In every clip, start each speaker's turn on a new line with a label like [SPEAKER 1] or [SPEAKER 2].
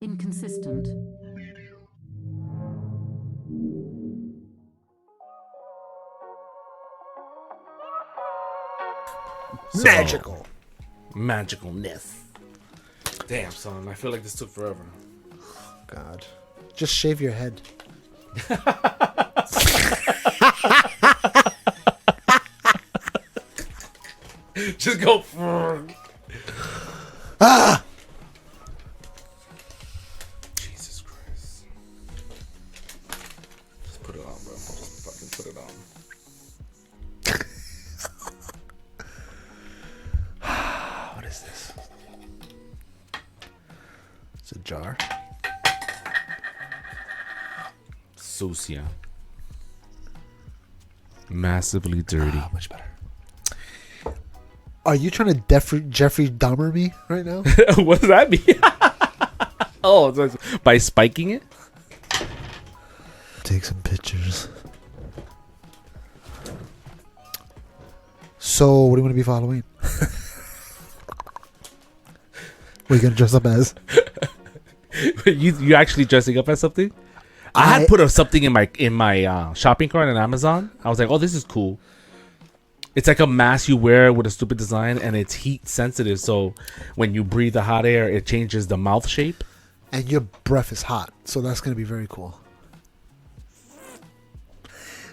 [SPEAKER 1] Inconsistent.
[SPEAKER 2] So,
[SPEAKER 3] Magical.
[SPEAKER 2] Magicalness. Damn, son. I feel like this took forever.
[SPEAKER 3] God. Just shave your head.
[SPEAKER 2] Just go. Jesus Christ. Just put it on, bro. Just fucking put it on.
[SPEAKER 3] What is this? It's a jar.
[SPEAKER 2] Sucia. Massively dirty.
[SPEAKER 3] Much better. Are you trying to Jeffrey Dahmer me right now?
[SPEAKER 2] What does that mean? Oh, so by spiking it?
[SPEAKER 3] Take some pictures. So, what do you want to be for Halloween? What are you gonna dress up as?
[SPEAKER 2] You actually dressing up as something? I had put something in my shopping cart on Amazon. I was like, oh, this is cool. It's like a mask you wear with a stupid design, and it's heat sensitive. So when you breathe the hot air, it changes the mouth shape.
[SPEAKER 3] And your breath is hot, so that's gonna be very cool.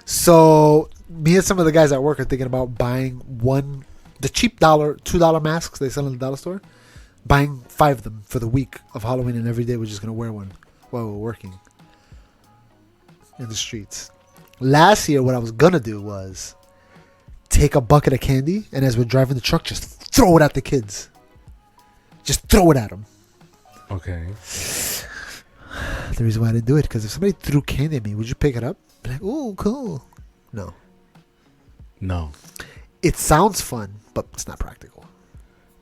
[SPEAKER 3] So me and some of the guys at work are thinking about buying the cheap $2 masks they sell in the dollar store. Buying 5 of them for the week of Halloween, and every day we're just gonna wear one while we're working in the streets. Last year, what I was gonna do was take a bucket of candy, and as we're driving the truck, just throw it at the kids. Just throw it at them.
[SPEAKER 2] Okay.
[SPEAKER 3] The reason why I didn't do it, because if somebody threw candy at me, would you pick it up? Be like, ooh, cool. No. It sounds fun, but it's not practical.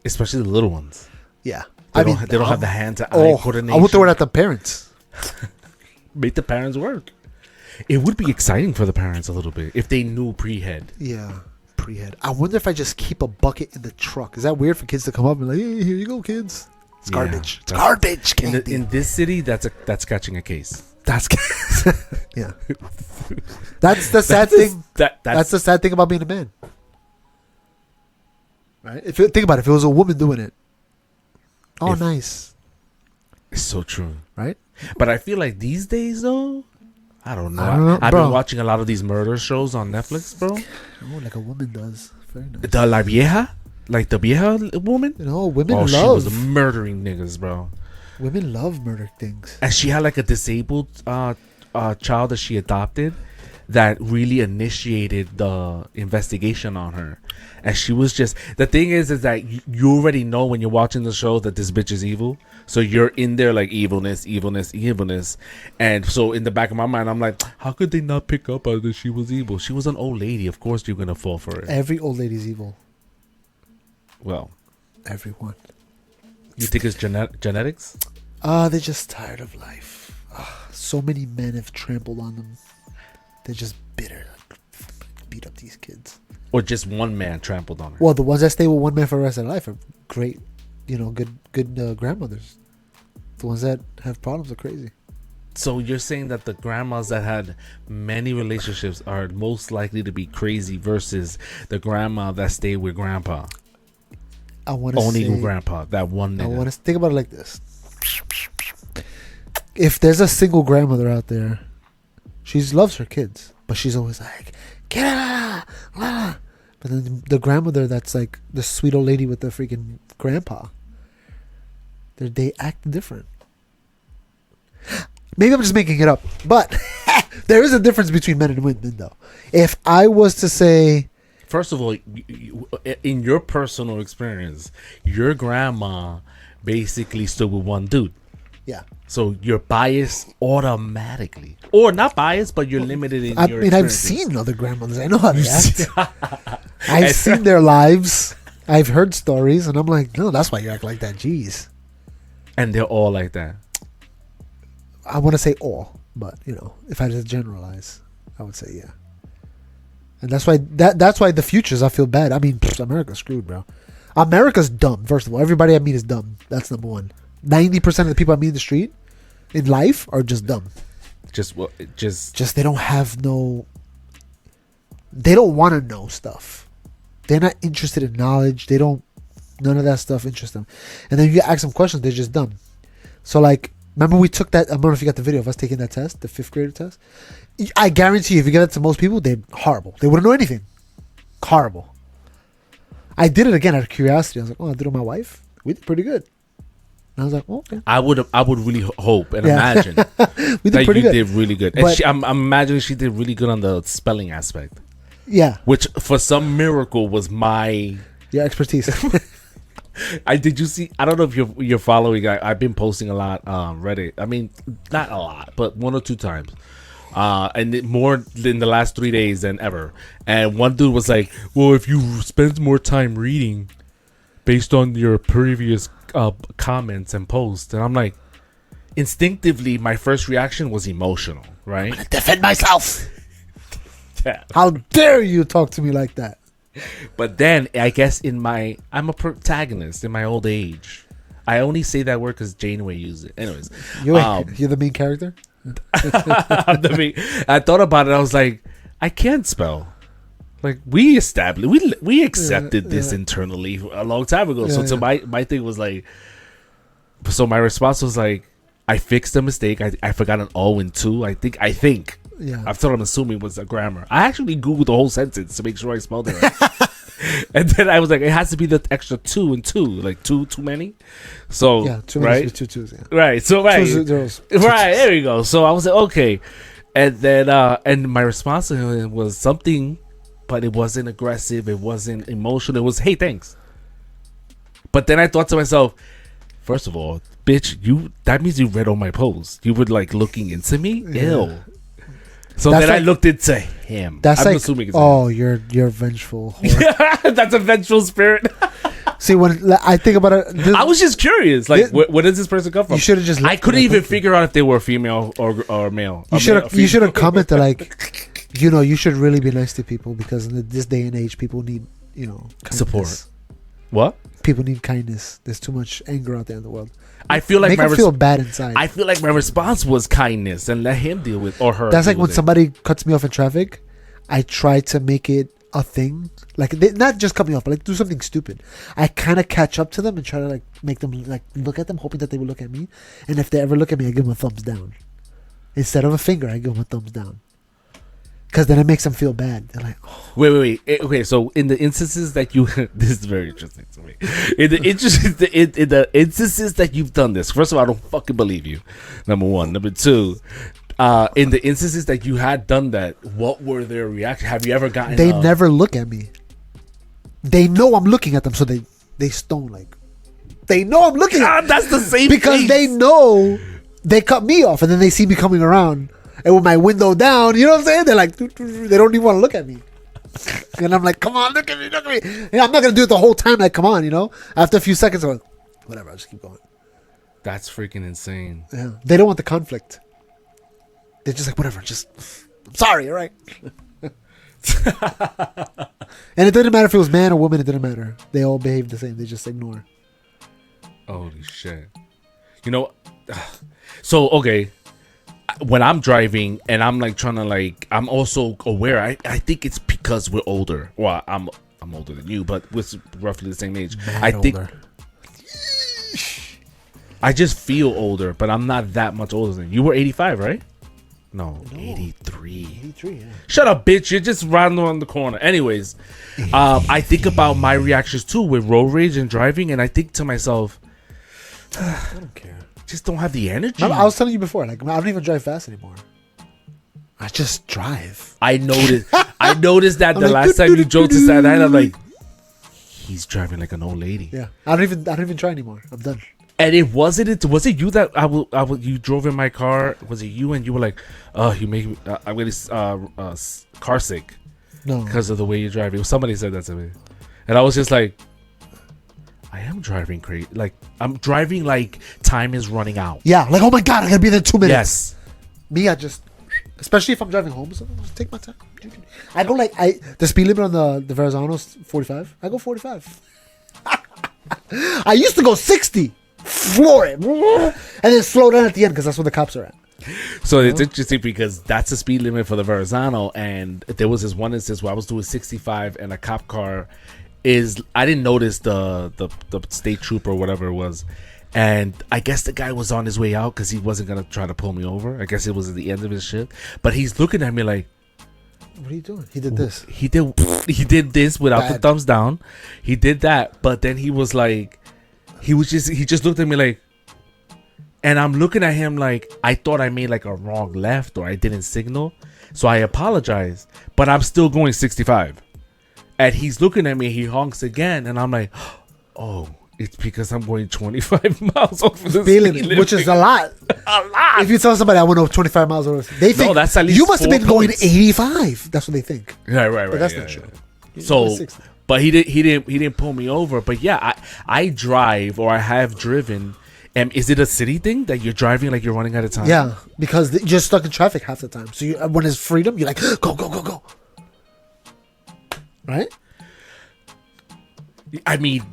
[SPEAKER 2] Especially the little ones.
[SPEAKER 3] Yeah.
[SPEAKER 2] They don't have the hand-to-eye coordination.
[SPEAKER 3] I would throw it at the parents.
[SPEAKER 2] Make the parents work. It would be exciting for the parents a little bit if they knew pre-head.
[SPEAKER 3] Yeah, pre-head. I wonder if I just keep a bucket in the truck. Is that weird for kids to come up and like, hey, here you go, kids? It's garbage. It's garbage candy.
[SPEAKER 2] In this city, that's catching a case.
[SPEAKER 3] That's yeah. That's the sad thing. That's the sad thing about being a man. Right? Think about it. If it was a woman doing it, nice.
[SPEAKER 2] It's so true,
[SPEAKER 3] right?
[SPEAKER 2] But I feel like these days, though, I don't know. I've been watching a lot of these murder shows on Netflix, bro.
[SPEAKER 3] Oh, like a woman does. Very nice.
[SPEAKER 2] The La Vieja, like the Vieja woman.
[SPEAKER 3] Women love.
[SPEAKER 2] She was murdering niggas, bro.
[SPEAKER 3] Women love murder things.
[SPEAKER 2] And she had like a disabled child that she adopted that really initiated the investigation on her. And she was just... The thing is that you already know when you're watching the show that this bitch is evil. So you're in there like evilness. And so in the back of my mind, I'm like, how could they not pick up on that she was evil? She was an old lady. Of course you're going to fall for it.
[SPEAKER 3] Every old lady's evil.
[SPEAKER 2] Well.
[SPEAKER 3] Everyone.
[SPEAKER 2] You think it's genetics?
[SPEAKER 3] They're just tired of life. So many men have trampled on them. They're just bitter. Beat up these kids.
[SPEAKER 2] Or just one man trampled on her?
[SPEAKER 3] Well, the ones that stay with one man for the rest of their life are great, good grandmothers. The ones that have problems are crazy.
[SPEAKER 2] So you're saying that the grandmas that had many relationships are most likely to be crazy versus the grandma that stayed with grandpa?
[SPEAKER 3] I want to
[SPEAKER 2] only with grandpa, that one nigga.
[SPEAKER 3] I want to think about it like this. If there's a single grandmother out there, she loves her kids, but she's always like, get out. But then the grandmother that's like the sweet old lady with the freaking grandpa, they act different. Maybe I'm just making it up, but there is a difference between men and women, though. If I was to say...
[SPEAKER 2] First of all, in your personal experience, your grandma basically stood with one dude.
[SPEAKER 3] Yeah.
[SPEAKER 2] So you're biased automatically. Or not biased, but you're limited in your experiences.
[SPEAKER 3] I've seen other grandmothers. I know how they act. I've seen their lives. I've heard stories, and I'm like, no, that's why you act like that. Jeez.
[SPEAKER 2] And they're all like that.
[SPEAKER 3] I want to say all, but, if I had to generalize, I would say yeah. And that's why the futures, I feel bad. I mean, America's screwed, bro. America's dumb, first of all. Everybody I meet is dumb. That's number one. 90% of the people I meet in the street in life are just dumb.
[SPEAKER 2] Just
[SPEAKER 3] They don't have they don't want to know stuff. They're not interested in knowledge. None of that stuff interests them. And then you ask them questions, they're just dumb. So like, remember we took that, I don't know if you got the video of us taking that test, the 5th grader test. I guarantee you, if you give it to most people, they're horrible. They wouldn't know anything. Horrible. I did it again out of curiosity. I was like, oh, I did it with my wife. We did pretty good. And I was like, oh, okay.
[SPEAKER 2] I would really hope and imagine
[SPEAKER 3] We did
[SPEAKER 2] that
[SPEAKER 3] pretty
[SPEAKER 2] you
[SPEAKER 3] good.
[SPEAKER 2] did really good. And
[SPEAKER 3] But-
[SPEAKER 2] I'm imagining she did really good on the spelling aspect,
[SPEAKER 3] Yeah.
[SPEAKER 2] which for some miracle was my.
[SPEAKER 3] Your expertise.
[SPEAKER 2] Did you see? I don't know if you're following. I've been posting a lot on Reddit. I mean, not a lot, but 1 or 2 times. More in the last 3 days than ever. And one dude was like, "Well, if you spend more time reading, based on your previous comments and posts," and I'm like, instinctively, my first reaction was emotional, right?
[SPEAKER 3] Defend myself.
[SPEAKER 2] Yeah.
[SPEAKER 3] How dare you talk to me like that?
[SPEAKER 2] But then I guess I'm a protagonist in my old age. I only say that word because Janeway used it. Anyways,
[SPEAKER 3] You're the main character?
[SPEAKER 2] I thought about it. I was like, I can't spell. Like we established, we accepted this internally a long time ago. So my thing was like, so my response was like, I fixed the mistake. I forgot an O and 2. I think.
[SPEAKER 3] Yeah.
[SPEAKER 2] That's what I'm assuming was a grammar. I actually Googled the whole sentence to make sure I spelled it right. And then I was like, it has to be the extra 2 and 2, like too many. So
[SPEAKER 3] Yeah, two
[SPEAKER 2] right,
[SPEAKER 3] minutes with 2 twos. Yeah.
[SPEAKER 2] right. So right,
[SPEAKER 3] 2 zeros.
[SPEAKER 2] right. There you go. So I was like, okay, and then and my response to him was something, but it wasn't aggressive. It wasn't emotional. It was, hey, thanks. But then I thought to myself, first of all, bitch, that means you read all my posts. You were like looking into me.
[SPEAKER 3] Yeah.
[SPEAKER 2] Ew. So
[SPEAKER 3] That's
[SPEAKER 2] then I
[SPEAKER 3] like-
[SPEAKER 2] looked into him.
[SPEAKER 3] That's
[SPEAKER 2] I'm
[SPEAKER 3] like,
[SPEAKER 2] assuming it's
[SPEAKER 3] oh, you're vengeful. Whore.
[SPEAKER 2] that's a vengeful spirit.
[SPEAKER 3] See, when I think about it,
[SPEAKER 2] I was just curious. Like, where does this person come from?
[SPEAKER 3] you should have just.
[SPEAKER 2] I couldn't even figure out if they were female or male.
[SPEAKER 3] You should have commented like, you should really be nice to people because in this day and age, people need kindness.
[SPEAKER 2] Support. What?
[SPEAKER 3] People need kindness. There's too much anger out there in the world.
[SPEAKER 2] I feel like
[SPEAKER 3] Make them feel bad inside.
[SPEAKER 2] I feel like my response was kindness and let him deal with or her.
[SPEAKER 3] That's like
[SPEAKER 2] deal
[SPEAKER 3] when
[SPEAKER 2] with it.
[SPEAKER 3] somebody cuts me off in traffic. I try to make it a thing, like not just cut me off, but like do something stupid. I kind of catch up to them and try to like make them like look at them, hoping that they will look at me. And if they ever look at me, I give them a thumbs down instead of a finger. I give them a thumbs down because then it makes them feel bad. They're like, oh.
[SPEAKER 2] Wait. Okay, so in the instances that you, this is very interesting to me. In the instances that you've done this, first of all, I don't fucking believe you. Number one. Number two. In the instances that you had done that, what were their reactions? Have you ever gotten?
[SPEAKER 3] They never look at me. They know I'm looking at them, so they stone like. They know I'm looking at
[SPEAKER 2] that's the same
[SPEAKER 3] because
[SPEAKER 2] face.
[SPEAKER 3] they know they cut me off, and then they see me coming around, and with my window down, you know what I'm saying? They're like, they don't even want to look at me, and I'm like, come on, look at me. And I'm not gonna do it the whole time. Like, come on, After a few seconds, I'm like, whatever, I'll just keep going.
[SPEAKER 2] That's freaking insane.
[SPEAKER 3] Yeah, they don't want the conflict. They're just like, whatever, I'm sorry, all right. And it didn't matter if it was man or woman, it didn't matter. They all behave the same. They just ignore.
[SPEAKER 2] Holy shit. So, okay. When I'm driving and I'm like trying to like, I'm also aware. I think it's because we're older. Well, I'm older than you, but we're roughly the same age. I think
[SPEAKER 3] older.
[SPEAKER 2] I just feel older, but I'm not that much older than you. You were 85, right? No, 83.
[SPEAKER 3] 83, yeah.
[SPEAKER 2] Shut up, bitch. You're just round around the corner. Anyways, I think about my reactions too with road rage and driving, and I think to myself,
[SPEAKER 3] I don't care.
[SPEAKER 2] just don't have the energy.
[SPEAKER 3] I was telling you before, like, I don't even drive fast anymore. I just drive.
[SPEAKER 2] I noticed that
[SPEAKER 3] I'm
[SPEAKER 2] the
[SPEAKER 3] like,
[SPEAKER 2] last time you drove to Staten Island, I'm like, he's driving like an old lady.
[SPEAKER 3] Yeah, I don't even try anymore. I'm done.
[SPEAKER 2] And was it you that you drove in my car? Was it you and you were like, oh, you make me I'm really car sick
[SPEAKER 3] No,
[SPEAKER 2] because of the way you drive? It was somebody said that to me, and I was just like, I am driving crazy. Like I'm driving like time is running out.
[SPEAKER 3] yeah, like, oh my god, I gotta be there in 2 minutes.
[SPEAKER 2] Yes.
[SPEAKER 3] Me, I just, especially if I'm driving home, so I just take my time. I go like the speed limit on the Verrazano's 45. I go 45. I used to go 60 floor it, and then slow down at the end because that's where the cops are at.
[SPEAKER 2] So it's interesting because that's the speed limit for the Verrazano, and there was this one instance where I was doing 65 and a cop car I didn't notice the state trooper or whatever it was, and I guess the guy was on his way out because he wasn't gonna try to pull me over. I guess it was at the end of his shift, but he's looking at me like,
[SPEAKER 3] what are you doing? He did this.
[SPEAKER 2] He did this without the thumbs down. He did that, but then he was like, he just looked at me like, and I'm looking at him like I thought I made like a wrong left or I didn't signal, so I apologized, but I'm still going 65, and he's looking at me. He honks again, and I'm like, oh. It's because I'm going 25 miles over the speed limit,
[SPEAKER 3] which is a lot.
[SPEAKER 2] A lot.
[SPEAKER 3] If you tell somebody I went over 25 miles over, they think
[SPEAKER 2] that's at least
[SPEAKER 3] you must have been
[SPEAKER 2] 4
[SPEAKER 3] going
[SPEAKER 2] points.
[SPEAKER 3] 85. That's what they think.
[SPEAKER 2] Right.
[SPEAKER 3] But that's
[SPEAKER 2] yeah,
[SPEAKER 3] not true.
[SPEAKER 2] Yeah. So, but he didn't pull me over. But yeah, I drive or I have driven. And is it a city thing that you're driving like you're running out of time?
[SPEAKER 3] Yeah, because you're stuck in traffic half the time. So when it's freedom, you're like, go. Right?
[SPEAKER 2] I mean,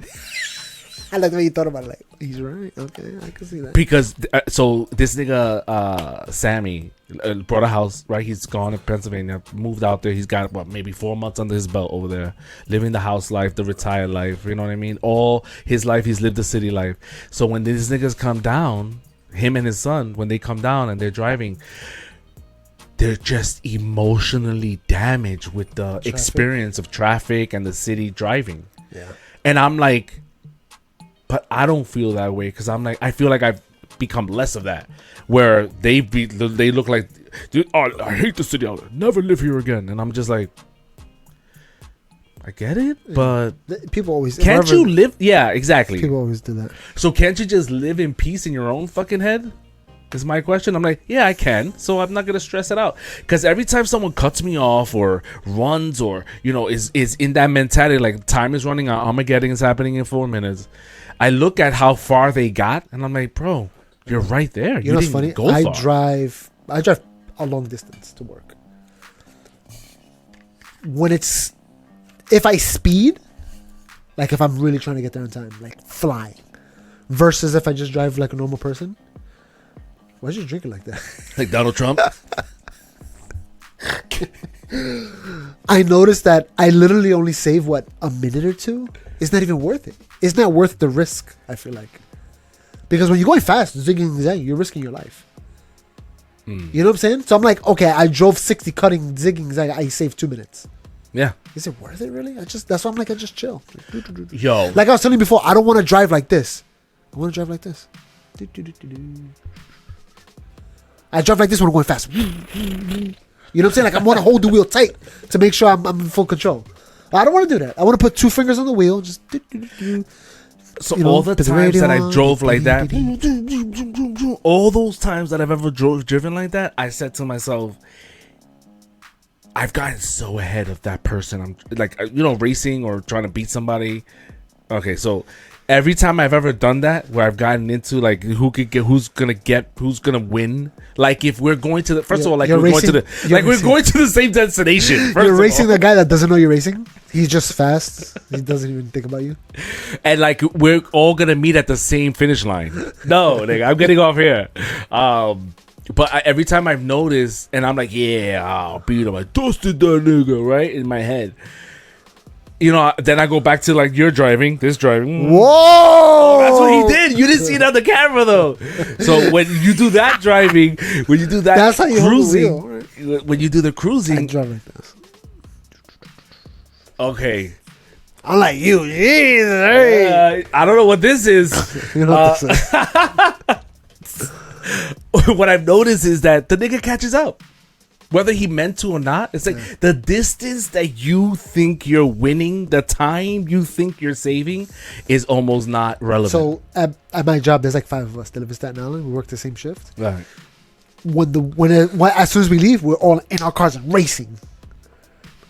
[SPEAKER 3] I like the way you thought about it. Like, he's right. Okay, I can see that.
[SPEAKER 2] Because so this nigga Sammy bought a house, right? He's gone to Pennsylvania, moved out there. He's got maybe 4 months under his belt over there, living the house life, the retired life. You know what I mean? All his life, he's lived the city life. So when these niggas come down, him and his son, when they come down and they're driving, they're just emotionally damaged with the experience of traffic and the city driving.
[SPEAKER 3] Yeah. And
[SPEAKER 2] I'm like, but I don't feel that way because I'm like, I feel like I've become less of that, where they look like, dude, oh, I hate the city, I'll never live here again, and I'm just like, I get it, but
[SPEAKER 3] people always
[SPEAKER 2] can't you live? Yeah, exactly.
[SPEAKER 3] People always do that.
[SPEAKER 2] So can't you just live in peace in your own fucking head? Is my question. I'm like, yeah, I can. So I'm not gonna stress it out. Because every time someone cuts me off or runs or is in that mentality like time is running out, Armageddon is happening in 4 minutes. I look at how far they got, and I'm like, bro, you're right there.
[SPEAKER 3] You know what's funny? I drive a long distance to work. If I speed, like if I'm really trying to get there on time, like flying, versus if I just drive like a normal person. Why did you drink it like that?
[SPEAKER 2] Like Donald Trump?
[SPEAKER 3] I noticed that I literally only save, a minute or two? It's not even worth it. It's not worth the risk, I feel like. Because when you're going fast, zigging, you're risking your life. You know what I'm saying? So I'm like, okay, I drove 60 cutting, zigging, I saved 2 minutes.
[SPEAKER 2] Yeah.
[SPEAKER 3] Is it worth it, really? That's why I'm like, I just chill.
[SPEAKER 2] Yo.
[SPEAKER 3] Like I was telling you before, I don't want to drive like this. I want to drive like this. I drive like this when I'm going fast. You know what I'm saying? Like I want to hold the wheel tight to make sure I'm in full control. I don't want to do that. I want to put 2 fingers on the wheel. Just
[SPEAKER 2] so all the times that I drove like that, all those times that I've ever driven like that, I said to myself, I've gotten so ahead of that person. I'm like, racing or trying to beat somebody. Okay, so every time I've ever done that, where I've gotten into like who's gonna win. Like if we're going to we're going to the same destination.
[SPEAKER 3] You're racing the guy that doesn't know you're racing. He's just fast. He doesn't even think about you.
[SPEAKER 2] And like we're all gonna meet at the same finish line. No, nigga, I'm getting off here. But every time I've noticed, and I'm like, yeah, I'll beat him. I dusted that nigga right in my head. Then I go back to like you're driving, this driving.
[SPEAKER 3] Whoa!
[SPEAKER 2] That's what he did. You didn't see it on the camera though. So when you do that driving, when you do that,
[SPEAKER 3] that's how you
[SPEAKER 2] cruising.
[SPEAKER 3] Hold the wheel, right?
[SPEAKER 2] When you do the cruising,
[SPEAKER 3] I drive like this.
[SPEAKER 2] Okay.
[SPEAKER 3] I'm like you. Jesus, hey.
[SPEAKER 2] I don't know what this is.
[SPEAKER 3] You know what this is.
[SPEAKER 2] What I've noticed is that the nigga catches up. Whether he meant to or not, it's like the distance that you think you're winning, the time you think you're saving is almost not relevant.
[SPEAKER 3] So at my job, there's like 5 of us that live in Staten Island. We work the same shift.
[SPEAKER 2] Right.
[SPEAKER 3] As soon as we leave, we're all in our cars racing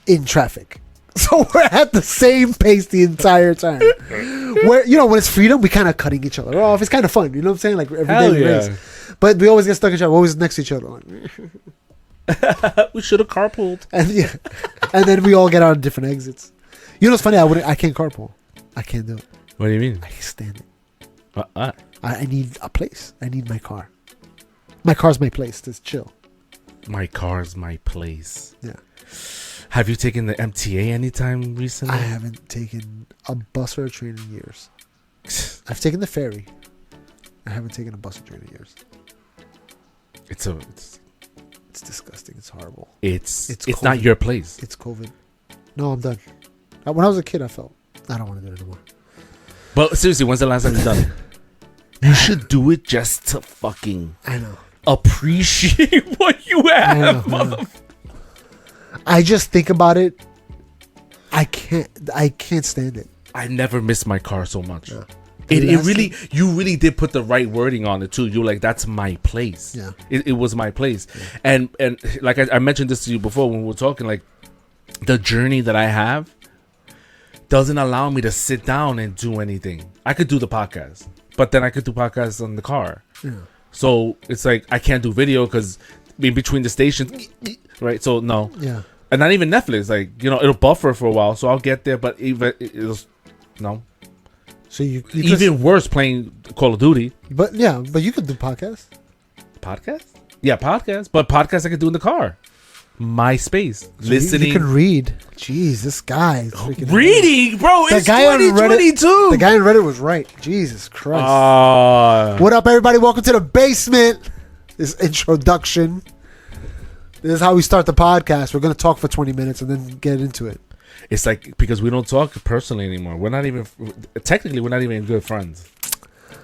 [SPEAKER 3] in traffic. So we're at the same pace the entire time. Where when it's freedom, we kind of cutting each other off. It's kind of fun. You know what I'm saying? Like every day we race. But we always get stuck in each other. We're always next to each other.
[SPEAKER 2] We should have carpooled.
[SPEAKER 3] And then we all get on different exits. You know what's funny? I can't carpool. I can't do it.
[SPEAKER 2] What do you mean?
[SPEAKER 3] I can't stand it. I need a place. I need my car. My car's my place to chill.
[SPEAKER 2] My car's my place.
[SPEAKER 3] Yeah.
[SPEAKER 2] Have you taken the MTA anytime recently?
[SPEAKER 3] I haven't taken a bus or a train in years. I've taken the ferry. I haven't taken a bus or train in years.
[SPEAKER 2] It's
[SPEAKER 3] disgusting. It's horrible.
[SPEAKER 2] It's not your place.
[SPEAKER 3] It's COVID. No, I'm done. When I was a kid, I felt I don't want to do it anymore.
[SPEAKER 2] But seriously, when's the last time you've done it? You should do it just to fucking
[SPEAKER 3] I know.
[SPEAKER 2] appreciate what you have.
[SPEAKER 3] I know. I just think about it. I can't stand it.
[SPEAKER 2] I never missed my car so much.
[SPEAKER 3] Yeah.
[SPEAKER 2] You really did put the right wording on it too. You're like, that's my place.
[SPEAKER 3] Yeah.
[SPEAKER 2] It was my place. Yeah. And like I mentioned this to you before when we were talking, like the journey that I have doesn't allow me to sit down and do anything. I could do the podcast, but then I could do podcasts on the car.
[SPEAKER 3] Yeah.
[SPEAKER 2] So it's like I can't do video because in between the stations, right? So no.
[SPEAKER 3] Yeah.
[SPEAKER 2] And not even Netflix. Like, it'll buffer for a while, so I'll get there. But it'll no.
[SPEAKER 3] So you
[SPEAKER 2] even worse playing Call of Duty.
[SPEAKER 3] But you could do podcasts.
[SPEAKER 2] Podcast? Yeah, podcast. But podcast I could do in the car. My space. So listening.
[SPEAKER 3] You can read. Jeez, this guy. Is
[SPEAKER 2] reading, bro. It's 2022.
[SPEAKER 3] The guy on Reddit was right. Jesus Christ. What up, everybody? Welcome to the basement. This introduction. This is how we start the podcast. We're going to talk for 20 minutes and then get into it.
[SPEAKER 2] It's like, because we don't talk personally anymore. We're not even good friends.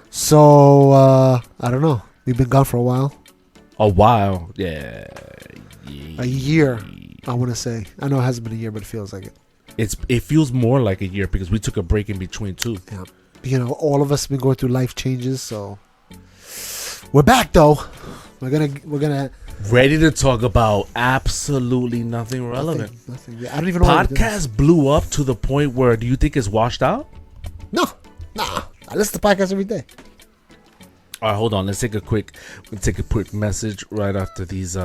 [SPEAKER 3] So, I don't know. We've been gone for a while.
[SPEAKER 2] A while? Yeah.
[SPEAKER 3] A year, I want to say. I know it hasn't been a year, but it feels like it.
[SPEAKER 2] It feels more like a year because we took a break in between too.
[SPEAKER 3] Yeah. All of us have been going through life changes, so we're back though. We're gonna
[SPEAKER 2] ready to talk about absolutely nothing relevant.
[SPEAKER 3] Nothing. Yeah, I don't even know.
[SPEAKER 2] Podcast blew up to the point where, do you think it's washed out?
[SPEAKER 3] No, nah. I listen to podcasts every day.
[SPEAKER 2] All right, hold on. Let's take a quick message right after these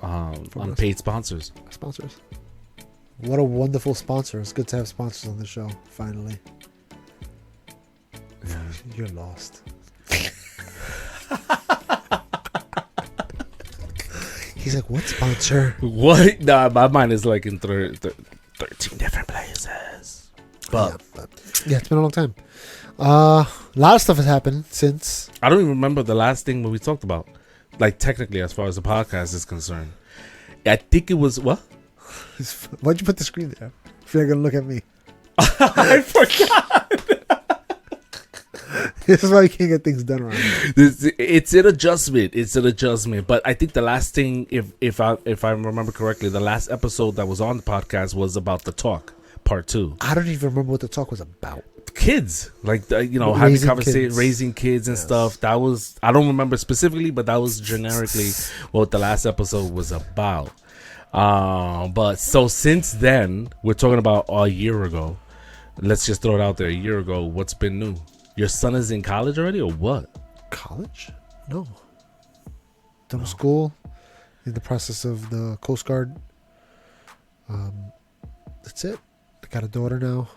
[SPEAKER 2] unpaid sponsors.
[SPEAKER 3] Sponsors. What a wonderful sponsor! It's good to have sponsors on the show. Finally. Yeah. You're lost. He's like, what sponsor?
[SPEAKER 2] What? Nah, my mind is like in 13 different places. But
[SPEAKER 3] yeah, it's been a long time. A lot of stuff has happened since.
[SPEAKER 2] I don't even remember the last thing we talked about. Like, technically, as far as the podcast is concerned. I think it was, what?
[SPEAKER 3] Why'd you put the screen there? If you're going to look at me.
[SPEAKER 2] I forgot.
[SPEAKER 3] This is why you can't get things done right.
[SPEAKER 2] It's an adjustment. But I think the last thing, if I remember correctly, the last episode that was on the podcast was about the talk, part 2.
[SPEAKER 3] I don't even remember what the talk was about.
[SPEAKER 2] Kids, like having conversations, raising kids and stuff. That was, I don't remember specifically, but that was generically what the last episode was about. But so since then, we're talking about a year ago. Let's just throw it out there. A year ago, what's been new? Your son is in college already, or what?
[SPEAKER 3] College? No. Done school. In the process of the Coast Guard. That's it. I got a daughter now.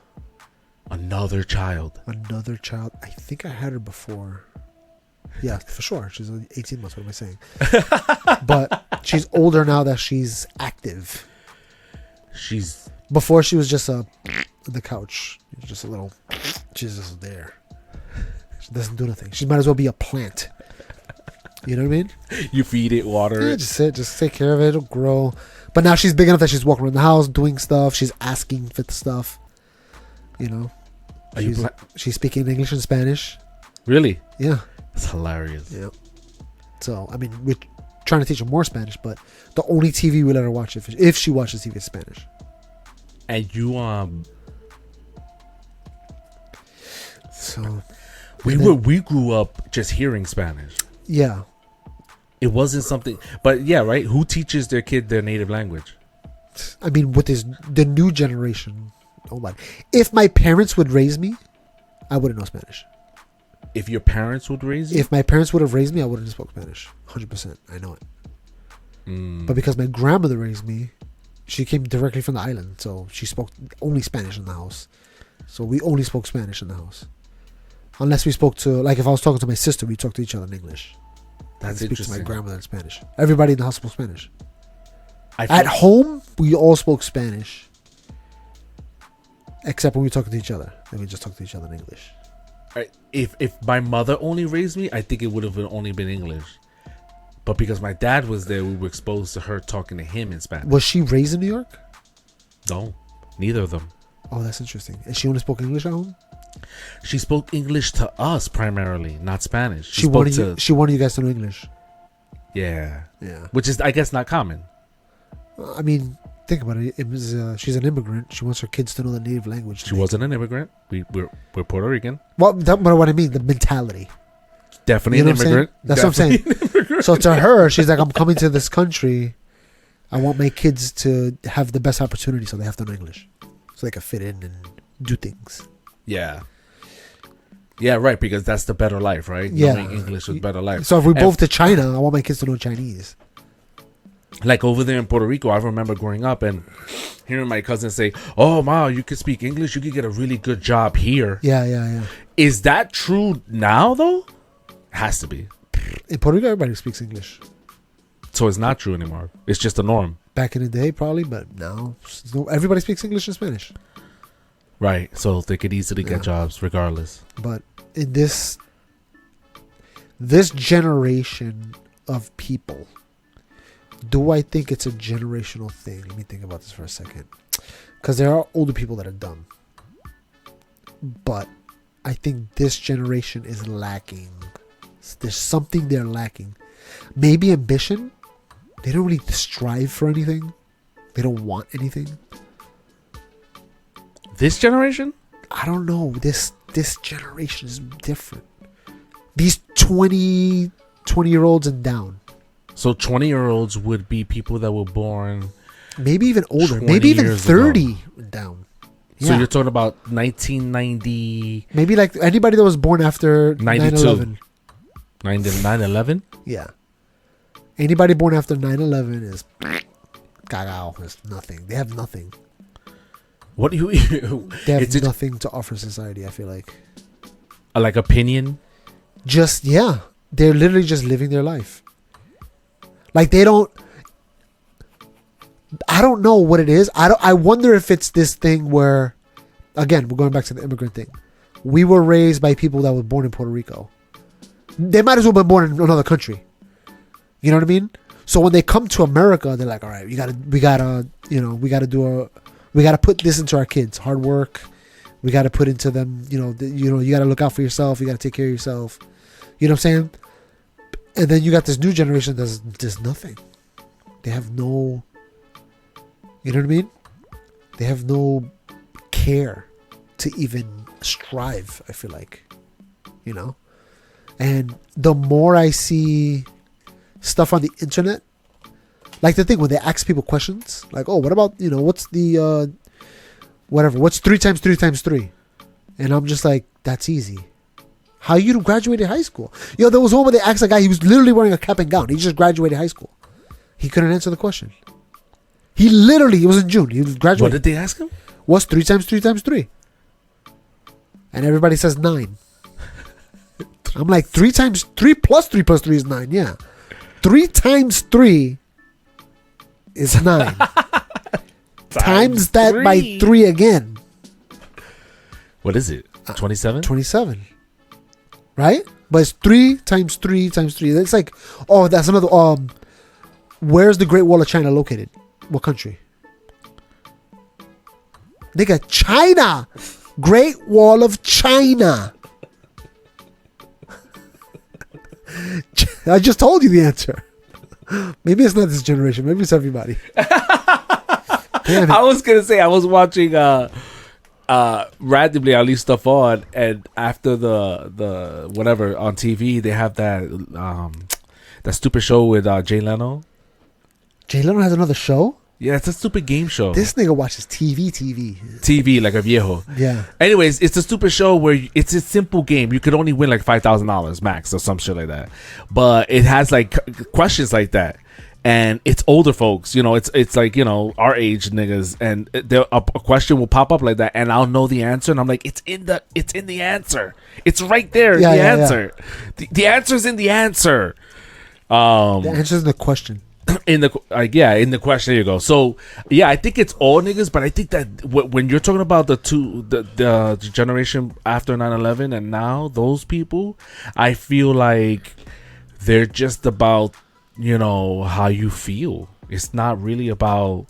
[SPEAKER 2] Another child.
[SPEAKER 3] I think I had her before. Yeah, for sure. She's 18 months. What am I saying? But she's older now that she's active. Before she was just on the couch. Just a little. She's just there. She doesn't do nothing. She might as well be a plant. You know what I mean?
[SPEAKER 2] You feed it, water it.
[SPEAKER 3] Just take care of it. It'll grow. But now she's big enough that she's walking around the house, doing stuff. She's asking for the stuff. She's speaking English and Spanish.
[SPEAKER 2] Really?
[SPEAKER 3] Yeah.
[SPEAKER 2] It's hilarious.
[SPEAKER 3] Yeah. So, I mean, we're trying to teach her more Spanish, but the only TV we let her watch if she watches TV is Spanish.
[SPEAKER 2] And you
[SPEAKER 3] So
[SPEAKER 2] we grew up just hearing Spanish.
[SPEAKER 3] Yeah.
[SPEAKER 2] It wasn't something, but yeah, right? Who teaches their kid their native language?
[SPEAKER 3] I mean, with the new generation. Oh my! If my parents would raise me, I wouldn't know Spanish.
[SPEAKER 2] If your parents would raise you?
[SPEAKER 3] If my parents would have raised me, I wouldn't have spoke Spanish. 100%. I know it. But because my grandmother raised me, she came directly from the island, so she spoke only Spanish in the house. So we only spoke Spanish in the house. Unless we spoke to, like, if I was talking to my sister, we talk to each other in English.
[SPEAKER 2] That's
[SPEAKER 3] I speak to
[SPEAKER 2] interesting.
[SPEAKER 3] my grandmother in Spanish. Everybody in the house spoke Spanish.
[SPEAKER 2] I feel-
[SPEAKER 3] At home, we all spoke Spanish. Except when we talk to each other. Then we just talk to each other in English.
[SPEAKER 2] If my mother only raised me, I think it would have only been English. But because my dad was there, we were exposed to her talking to him in Spanish.
[SPEAKER 3] Was she raised in New York?
[SPEAKER 2] No, neither of them.
[SPEAKER 3] Oh, that's interesting. And she only spoke English at home?
[SPEAKER 2] She spoke English to us primarily, not Spanish.
[SPEAKER 3] She wanted you guys to know English.
[SPEAKER 2] Yeah.
[SPEAKER 3] Yeah.
[SPEAKER 2] Which is, I guess, not common.
[SPEAKER 3] I mean, think about it. It was, she's an immigrant. She wants her kids to know the native language.
[SPEAKER 2] She wasn't an immigrant. We're Puerto Rican.
[SPEAKER 3] Well, but what I mean, the mentality.
[SPEAKER 2] Definitely
[SPEAKER 3] You know
[SPEAKER 2] an
[SPEAKER 3] what I'm
[SPEAKER 2] immigrant.
[SPEAKER 3] saying? That's what I'm saying. So to her, she's like, I'm coming to this country. I want my kids to have the best opportunity, so they have to know English. So they can fit in and do things.
[SPEAKER 2] Yeah. Yeah, right, because that's the better life, right?
[SPEAKER 3] Yeah.
[SPEAKER 2] Knowing English is better life.
[SPEAKER 3] So if we move to China, I want my kids to know Chinese.
[SPEAKER 2] Like over there in Puerto Rico, I remember growing up and hearing my cousin say, "Oh, Ma, you could speak English. You could get a really good job here."
[SPEAKER 3] Yeah.
[SPEAKER 2] Is that true now, though? Has to be.
[SPEAKER 3] In Puerto Rico, everybody speaks English.
[SPEAKER 2] So it's not true anymore. It's just a norm.
[SPEAKER 3] Back in the day, probably, but now everybody speaks English and Spanish.
[SPEAKER 2] Right. So they could easily get jobs regardless.
[SPEAKER 3] But in this generation of people, do I think it's a generational thing? Let me think about this for a second. Because there are older people that are dumb. But I think this generation is lacking. There's something they're lacking. Maybe ambition. They don't really strive for anything. They don't want anything.
[SPEAKER 2] This generation?
[SPEAKER 3] I don't know. This generation is different. These 20-year-olds and down.
[SPEAKER 2] So 20-year-olds would be people that were born.
[SPEAKER 3] Maybe even older.
[SPEAKER 2] 20
[SPEAKER 3] Maybe even
[SPEAKER 2] years
[SPEAKER 3] 30 and down.
[SPEAKER 2] So you're talking about 1990.
[SPEAKER 3] Maybe like anybody that was born after
[SPEAKER 2] 92.
[SPEAKER 3] 9/11.
[SPEAKER 2] 9/11?
[SPEAKER 3] Yeah. Anybody born after 9/11 is cagao. It's nothing. They have nothing.
[SPEAKER 2] What do you?
[SPEAKER 3] They have nothing to offer society, I feel like.
[SPEAKER 2] Like opinion?
[SPEAKER 3] Just, yeah. They're literally just living their life. Like they don't. I don't know what it is. I wonder if it's this thing where, again, we're going back to the immigrant thing. We were raised by people that were born in Puerto Rico. They might as well have been born in another country. You know what I mean? So when they come to America, they're like, all right, we gotta put this into our kids. Hard work. We gotta put into them. You gotta look out for yourself. You gotta take care of yourself. You know what I'm saying? And then you got this new generation that's just nothing. They have no. You know what I mean? They have no care to even strive, I feel like. You know? And the more I see stuff on the internet, like the thing when they ask people questions, like, oh, what about, what's the, what's 3 times 3 times 3? And I'm just like, that's easy. How you graduated high school? There was one where they asked a guy, he was literally wearing a cap and gown. He just graduated high school. He couldn't answer the question. It was in June. He was graduating.
[SPEAKER 2] What did they ask him?
[SPEAKER 3] What's 3 times 3 times 3? And everybody says 9. I'm like, 3 times 3 plus 3 plus 3 is 9. Yeah. 3 times 3 is 9. Times that
[SPEAKER 2] 3.
[SPEAKER 3] by 3 again.
[SPEAKER 2] What is it? 27?
[SPEAKER 3] 27. Right? But it's 3 times 3 times 3. It's like, oh, that's another. Where's the Great Wall of China located? What country? Nigga, China. Great Wall of China. I just told you the answer. Maybe it's not this generation. Maybe it's everybody.
[SPEAKER 2] I was gonna say I was watching randomly I leave stuff on, and after the whatever on TV they have that stupid show with Jay Leno.
[SPEAKER 3] Jay Leno has another show?
[SPEAKER 2] Yeah, it's a stupid game show.
[SPEAKER 3] This nigga watches TV.
[SPEAKER 2] TV like a viejo.
[SPEAKER 3] Yeah.
[SPEAKER 2] Anyways, it's a stupid show where it's a simple game. You could only win like $5,000 max or some shit like that. But it has like questions like that. and it's older folks. It's like our age niggas, and a question will pop up like that, and I'll know the answer, and I'm like, it's in the answer. It's right there.
[SPEAKER 3] Yeah,
[SPEAKER 2] the
[SPEAKER 3] yeah,
[SPEAKER 2] answer. Yeah. The answer's in the answer.
[SPEAKER 3] The answer's in the question.
[SPEAKER 2] In the question, there you go. So yeah, I think it's all niggas, but I think that when you're talking about the generation after 9/11 and now those people, I feel like they're just about how you feel. It's not really about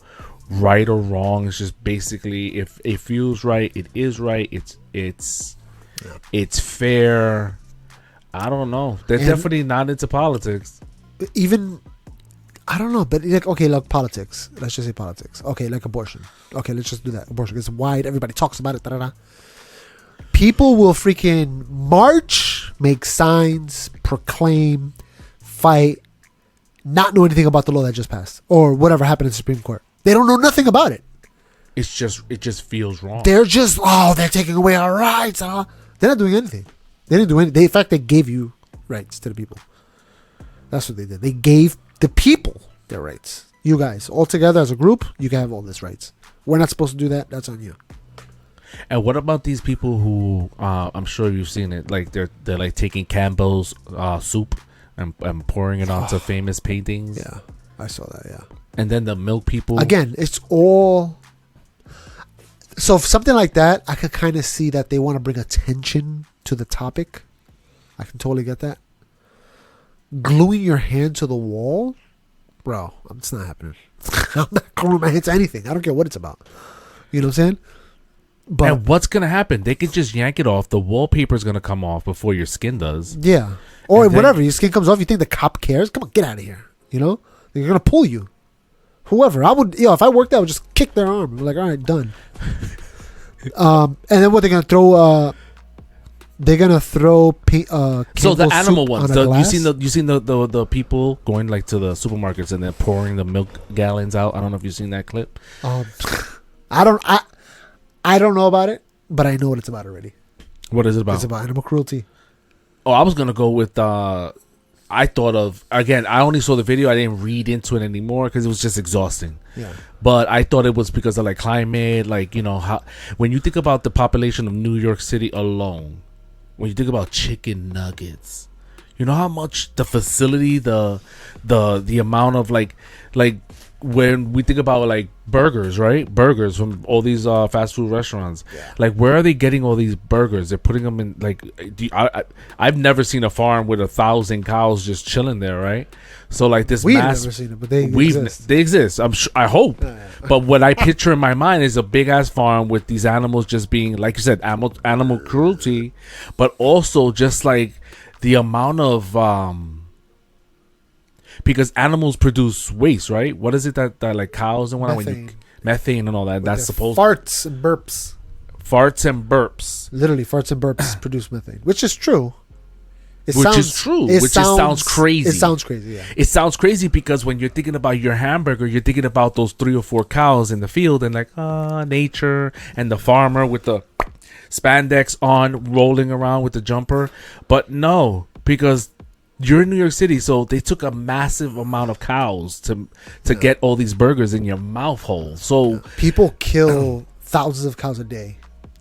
[SPEAKER 2] right or wrong. It's just basically if it feels right, it is right. It's fair. I don't know. They're definitely not into politics.
[SPEAKER 3] Even I don't know, but like, okay, like politics. Let's just say politics. Okay, like abortion. Okay, let's just do that. Abortion. It's wide. Everybody talks about it. Da-da-da. People will freaking march, make signs, proclaim, fight, not know anything about the law that just passed or whatever happened in the Supreme Court. They don't know nothing about it.
[SPEAKER 2] It just feels wrong.
[SPEAKER 3] They're just, they're taking away our rights. They're not doing anything. They didn't do anything. In fact, they gave you rights to the people. That's what they did. They gave the people their rights. You guys, all together as a group, you can have all these rights. We're not supposed to do that. That's on you.
[SPEAKER 2] And what about these people who, I'm sure you've seen it, like they're like taking Campbell's soup and pouring it onto famous paintings?
[SPEAKER 3] Yeah, I saw that, yeah.
[SPEAKER 2] And then the milk people.
[SPEAKER 3] Again, it's all... So if something like that, I could kind of see that they want to bring attention to the topic. I can totally get that. Gluing your hand to the wall, bro, it's not happening. I'm not gluing my hand to anything. I don't care what it's about. You know what I'm saying? But
[SPEAKER 2] and what's gonna happen? They could just yank it off. The wallpaper's gonna come off before your skin does.
[SPEAKER 3] Yeah, or whatever. Your skin comes off. You think the cop cares? Come on, get out of here. They're gonna pull you. Whoever I would, if I worked there, I would just kick their arm. I'm like, all right, done. And then what they're gonna throw? They're gonna throw
[SPEAKER 2] so the animal ones. You seen the people going like to the supermarkets and then pouring the milk gallons out. I don't know if you've seen that clip.
[SPEAKER 3] I don't know about it, but I know what it's about already.
[SPEAKER 2] What is it about?
[SPEAKER 3] It's about animal cruelty.
[SPEAKER 2] Oh, I was gonna go with. I thought of again. I only saw the video. I didn't read into it anymore because it was just exhausting.
[SPEAKER 3] Yeah.
[SPEAKER 2] But I thought it was because of like climate, like how when you think about the population of New York City alone. When you think about chicken nuggets, you know how much the facility, the amount of like when we think about like burgers, right? Burgers from all these fast food restaurants. Yeah. Like where are they getting all these burgers? They're putting them in like. I've never seen a farm with 1,000 cows just chilling there, right? So like this.
[SPEAKER 3] We've never seen it, but they exist.
[SPEAKER 2] They exist. I'm sure. I hope. Yeah. But what I picture in my mind is a big ass farm with these animals just being, like you said, animal cruelty, but also just like the amount of because animals produce waste, right? What is it that like cows and whatnot? Methane and all that. That's supposed
[SPEAKER 3] farts and burps.
[SPEAKER 2] Farts and burps.
[SPEAKER 3] Literally, farts and burps produce methane, which is true.
[SPEAKER 2] Which sounds crazy.
[SPEAKER 3] It sounds crazy, yeah.
[SPEAKER 2] It sounds crazy because when you're thinking about your hamburger, you're thinking about those 3 or 4 cows in the field and like, nature and the farmer with the spandex on rolling around with the jumper. But no, because you're in New York City, so they took a massive amount of cows to get all these burgers in your mouth hole. So
[SPEAKER 3] people kill thousands of cows a day.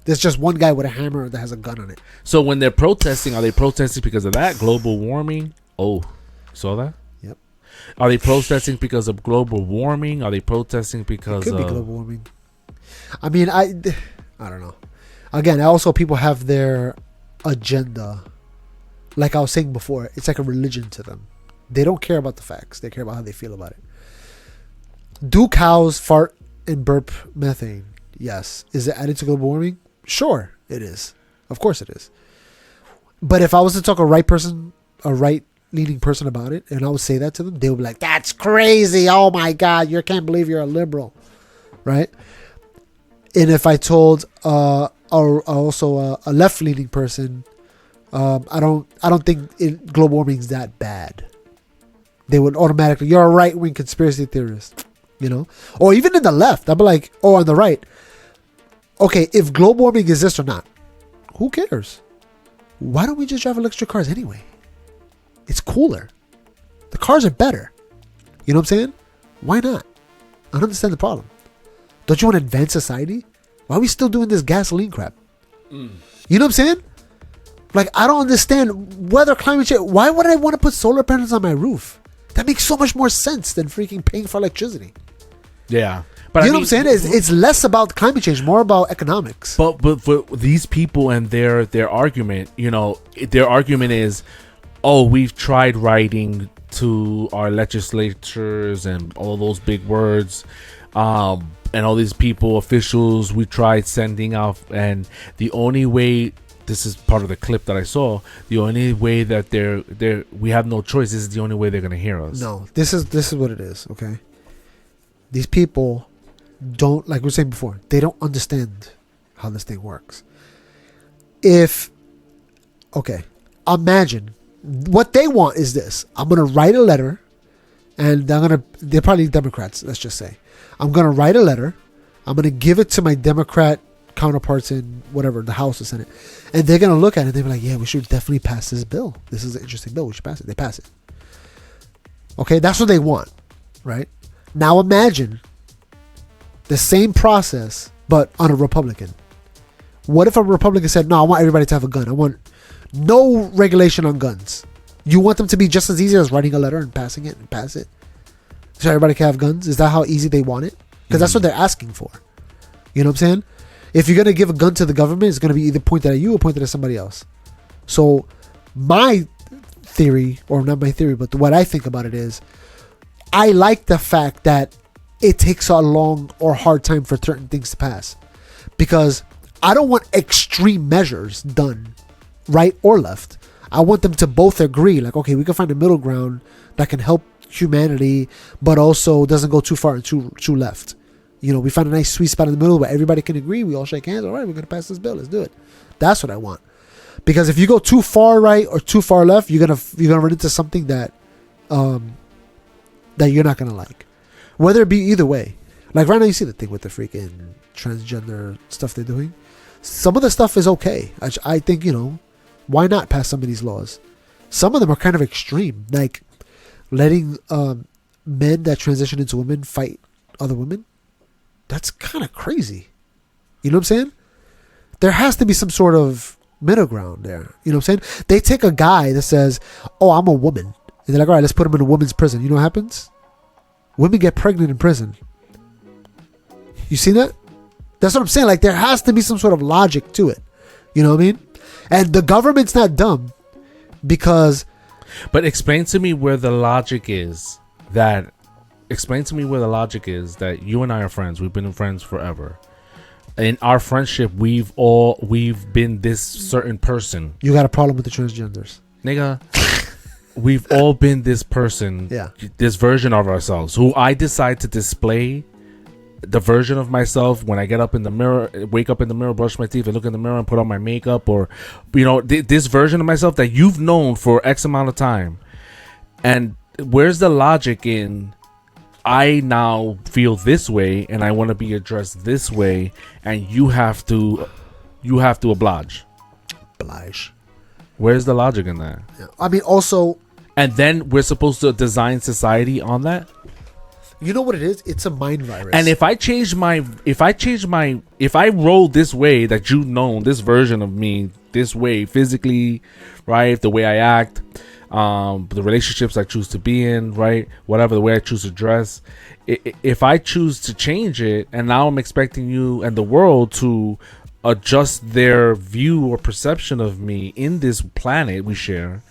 [SPEAKER 3] There's just one guy with a hammer that has a gun on it.
[SPEAKER 2] So when they're protesting, are they protesting because of that? Global warming? Oh, saw that?
[SPEAKER 3] Yep.
[SPEAKER 2] Are they protesting because of global warming? Are they protesting because
[SPEAKER 3] it could be global warming. I mean, I don't know. Again, also people have their agenda. Like I was saying before, it's like a religion to them. They don't care about the facts. They care about how they feel about it. Do cows fart and burp methane? Yes. Is it added to global warming? Sure, it is. Of course it is. But if I was to talk a right-leaning person about it, and I would say that to them, they would be like, that's crazy. Oh my God, you can't believe you're a liberal. Right? And if I told a left-leaning person, I don't think global warming is that bad. They would automatically, you're a right-wing conspiracy theorist. Or even in the left, I'd be like, on the right. Okay, if global warming exists or not, who cares? Why don't we just drive electric cars anyway? It's cooler. The cars are better. You know what I'm saying? Why not? I don't understand the problem. Don't you want to advance society? Why are we still doing this gasoline crap? You know what I'm saying? Like, I don't understand weather, climate change. Why would I want to put solar panels on my roof? That makes so much more sense than freaking paying for electricity.
[SPEAKER 2] Yeah. But
[SPEAKER 3] You know what I'm saying? It's less about climate change, more about economics.
[SPEAKER 2] But for these people and their argument, their argument is, oh, we've tried writing to our legislatures and all those big words, and all these people, officials, we tried sending out, and the only way, this is part of the clip that I saw, the only way that we have no choice, this is the only way they're gonna hear us.
[SPEAKER 3] No, this is what it is, okay? These people don't, like we were saying before, they don't understand how this thing works. Imagine what they want is this. I'm going to write a letter, and they're probably Democrats, let's just say. I'm going to write a letter. I'm going to give it to my Democrat counterparts in whatever, the House or Senate. And they're going to look at it and they'll be like, yeah, we should definitely pass this bill. This is an interesting bill. We should pass it. They pass it. Okay, that's what they want, right? Now imagine the same process, but on a Republican. What if a Republican said, no, I want everybody to have a gun. I want no regulation on guns. You want them to be just as easy as writing a letter and passing it and pass it? So everybody can have guns? Is that how easy they want it? Because that's what they're asking for. You know what I'm saying? If you're going to give a gun to the government, it's going to be either pointed at you or pointed at somebody else. So my theory, or not my theory, but what I think about it is, I like the fact that it takes a long or hard time for certain things to pass, because I don't want extreme measures done right or left. I want them to both agree, like, okay, we can find a middle ground that can help humanity, but also doesn't go too far and too left. We find a nice sweet spot in the middle where everybody can agree. We all shake hands. All right, we're going to pass this bill. Let's do it. That's what I want. Because if you go too far right or too far left, you're gonna run into something that you're not gonna like. Whether it be either way. Like right now you see the thing with the freaking transgender stuff they're doing. Some of the stuff is okay. I think, why not pass some of these laws? Some of them are kind of extreme. Like letting men that transition into women fight other women. That's kind of crazy. You know what I'm saying? There has to be some sort of middle ground there. You know what I'm saying? They take a guy that says, oh, I'm a woman. And they're like, all right, let's put him in a woman's prison. You know what happens? Women get pregnant in prison. You see that? That's what I'm saying. Like, there has to be some sort of logic to it. You know what I mean? And the government's not dumb because...
[SPEAKER 2] But explain to me where the logic is that... Explain to me where the logic is that you and I are friends. We've been friends forever. In our friendship, we've been this certain person.
[SPEAKER 3] You got a problem with the transgenders.
[SPEAKER 2] Nigga... We've all been this person, this version of ourselves, who I decide to display the version of myself when I get up in the mirror, wake up in the mirror, brush my teeth, and look in the mirror and put on my makeup, or, this version of myself that you've known for X amount of time. And where's the logic in, I now feel this way and I want to be addressed this way, and you have to oblige. Where's the logic in that?
[SPEAKER 3] Yeah. I mean, also...
[SPEAKER 2] And then we're supposed to design society on that?
[SPEAKER 3] You know what it is? It's a mind virus.
[SPEAKER 2] And if I roll this way that you've known, this version of me, this way, physically, right? The way I act, the relationships I choose to be in, right? Whatever, the way I choose to dress. If I choose to change it, and now I'm expecting you and the world to adjust their view or perception of me in this planet we share,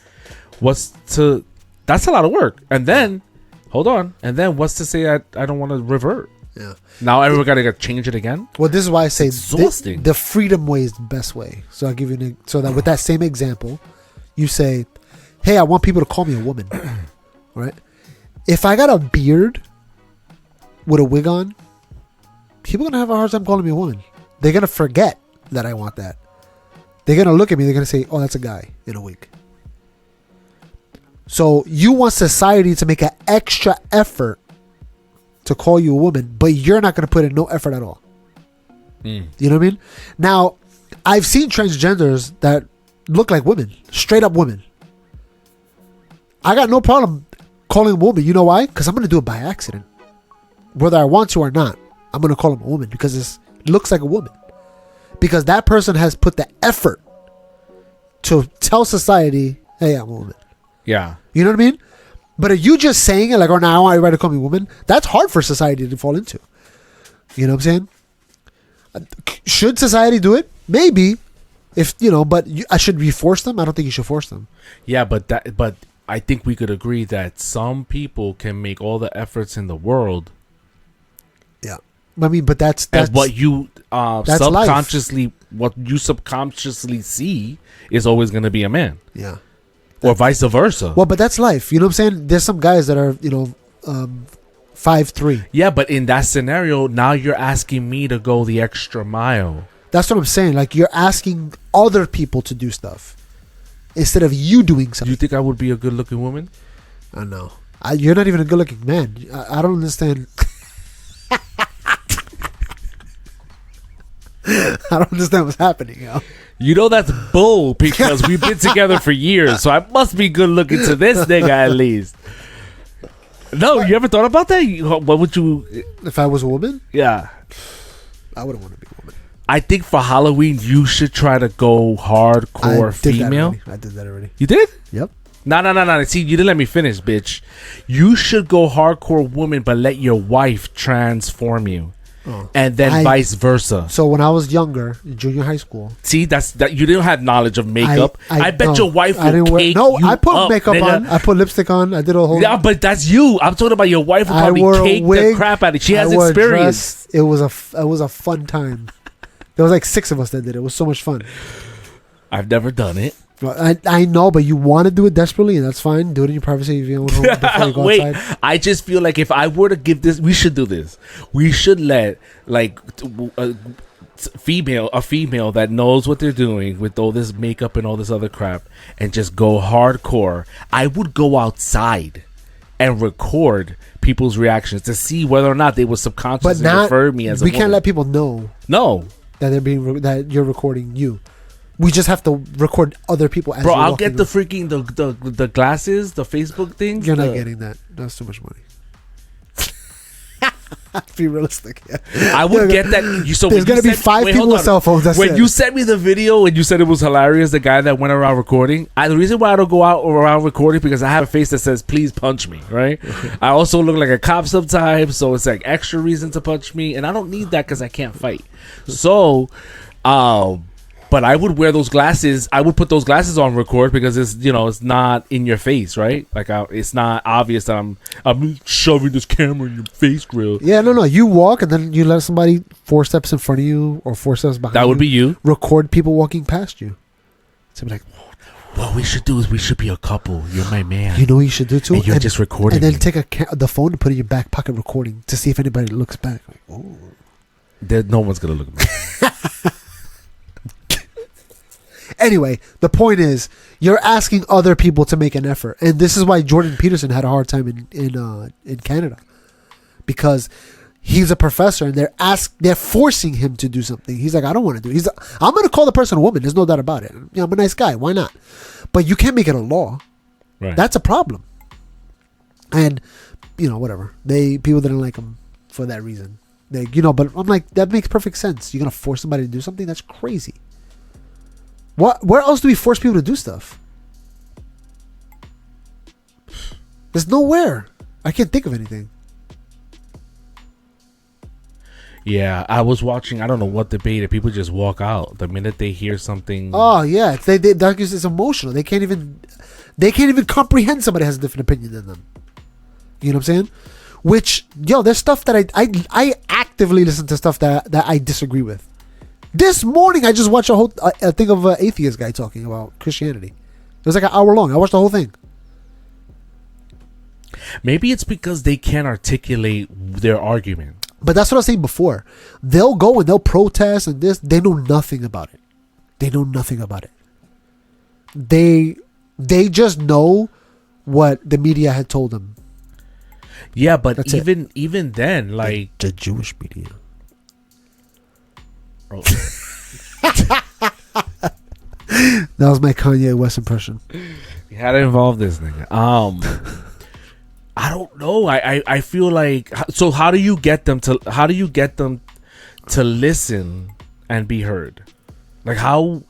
[SPEAKER 2] that's a lot of work. And then hold on, and then what's to say I don't want to revert?
[SPEAKER 3] Yeah,
[SPEAKER 2] now everyone gotta change it again.
[SPEAKER 3] Well, this is why I say
[SPEAKER 2] exhausting.
[SPEAKER 3] The freedom way is the best way. So I'll give you so that with that same example, you say, hey, I want people to call me a woman. All right, if I got a beard with a wig on, people are gonna have a hard time calling me a woman. They're going to forget that I want that. They're going to look at me. They're going to say, oh, that's a guy in a wig. So you want society to make an extra effort to call you a woman, but you're not going to put in no effort at all. You know what I mean? Now, I've seen transgenders that look like women, straight up women. I got no problem calling him a woman. You know why? Because I'm going to do it by accident. Whether I want to or not, I'm going to call him a woman because it looks like a woman. Because that person has put the effort to tell society, hey, I'm a woman.
[SPEAKER 2] Yeah.
[SPEAKER 3] You know what I mean? But if you just saying it like, oh, now I want everybody to call me a woman, that's hard for society to fall into. You know what I'm saying? Should society do it? Maybe. If but I should we force them? I don't think you should force them.
[SPEAKER 2] Yeah, but I think we could agree that some people can make all the efforts in the world.
[SPEAKER 3] Yeah. I mean, but that's
[SPEAKER 2] and what you
[SPEAKER 3] that's
[SPEAKER 2] subconsciously
[SPEAKER 3] life.
[SPEAKER 2] What you subconsciously see is always going to be a man.
[SPEAKER 3] Yeah.
[SPEAKER 2] Or vice versa.
[SPEAKER 3] Well, but that's life. You know what I'm saying? There's some guys that are, 5'3".
[SPEAKER 2] Yeah, but in that scenario, now you're asking me to go the extra mile.
[SPEAKER 3] That's what I'm saying. Like, you're asking other people to do stuff instead of you doing something.
[SPEAKER 2] You think I would be a good-looking woman?
[SPEAKER 3] I know. You're not even a good-looking man. I don't understand. I don't understand what's happening, yo.
[SPEAKER 2] You know that's bull because we've been together for years, so I must be good looking to this nigga at least. No, you ever thought about that? What would you...
[SPEAKER 3] If I was a woman?
[SPEAKER 2] Yeah.
[SPEAKER 3] I wouldn't want to be a woman.
[SPEAKER 2] I think for Halloween, you should try to go hardcore female.
[SPEAKER 3] I did that already.
[SPEAKER 2] You did?
[SPEAKER 3] Yep.
[SPEAKER 2] No. See, you didn't let me finish, bitch. You should go hardcore woman, but let your wife transform you. And then vice versa.
[SPEAKER 3] So when I was younger, in junior high school.
[SPEAKER 2] See, that you didn't have knowledge of makeup. I bet your wife will cake you
[SPEAKER 3] I put
[SPEAKER 2] up,
[SPEAKER 3] makeup
[SPEAKER 2] nigga.
[SPEAKER 3] on. I put lipstick on. I did a whole.
[SPEAKER 2] Yeah, but that's you. I'm talking about your wife will probably cake the crap out of it. She has experience.
[SPEAKER 3] It was a fun time. There was like 6 of us that did it. It was so much fun.
[SPEAKER 2] I've never done it.
[SPEAKER 3] I know, but you want to do it desperately, and that's fine. Do it in your privacy of your own home before you go
[SPEAKER 2] Wait,
[SPEAKER 3] outside.
[SPEAKER 2] I just feel like if I were to give this, we should do this. We should let a female that knows what they're doing with all this makeup and all this other crap, and just go hardcore. I would go outside and record people's reactions to see whether or not they would subconsciously refer me as a woman.
[SPEAKER 3] We can't let people know.
[SPEAKER 2] No,
[SPEAKER 3] that that you're recording you. We just have to record other people. As
[SPEAKER 2] bro, I'll get the freaking the glasses, the Facebook thing.
[SPEAKER 3] You're not getting that. That's too much money. Be realistic. Yeah.
[SPEAKER 2] I would get that.
[SPEAKER 3] There's gonna be 5 people with cell phones.
[SPEAKER 2] When you sent me the video and you said it was hilarious, the guy that went around recording. The reason why I don't go out around recording because I have a face that says "Please punch me." Right. I also look like a cop sometimes, so it's like extra reason to punch me, and I don't need that because I can't fight. So, but I would wear those glasses. I would put those glasses on record because it's not in your face, right? Like it's not obvious that I'm shoving this camera in your face grill.
[SPEAKER 3] Yeah, no. You walk and then you let somebody 4 steps in front of you or 4 steps behind you.
[SPEAKER 2] That would be you.
[SPEAKER 3] Record people walking past you. So be like,
[SPEAKER 2] what we should do is we should be a couple. You're my man.
[SPEAKER 3] You know what you should do too?
[SPEAKER 2] And you're just recording.
[SPEAKER 3] And then take the phone and put it in your back pocket recording to see if anybody looks back. Like, oh.
[SPEAKER 2] No one's going to look at me.
[SPEAKER 3] Anyway, the point is, you're asking other people to make an effort, and this is why Jordan Peterson had a hard time in Canada, because he's a professor and they're forcing him to do something. He's like, I don't want to do it. He's like, I'm going to call the person a woman. There's no doubt about it. I'm a nice guy. Why not? But you can't make it a law.
[SPEAKER 2] Right.
[SPEAKER 3] That's a problem. And whatever. People didn't like him for that reason. But I'm like, that makes perfect sense. You're going to force somebody to do something? That's crazy. Where else do we force people to do stuff? There's nowhere. I can't think of anything.
[SPEAKER 2] Yeah, I was watching, I don't know what debate, and people just walk out the minute they hear something.
[SPEAKER 3] Oh yeah, it's emotional. They can't even comprehend somebody has a different opinion than them. You know what I'm saying? Which, there's stuff that I actively listen to stuff that I disagree with. This morning, I just watched a whole thing of an atheist guy talking about Christianity. It was like an hour long. I watched the whole thing.
[SPEAKER 2] Maybe it's because they can't articulate their argument.
[SPEAKER 3] But that's what I was saying before. They'll go and they'll protest and this. They know nothing about it. They just know what the media had told them.
[SPEAKER 2] Yeah, but even then, like
[SPEAKER 3] the Jewish media.
[SPEAKER 2] Oh.
[SPEAKER 3] That was my Kanye West impression.
[SPEAKER 2] You had to involve this nigga. I don't know. I feel like, so how do you get them to listen and be heard? Like how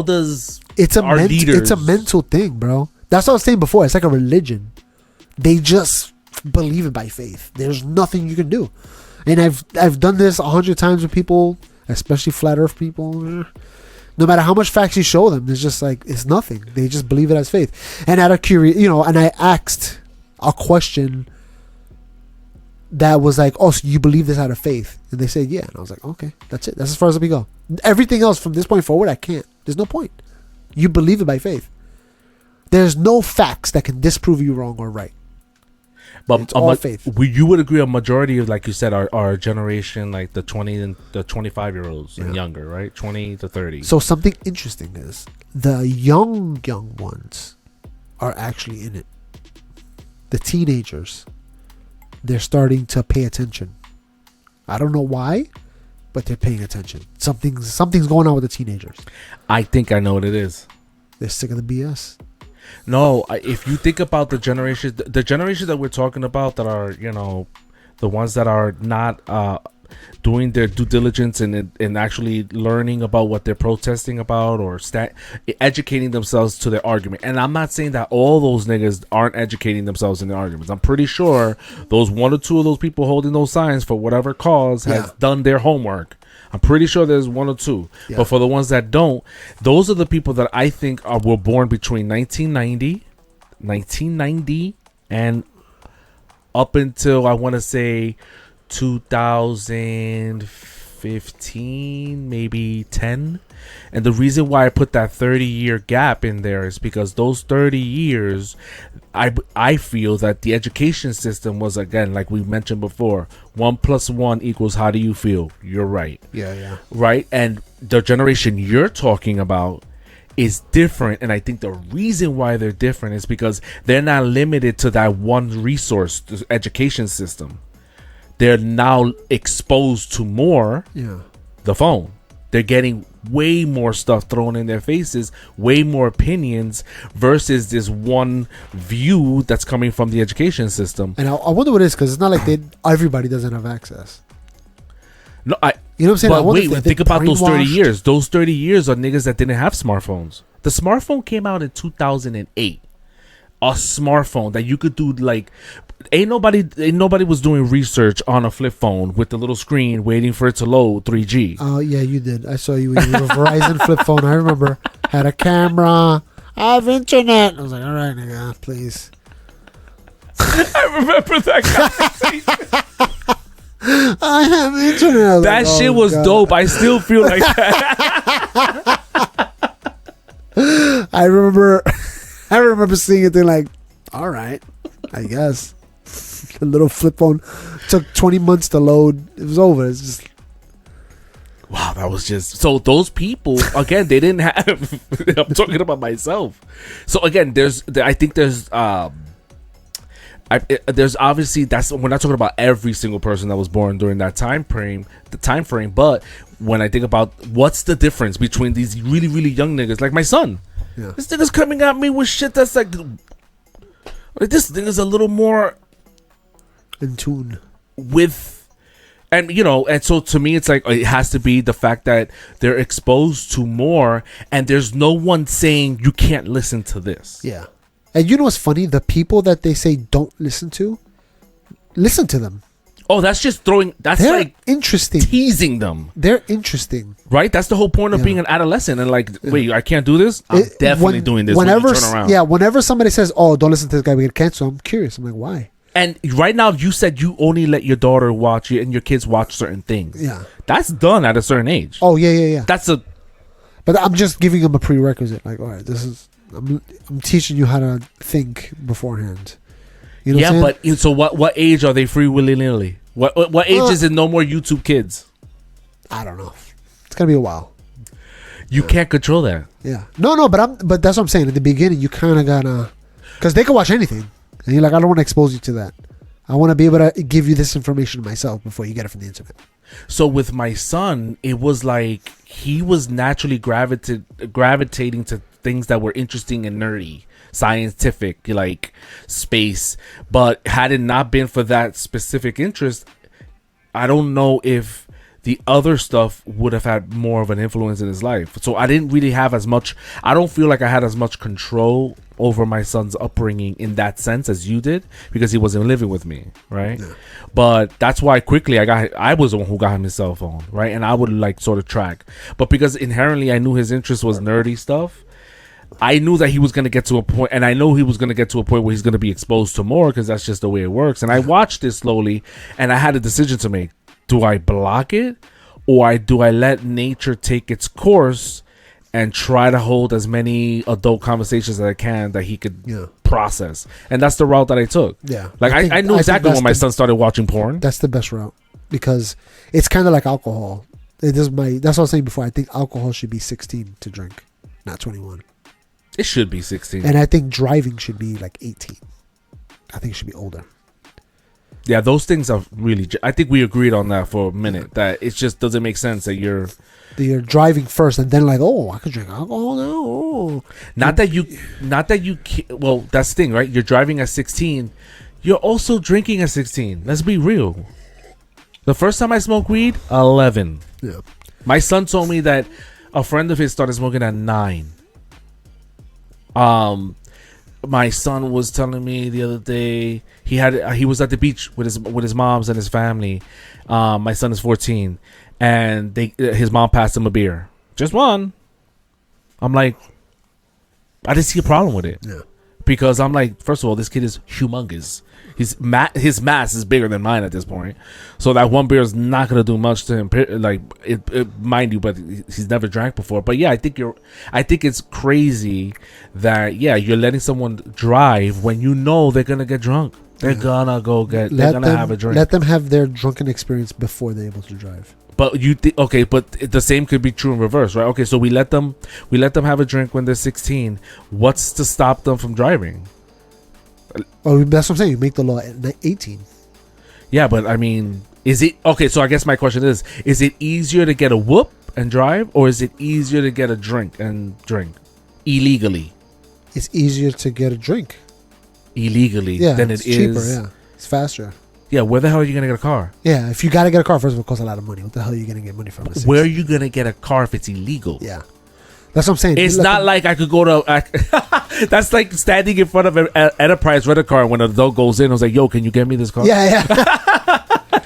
[SPEAKER 2] does
[SPEAKER 3] It's a
[SPEAKER 2] our leaders?
[SPEAKER 3] it's a mental thing, bro. That's what I was saying before. It's like a religion. They just believe it by faith. There's nothing you can do. And I've done this 100 times with people, especially flat earth people. No matter how much facts you show them, it's just like, it's nothing. They just believe it as faith. And out of curiosity, and I asked a question that was like, oh, so you believe this out of faith? And they said, yeah. And I was like, okay, that's it. That's as far as we go. Everything else from this point forward, I can't. There's no point. You believe it by faith. There's no facts that can disprove you wrong or right.
[SPEAKER 2] But
[SPEAKER 3] it's all faith.
[SPEAKER 2] You would agree a majority of, like you said, our generation, like the 20 and the 25-year-olds and younger, right? 20 to 30.
[SPEAKER 3] So something interesting is the young ones are actually in it. The teenagers, they're starting to pay attention. I don't know why, but they're paying attention. Something's going on with the teenagers.
[SPEAKER 2] I think I know what it is.
[SPEAKER 3] They're sick of the BS.
[SPEAKER 2] No, if you think about the generations that we're talking about that are, the ones that are not doing their due diligence and actually learning about what they're protesting about or educating themselves to their argument. And I'm not saying that all those niggas aren't educating themselves in their arguments. I'm pretty sure those one or two of those people holding those signs for whatever cause has done their homework. I'm pretty sure there's one or two. Yeah. But for the ones that don't, those are the people that I think were born between 1990 and up until, I want to say, 2015, maybe 10. And the reason why I put that 30-year gap in there is because those 30 years, I feel that the education system was, again, like we mentioned before, 1 + 1 = how do you feel? You're right.
[SPEAKER 3] Yeah.
[SPEAKER 2] Right? And the generation you're talking about is different, and I think the reason why they're different is because they're not limited to that one resource, the education system. They're now exposed to more. The phone. They're getting way more stuff thrown in their faces, way more opinions versus this one view that's coming from the education system.
[SPEAKER 3] And I wonder what it is, because it's not like everybody doesn't have access.
[SPEAKER 2] No,
[SPEAKER 3] you know what I'm saying?
[SPEAKER 2] But wait, think about those 30 years. Those 30 years are niggas that didn't have smartphones. The smartphone came out in 2008. A smartphone that you could do, like, ain't nobody was doing research on a flip phone with the little screen waiting for it to load 3G.
[SPEAKER 3] Oh yeah, you did. I saw you with a Verizon flip phone. I remember. Had a camera. I have internet. I was like, all right, nigga, please.
[SPEAKER 2] I remember that conversation.
[SPEAKER 3] I have internet.
[SPEAKER 2] That shit was dope. I still feel like that.
[SPEAKER 3] I remember seeing it. They're like, all right, I guess. The little flip phone took 20 months to load. It was over. It's just,
[SPEAKER 2] wow, that was just, so those people, again, they didn't have, I'm talking about myself. So again, I think there's obviously, that's, we're not talking about every single person that was born during that time frame, but when I think about what's the difference between these really, really young niggas, like my son, this nigga's coming at me with shit that's like this nigga's a little more
[SPEAKER 3] in tune
[SPEAKER 2] with, and and so to me it's like it has to be the fact that they're exposed to more, and there's no one saying you can't listen to this.
[SPEAKER 3] Yeah. And you know what's funny? The people that they say don't listen to them.
[SPEAKER 2] Oh, that's just they're like
[SPEAKER 3] interesting,
[SPEAKER 2] teasing them.
[SPEAKER 3] They're interesting,
[SPEAKER 2] right? That's the whole point of being an adolescent. And like, wait, I can't do this. I'm definitely doing this.
[SPEAKER 3] Whenever,
[SPEAKER 2] turn around.
[SPEAKER 3] Whenever somebody says, "Oh, don't listen to this guy, we get canceled," I'm curious. I'm like, why?
[SPEAKER 2] And right now, you said you only let your daughter watch and your kids watch certain things.
[SPEAKER 3] Yeah,
[SPEAKER 2] that's done at a certain age.
[SPEAKER 3] Oh yeah.
[SPEAKER 2] But
[SPEAKER 3] I'm just giving them a prerequisite. Like, all right, this is I'm teaching you how to think beforehand. You know
[SPEAKER 2] but so what age are they free willy-nilly? What age is it no more YouTube Kids?
[SPEAKER 3] I don't know. It's gonna be a while.
[SPEAKER 2] You can't control that.
[SPEAKER 3] Yeah. No, but that's what I'm saying. At the beginning, you kind of gotta, because they can watch anything, and you're like, I don't want to expose you to that. I want to be able to give you this information myself before you get it from the internet.
[SPEAKER 2] So with my son, it was like he was naturally gravitating to things that were interesting and nerdy. scientific, like space. But had it not been for that specific interest, I don't know if the other stuff would have had more of an influence in his life. So I didn't really have as much. I don't feel like I had as much control over my son's upbringing in that sense as you did, because he wasn't living with me, right? Yeah. But that's why quickly I was the one who got him his cell phone, right? And I would like sort of track. But because inherently I knew his interest was nerdy stuff, I knew that he was going to get to a point, and I know he was going to get to a point where he's going to be exposed to more, because that's just the way it works. And I watched it slowly, and I had a decision to make. Do I block it, or do I let nature take its course and try to hold as many adult conversations as I can that he could process? And that's the route that I took.
[SPEAKER 3] Yeah.
[SPEAKER 2] Like I knew exactly when my son started watching porn.
[SPEAKER 3] That's the best route, because it's kind of like alcohol. That's what I was saying before. I think alcohol should be 16 to drink, not 21.
[SPEAKER 2] It should be 16.
[SPEAKER 3] And I think driving should be like 18. I think it should be older.
[SPEAKER 2] Yeah, those things are really... I think we agreed on that for a minute, that it just doesn't make sense that you're
[SPEAKER 3] driving first and then like, oh, I could drink alcohol now. Oh.
[SPEAKER 2] Not that you well, that's the thing, right? You're driving at 16. You're also drinking at 16. Let's be real. The first time I smoked weed, 11.
[SPEAKER 3] Yeah.
[SPEAKER 2] My son told me that a friend of his started smoking at 9. My son was telling me the other day he was at the beach with his moms and his family. My son is 14, and his mom passed him a beer, just one. I'm like, I didn't see a problem with it.
[SPEAKER 3] Yeah.
[SPEAKER 2] Because I'm like, first of all, this kid is humongous. His mass is bigger than mine at this point, so that one beer is not gonna do much to him. Like mind you, but he's never drank before. But yeah, I think it's crazy that you're letting someone drive when you know they're gonna get drunk. They're gonna have a drink.
[SPEAKER 3] Let them have their drunken experience before they're able to drive.
[SPEAKER 2] But but the same could be true in reverse, right? Okay, so we let them have a drink when they're 16. What's to stop them from driving?
[SPEAKER 3] Oh, that's what I'm saying. You make the law at 18.
[SPEAKER 2] Yeah, but I mean, is it okay? So I guess my question is it easier to get a whoop and drive, or is it easier to get a drink and drink illegally?
[SPEAKER 3] It's easier to get a drink
[SPEAKER 2] illegally than it is.
[SPEAKER 3] Cheaper, yeah. It's faster.
[SPEAKER 2] Yeah, where the hell are you gonna get a car?
[SPEAKER 3] Yeah, if you gotta get a car, first of all, it costs a lot of money. What the hell are you gonna get money from?
[SPEAKER 2] Where are you gonna get a car if it's illegal?
[SPEAKER 3] Yeah, that's what I'm saying.
[SPEAKER 2] It's not like I could go to. That's like standing in front of an Enterprise rental car when an adult goes in. I was like, "Yo, can you get me this car?"
[SPEAKER 3] Yeah.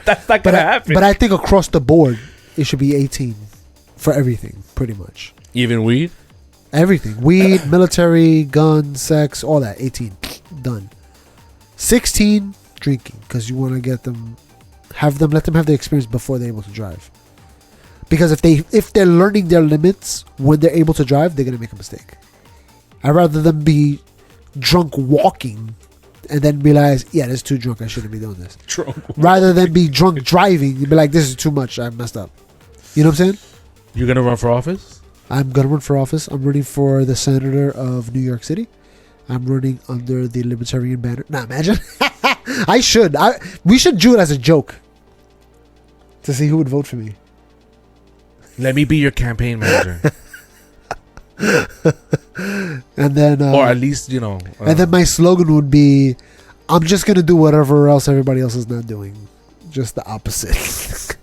[SPEAKER 2] That's not gonna happen.
[SPEAKER 3] But I think across the board, it should be 18 for everything, pretty much.
[SPEAKER 2] Even weed.
[SPEAKER 3] Everything: weed, military, guns, sex, all that. 18, done. 16. Drinking, because you want to let them have the experience before they're able to drive. Because if they're learning their limits when they're able to drive, they're gonna make a mistake. I'd rather them be drunk walking and then realize, yeah, this is too drunk, I shouldn't be doing this. Rather than be drunk driving and be like, this is too much, I messed up. You know what I'm saying?
[SPEAKER 2] You're gonna run for office?
[SPEAKER 3] I'm gonna run for office. I'm running for the senator of New York City. I'm running under the Libertarian banner. Nah, imagine. I should. We should do it as a joke to see who would vote for me.
[SPEAKER 2] Let me be your campaign manager.
[SPEAKER 3] And then,
[SPEAKER 2] or at least, and
[SPEAKER 3] then my slogan would be, "I'm just gonna do whatever else everybody else is not doing, just the opposite.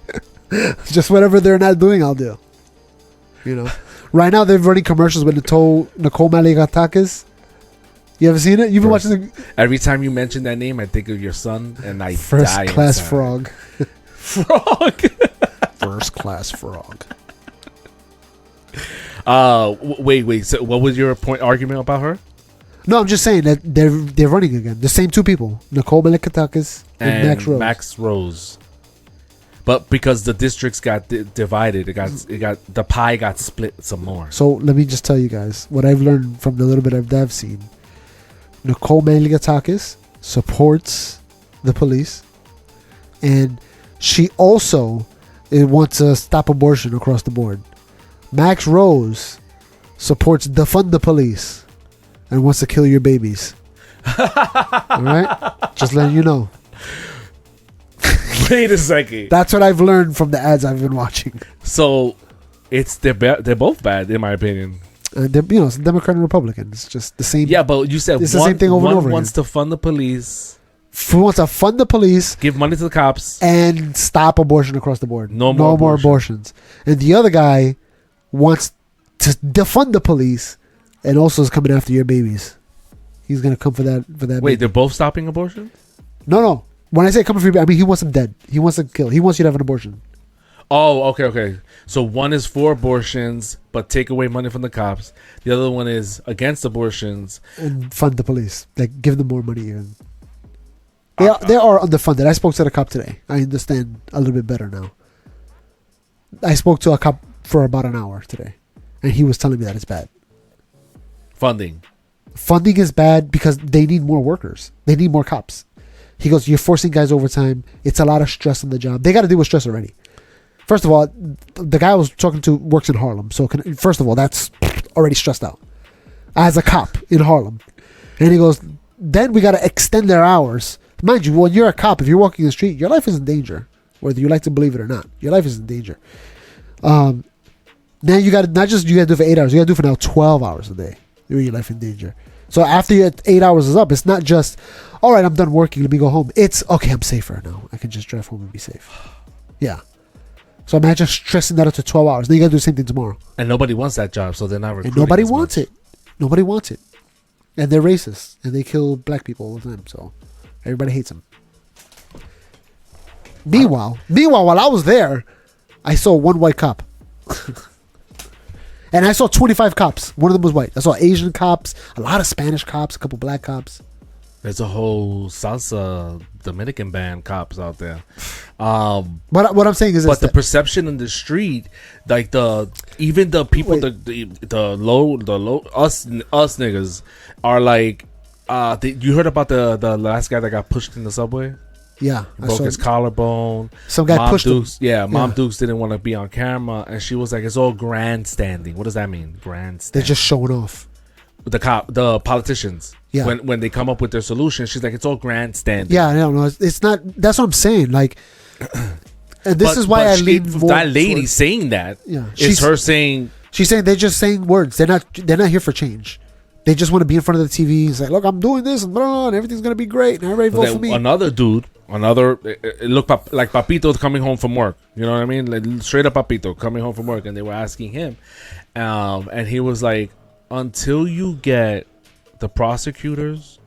[SPEAKER 3] Just whatever they're not doing, I'll do." Right now they're running commercials with Nicole Maligatakis. You ever seen it? You've been watching it?
[SPEAKER 2] Every time you mention that name, I think of your son, and I
[SPEAKER 3] First
[SPEAKER 2] die
[SPEAKER 3] class
[SPEAKER 2] inside.
[SPEAKER 3] frog.
[SPEAKER 2] Frog.
[SPEAKER 3] First class frog.
[SPEAKER 2] Wait. So, what was your argument about her?
[SPEAKER 3] No, I'm just saying that they're running again. The same two people, Nicole Maligatakis and Max Rose.
[SPEAKER 2] But because the districts got divided, it got the pie got split some more.
[SPEAKER 3] So let me just tell you guys what I've learned from the little bit I've seen. Nicole Maligatakis supports the police, and she also wants to stop abortion across the board. Max Rose supports defund the police and wants to kill your babies. All right? Just letting you know.
[SPEAKER 2] Wait a second.
[SPEAKER 3] That's what I've learned from the ads I've been watching.
[SPEAKER 2] So they're both bad, in my opinion.
[SPEAKER 3] It's Democrat and Republican. It's just the same.
[SPEAKER 2] Yeah, but you said
[SPEAKER 3] it's the same thing over and over
[SPEAKER 2] one wants
[SPEAKER 3] again.
[SPEAKER 2] to fund the police,
[SPEAKER 3] Who wants to fund the police,
[SPEAKER 2] give money to the cops,
[SPEAKER 3] and stop abortion across the board.
[SPEAKER 2] No more
[SPEAKER 3] abortions. And the other guy wants to defund the police and also is coming after your babies. He's gonna come for that.
[SPEAKER 2] Wait,
[SPEAKER 3] baby.
[SPEAKER 2] they're both stopping abortion?
[SPEAKER 3] No. When I say coming for you, I mean he wants them dead. He wants to kill. He wants you to have an abortion.
[SPEAKER 2] Oh, okay. So one is for abortions, but take away money from the cops. The other one is against abortions
[SPEAKER 3] And fund the police. Like, give them more money even. They are underfunded. I spoke to the cop today. I understand a little bit better now. I spoke to a cop for about an hour today. And he was telling me that it's bad.
[SPEAKER 2] funding.
[SPEAKER 3] Funding is bad because they need more workers. They need more cops. He goes, you're forcing guys overtime. It's a lot of stress on the job. They got to deal with stress already. First of all, the guy I was talking to works in Harlem. So first of all, that's already stressed out. As a cop in Harlem. And he goes, then we got to extend their hours. Mind you, when you're a cop, if you're walking the street, your life is in danger. Whether you like to believe it or not. Your life is in danger. Now you got to, not just you got to do it for 8 hours. You got to do it for now 12 hours a day. You're your life in danger. So after your 8 hours is up, it's not just, all right, I'm done working. Let me go home. It's, okay, I'm safer now. I can just drive home and be safe. Yeah. So imagine stressing that up to 12 hours. Then you got to do the same thing tomorrow.
[SPEAKER 2] And nobody wants that job, so they're not recruiting.
[SPEAKER 3] And nobody
[SPEAKER 2] as
[SPEAKER 3] wants
[SPEAKER 2] much.
[SPEAKER 3] it. Nobody wants it. And they're racist. And they kill black people all the time. So everybody hates them. Meanwhile, while I was there, I saw one white cop. And I saw 25 cops. One of them was white. I saw Asian cops, a lot of Spanish cops, a couple black cops.
[SPEAKER 2] There's a whole salsa Dominican band cops out there.
[SPEAKER 3] What I'm saying is this.
[SPEAKER 2] But the perception in the street, like even the people, the low us niggas are like, you heard about the last guy that got pushed in the subway?
[SPEAKER 3] Yeah,
[SPEAKER 2] Broke his collarbone.
[SPEAKER 3] Some guy pushed him.
[SPEAKER 2] Mom Dukes didn't want to be on camera, and she was like, "It's all grandstanding." What does that mean? Grandstanding.
[SPEAKER 3] They're just showing off.
[SPEAKER 2] The politicians.
[SPEAKER 3] Yeah.
[SPEAKER 2] When they come up with their solution, she's like, "It's all grandstanding."
[SPEAKER 3] Yeah, I don't know. It's not. That's what I'm saying. Like, and this is why I lean more.
[SPEAKER 2] That lady saying that.
[SPEAKER 3] Yeah,
[SPEAKER 2] it's her saying.
[SPEAKER 3] She's saying they're just saying words. They're not here for change. They just want to be in front of the TV and say, "Look, I'm doing this and blah, blah, and everything's gonna be great, and everybody vote for me."
[SPEAKER 2] Another dude, it looked like Papito coming home from work. You know what I mean? Like, straight up Papito coming home from work, and they were asking him, and he was like, "Until you get the prosecutors,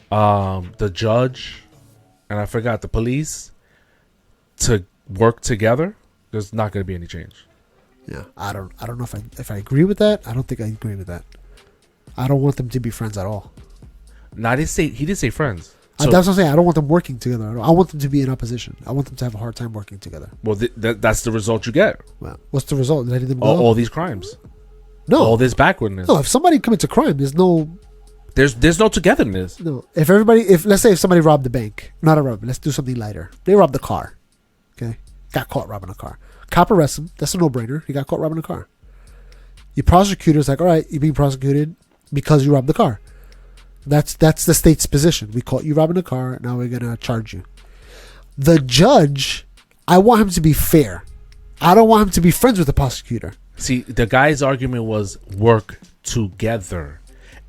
[SPEAKER 2] the judge, and I forgot the police to work together, there's not going to be any change."
[SPEAKER 3] Yeah, I don't know if I agree with that. I don't think I agree with that. I don't want them to be friends at all.
[SPEAKER 2] He did say friends. So,
[SPEAKER 3] that's what I'm saying. I don't want them working together. I want them to be in opposition. I want them to have a hard time working together.
[SPEAKER 2] Well, that's the result you get.
[SPEAKER 3] Well, what's the result? Letting them go?
[SPEAKER 2] All these crimes.
[SPEAKER 3] No,
[SPEAKER 2] all this backwardness.
[SPEAKER 3] No, if somebody commits a crime, there's no
[SPEAKER 2] togetherness.
[SPEAKER 3] No, let's say if somebody robbed the bank, not a robbery. Let's do something lighter. They robbed the car. Okay, got caught robbing a car. Cop arrests him. That's a no-brainer. He got caught robbing a car. Your prosecutor's like, all right, you're being prosecuted because you robbed the car. That's the state's position. We caught you robbing a car. Now we're gonna charge you. The judge, I want him to be fair. I don't want him to be friends with the prosecutor.
[SPEAKER 2] See, the guy's argument was work together,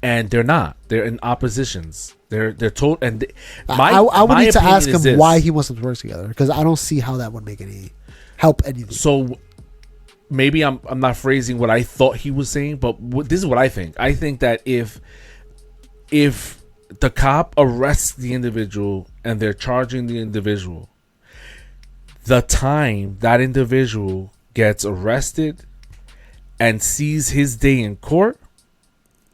[SPEAKER 2] and they're not. They're in oppositions. They're told. And
[SPEAKER 3] I would need to ask him why he wants them to work together, because I don't see how that would make any help anything.
[SPEAKER 2] So maybe I'm not phrasing what I thought he was saying, but this is what I think. I think that if the cop arrests the individual and they're charging the individual, the time that individual gets arrested and sees his day in court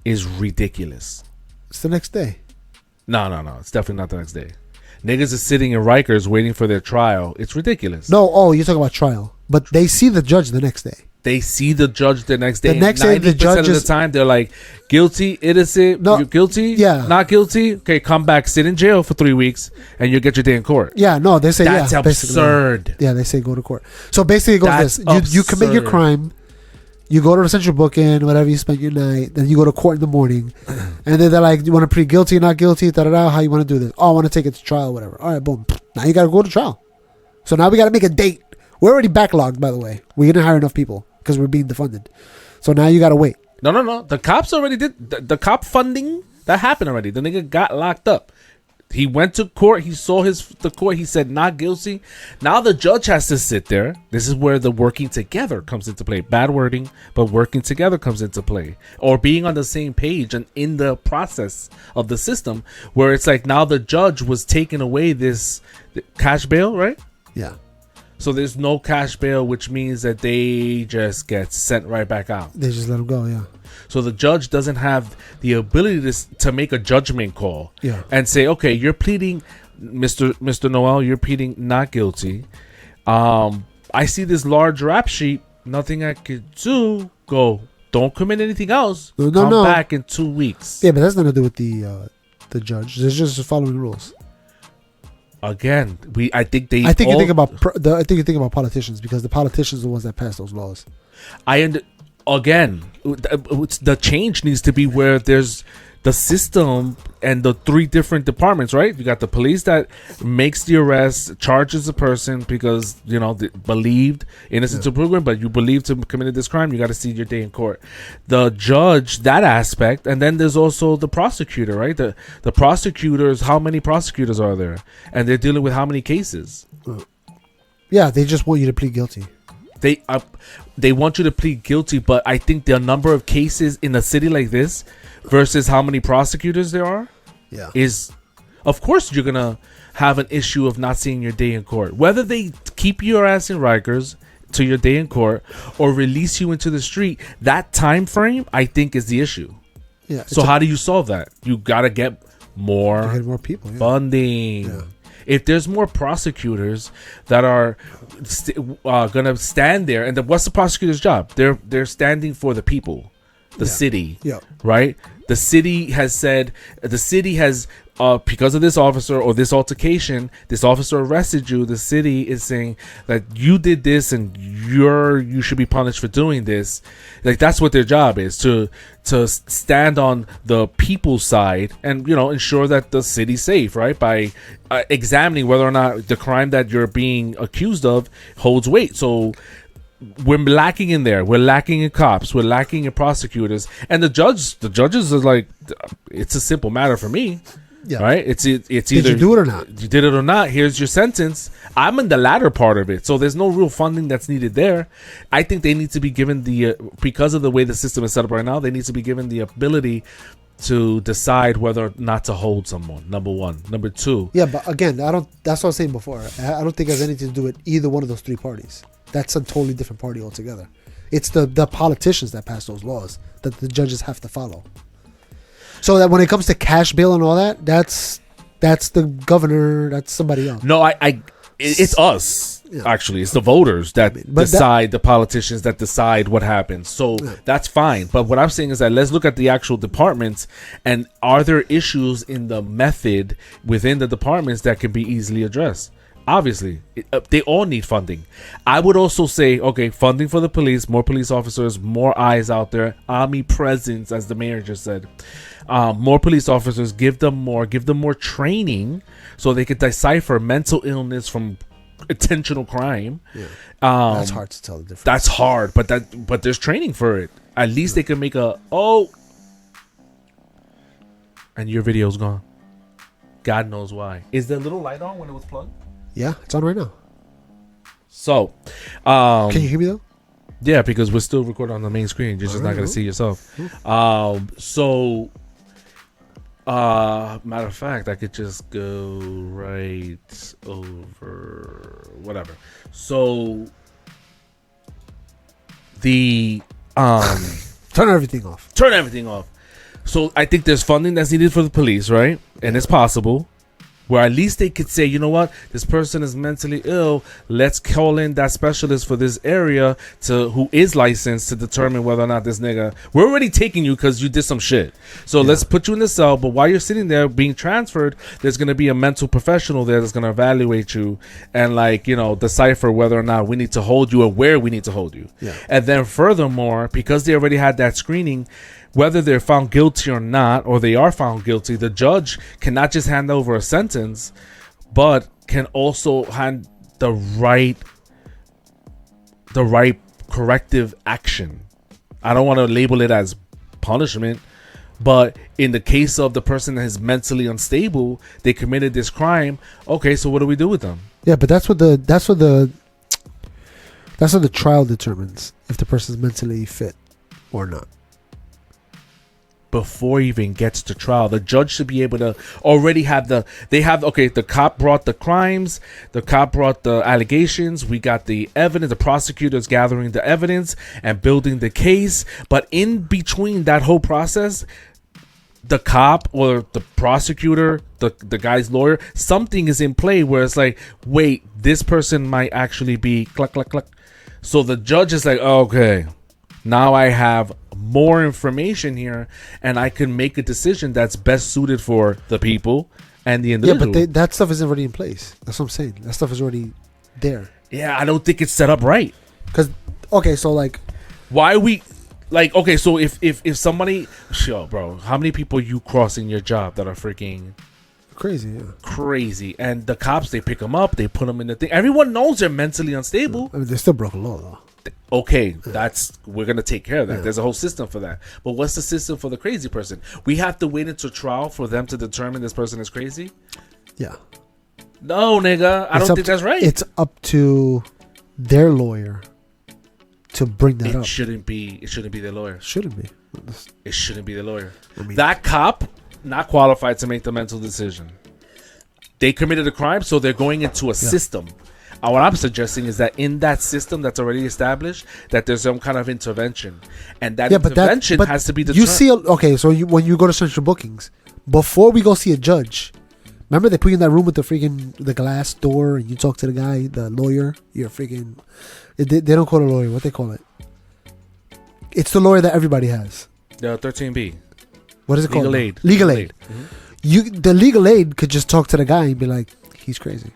[SPEAKER 2] is ridiculous.
[SPEAKER 3] It's the next day.
[SPEAKER 2] No. It's definitely not the next day. Niggas is sitting in Rikers waiting for their trial. It's ridiculous.
[SPEAKER 3] No, you're talking about trial. But they see the judge the next day.
[SPEAKER 2] They see the judge the next day.
[SPEAKER 3] The next day, the judge
[SPEAKER 2] of the time, they're like, guilty, innocent, you're guilty, not guilty. Okay, come back, sit in jail for 3 weeks, and you'll get your day in court.
[SPEAKER 3] Yeah, no, they say
[SPEAKER 2] that's absurd.
[SPEAKER 3] Yeah, they say go to court. So basically, it goes this: you commit your crime, you go to the central booking, whatever you spend your night, then you go to court in the morning, and then they're like, you want to plead guilty, not guilty, how you want to do this? Oh, I want to take it to trial, whatever. All right, boom. Now you got to go to trial. So now we got to make a date. We're already backlogged, by the way. We didn't hire enough people because we're being defunded. So now you got to wait.
[SPEAKER 2] No. The cops already did the cop funding that happened already. The nigga got locked up. He went to court. He saw the court. He said not guilty. Now the judge has to sit there. This is where the working together comes into play. Bad wording, but working together comes into play. Or being on the same page and in the process of the system, where it's like now the judge was taking away this cash bail, right?
[SPEAKER 3] Yeah.
[SPEAKER 2] So there's no cash bail, which means that they just get sent right back out.
[SPEAKER 3] They just let him go, yeah.
[SPEAKER 2] So the judge doesn't have the ability to make a judgment call and say, okay, you're pleading, Mr. Noel, you're pleading not guilty. I see this large rap sheet. Nothing I could do. Go. Don't commit anything else. Come back in 2 weeks.
[SPEAKER 3] Yeah, but that's nothing to do with the judge. They're just following rules.
[SPEAKER 2] Again, I think you think about politicians, because the politicians are the ones that pass those laws. Again, the change needs to be where there's the system and the 3 different departments, right? You got the police that makes the arrest, charges the person because, they believed innocent to proven, but you believe to committed this crime, you got to see your day in court. The judge, that aspect, and then there's also the prosecutor, right? The prosecutors, how many prosecutors are there? And they're dealing with how many cases?
[SPEAKER 3] Yeah, they just want you to plead guilty.
[SPEAKER 2] They want you to plead guilty, but I think the number of cases in a city like this versus how many prosecutors there are is, of course, you're gonna have an issue of not seeing your day in court. Whether they keep your ass in Rikers to your day in court or release you into the street, that time frame I think is the issue. Yeah. So how do you solve that? You gotta get more
[SPEAKER 3] people,
[SPEAKER 2] funding. Yeah. If there's more prosecutors that are gonna stand there, and what's the prosecutor's job? They're standing for the people, the city, right? The city has said, because of this officer or this altercation, this officer arrested you. The city is saying that you did this and you should be punished for doing this. Like, that's what their job is, to stand on the people's side and, ensure that the city's safe, right? By examining whether or not the crime that you're being accused of holds weight. So we're lacking in there. We're lacking in cops. We're lacking in prosecutors. And the judges are like, it's a simple matter for me. Yeah. Right? It's either did
[SPEAKER 3] you do it or not?
[SPEAKER 2] You did it or not. Here's your sentence. I'm in the latter part of it. So there's no real funding that's needed there. I think they need to be given because of the way the system is set up right now, they need to be given the ability to decide whether or not to hold someone. Number one. Number two.
[SPEAKER 3] Yeah, but again, that's what I was saying before. I don't think it has anything to do with either one of those 3 parties. That's a totally different party altogether. It's the politicians that pass those laws that the judges have to follow. So that when it comes to cash bail and all that, that's the governor, that's somebody else.
[SPEAKER 2] No, it's us. Yeah. Actually, it's the voters that decide, the politicians that decide what happens. So that's fine. But what I'm saying is that let's look at the actual departments, and are there issues in the method within the departments that can be easily addressed? Obviously, they all need funding. I would also say, okay, funding for the police, more police officers, more eyes out there, omnipresence, as the mayor just said. More police officers, give them more training so they could decipher mental illness from intentional crime. Yeah.
[SPEAKER 3] That's hard to tell the difference.
[SPEAKER 2] That's hard, but there's training for it. At least they can make and your video's gone. God knows why. Is the little light on when it was plugged?
[SPEAKER 3] Yeah, it's on right now.
[SPEAKER 2] So,
[SPEAKER 3] can you hear me though?
[SPEAKER 2] Yeah, because we're still recording on the main screen. You're just not going to see yourself. Matter of fact, I could just go right over whatever. So the
[SPEAKER 3] turn everything off.
[SPEAKER 2] So I think there's funding that's needed for the police, right? And it's possible. Where at least they could say, you know what, this person is mentally ill. Let's call in that specialist for this area who is licensed to determine whether or not this nigga. We're already taking you because you did some shit. So let's put you in the cell. But while you're sitting there being transferred, there's gonna be a mental professional there that's gonna evaluate you and decipher whether or not we need to hold you or where we need to hold you. Yeah. And then furthermore, because they already had that screening, whether they're found guilty or not, or they are found guilty, the judge cannot just hand over a sentence, but can also hand the right corrective action. I don't want to label it as punishment, but in the case of the person that is mentally unstable, they committed this crime. Okay, so what do we do with them?
[SPEAKER 3] Yeah, but that's what the trial determines if the person's mentally fit or not.
[SPEAKER 2] Before it even gets to trial, the judge should be able to already have the cop brought the crimes, the cop brought the allegations, we got the evidence, the prosecutor's gathering the evidence and building the case, but in between that whole process, the cop or the prosecutor, the guy's lawyer, something is in play where it's like, wait, this person might actually be cluck cluck cluck. So the judge is like, okay, now I have more information here, and I can make a decision that's best suited for the people and the individual.
[SPEAKER 3] Yeah, but that stuff is already in place. That's what I'm saying. That stuff is already there.
[SPEAKER 2] Yeah, I don't think it's set up right.
[SPEAKER 3] Because, okay, so like,
[SPEAKER 2] why we like? Okay, so if somebody, sure, bro, how many people you cross in your job that are freaking crazy, and the cops, they pick them up, they put them in the thing. Everyone knows they're mentally unstable.
[SPEAKER 3] I mean, they still broke a law though.
[SPEAKER 2] Okay, we're gonna take care of that.
[SPEAKER 3] Yeah.
[SPEAKER 2] There's a whole system for that. But what's the system for the crazy person? We have to wait until trial for them to determine this person is crazy?
[SPEAKER 3] Yeah.
[SPEAKER 2] No, nigga, I don't think that's right.
[SPEAKER 3] It's up to their lawyer to bring that up.
[SPEAKER 2] It shouldn't be their lawyer.
[SPEAKER 3] Shouldn't be.
[SPEAKER 2] It shouldn't be their lawyer.
[SPEAKER 3] I mean,
[SPEAKER 2] that cop not qualified to make the mental decision. They committed a crime, so they're going into a system. What I'm suggesting is that in that system that's already established, that there's some kind of intervention, and that intervention has to be determined.
[SPEAKER 3] You see, okay, so when you go to central bookings, before we go see a judge, remember they put you in that room with the glass door, and you talk to the guy, the lawyer. You're freaking. They don't call it a lawyer. What they call it? It's the lawyer that everybody has.
[SPEAKER 2] The 13B.
[SPEAKER 3] What is it called?
[SPEAKER 2] Legal aid.
[SPEAKER 3] Legal aid. Mm-hmm. The legal aid could just talk to the guy and be like, he's crazy.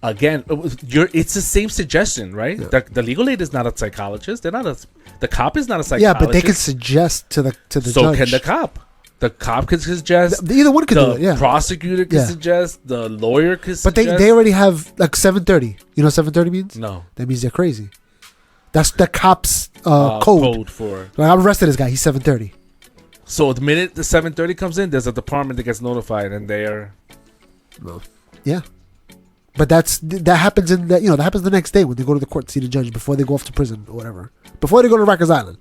[SPEAKER 2] Again, it's the same suggestion, right? Yeah. The legal aid is not a psychologist. The cop is not a psychologist.
[SPEAKER 3] Yeah, but they can suggest to the judge.
[SPEAKER 2] So can the cop. The cop could suggest.
[SPEAKER 3] Either one could do it. Yeah.
[SPEAKER 2] The prosecutor could suggest. The lawyer could suggest.
[SPEAKER 3] But they already have like 7:30. You know what 7:30 means?
[SPEAKER 2] No.
[SPEAKER 3] That means they're crazy. That's the cop's code for. Like, I arrested this guy. He's 7:30.
[SPEAKER 2] So the minute the 7:30 comes in, there's a department that gets notified, and they are.
[SPEAKER 3] Well, yeah. But that happens that happens the next day when they go to the court to see the judge before they go off to prison or whatever. Before they go to Rikers Island.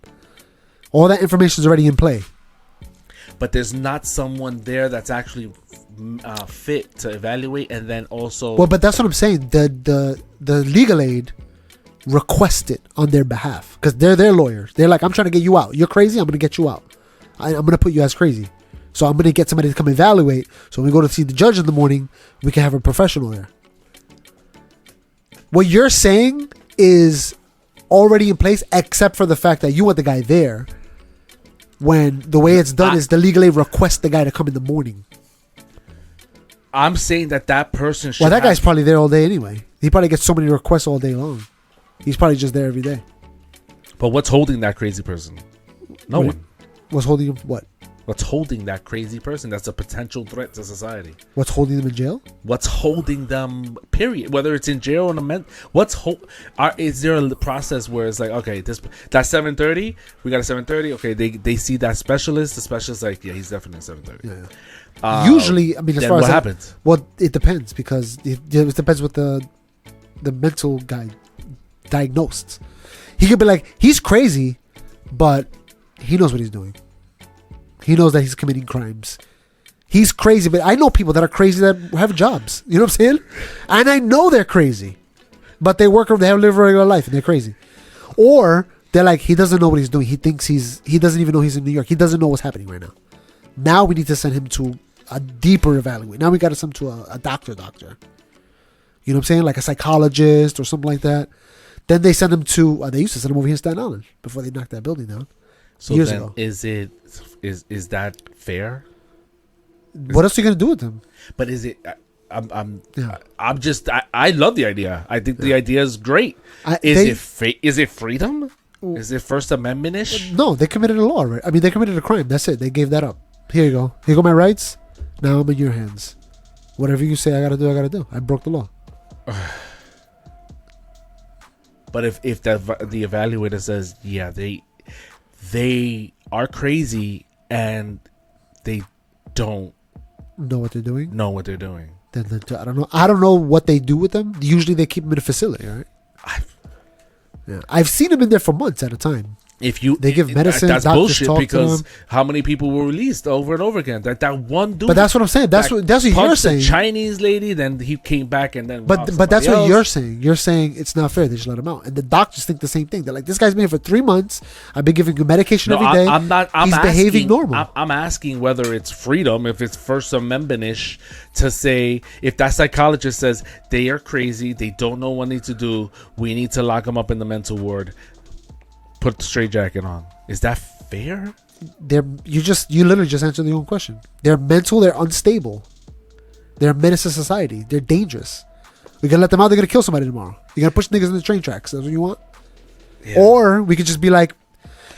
[SPEAKER 3] All that information is already in play.
[SPEAKER 2] But there's not someone there that's actually fit to evaluate, and then also.
[SPEAKER 3] Well, but that's what I'm saying. The legal aid request it on their behalf because they're their lawyers. They're like, I'm trying to get you out. You're crazy. I'm going to get you out. I'm going to put you as crazy. So I'm going to get somebody to come evaluate. So when we go to see the judge in the morning, we can have a professional there. What you're saying is already in place, except for the fact that you want the guy there. When the way it's done is the legal aid request the guy to come in the morning.
[SPEAKER 2] I'm saying that person should.
[SPEAKER 3] Well, that guy's probably there all day anyway. He probably gets so many requests all day long. He's probably just there every day.
[SPEAKER 2] But what's holding that crazy person? No one.
[SPEAKER 3] What's holding him? What?
[SPEAKER 2] What's holding that crazy person that's a potential threat to society?
[SPEAKER 3] What's holding them in jail?
[SPEAKER 2] What's holding them, period? Whether it's in jail or is there a process where it's like, okay, that's 7:30, we got a 7:30, okay, they see that specialist, the specialist like, yeah, he's definitely 7:30.
[SPEAKER 3] Yeah. Usually, I mean, as far as
[SPEAKER 2] what happens?
[SPEAKER 3] Well, it depends because it depends what the mental guy diagnosed. He could be like, he's crazy, but he knows what he's doing. He knows that he's committing crimes. He's crazy, but I know people that are crazy that have jobs. You know what I'm saying? And I know they're crazy, but they live a regular life and they're crazy. Or they're like, he doesn't know what he's doing. He thinks he doesn't even know he's in New York. He doesn't know what's happening right now. Now we need to send him to a deeper evaluate. Now we got to send him to a doctor. You know what I'm saying? Like a psychologist or something like that. Then they send him to, they used to send him over here in Staten Island before they knocked that building down.
[SPEAKER 2] So
[SPEAKER 3] years
[SPEAKER 2] then
[SPEAKER 3] ago.
[SPEAKER 2] Is that fair?
[SPEAKER 3] What else are you gonna do with them?
[SPEAKER 2] But is it? I love the idea. I think the idea is great. Is it freedom? Is it First Amendment ish?
[SPEAKER 3] No, they committed a law, right? I mean, they committed a crime. That's it. They gave that up. Here you go. Here go my rights. Now I'm in your hands. Whatever you say I gotta do. I broke the law.
[SPEAKER 2] But if the evaluator says, yeah, they are crazy and they don't
[SPEAKER 3] know what they're doing. Then I don't know. I don't know what they do with them. Usually they keep them in a facility, right? I've seen them in there for months at a time. They give medicine,
[SPEAKER 2] that's bullshit because
[SPEAKER 3] them.
[SPEAKER 2] How many people were released over and over again? That one dude.
[SPEAKER 3] But that's what I'm saying. That's what you're saying.
[SPEAKER 2] The Chinese lady, then he came back and then.
[SPEAKER 3] But that's what you're saying. You're saying it's not fair. They should let him out, and the doctors think the same thing. They're like, this guy's been here for 3 months. I've been giving him medication every day. He's behaving normal.
[SPEAKER 2] I'm asking whether it's freedom, if it's First Amendment-ish, to say if that psychologist says they are crazy, they don't know what they need to do, we need to lock them up in the mental ward. Put the straitjacket on. Is that fair?
[SPEAKER 3] You literally just answered your own question. They're mental. They're unstable. They're a menace to society. They're dangerous. We're gonna let them out. They're gonna kill somebody tomorrow. You're gonna push niggas in the train tracks. That's what you want. Yeah. Or we could just be like,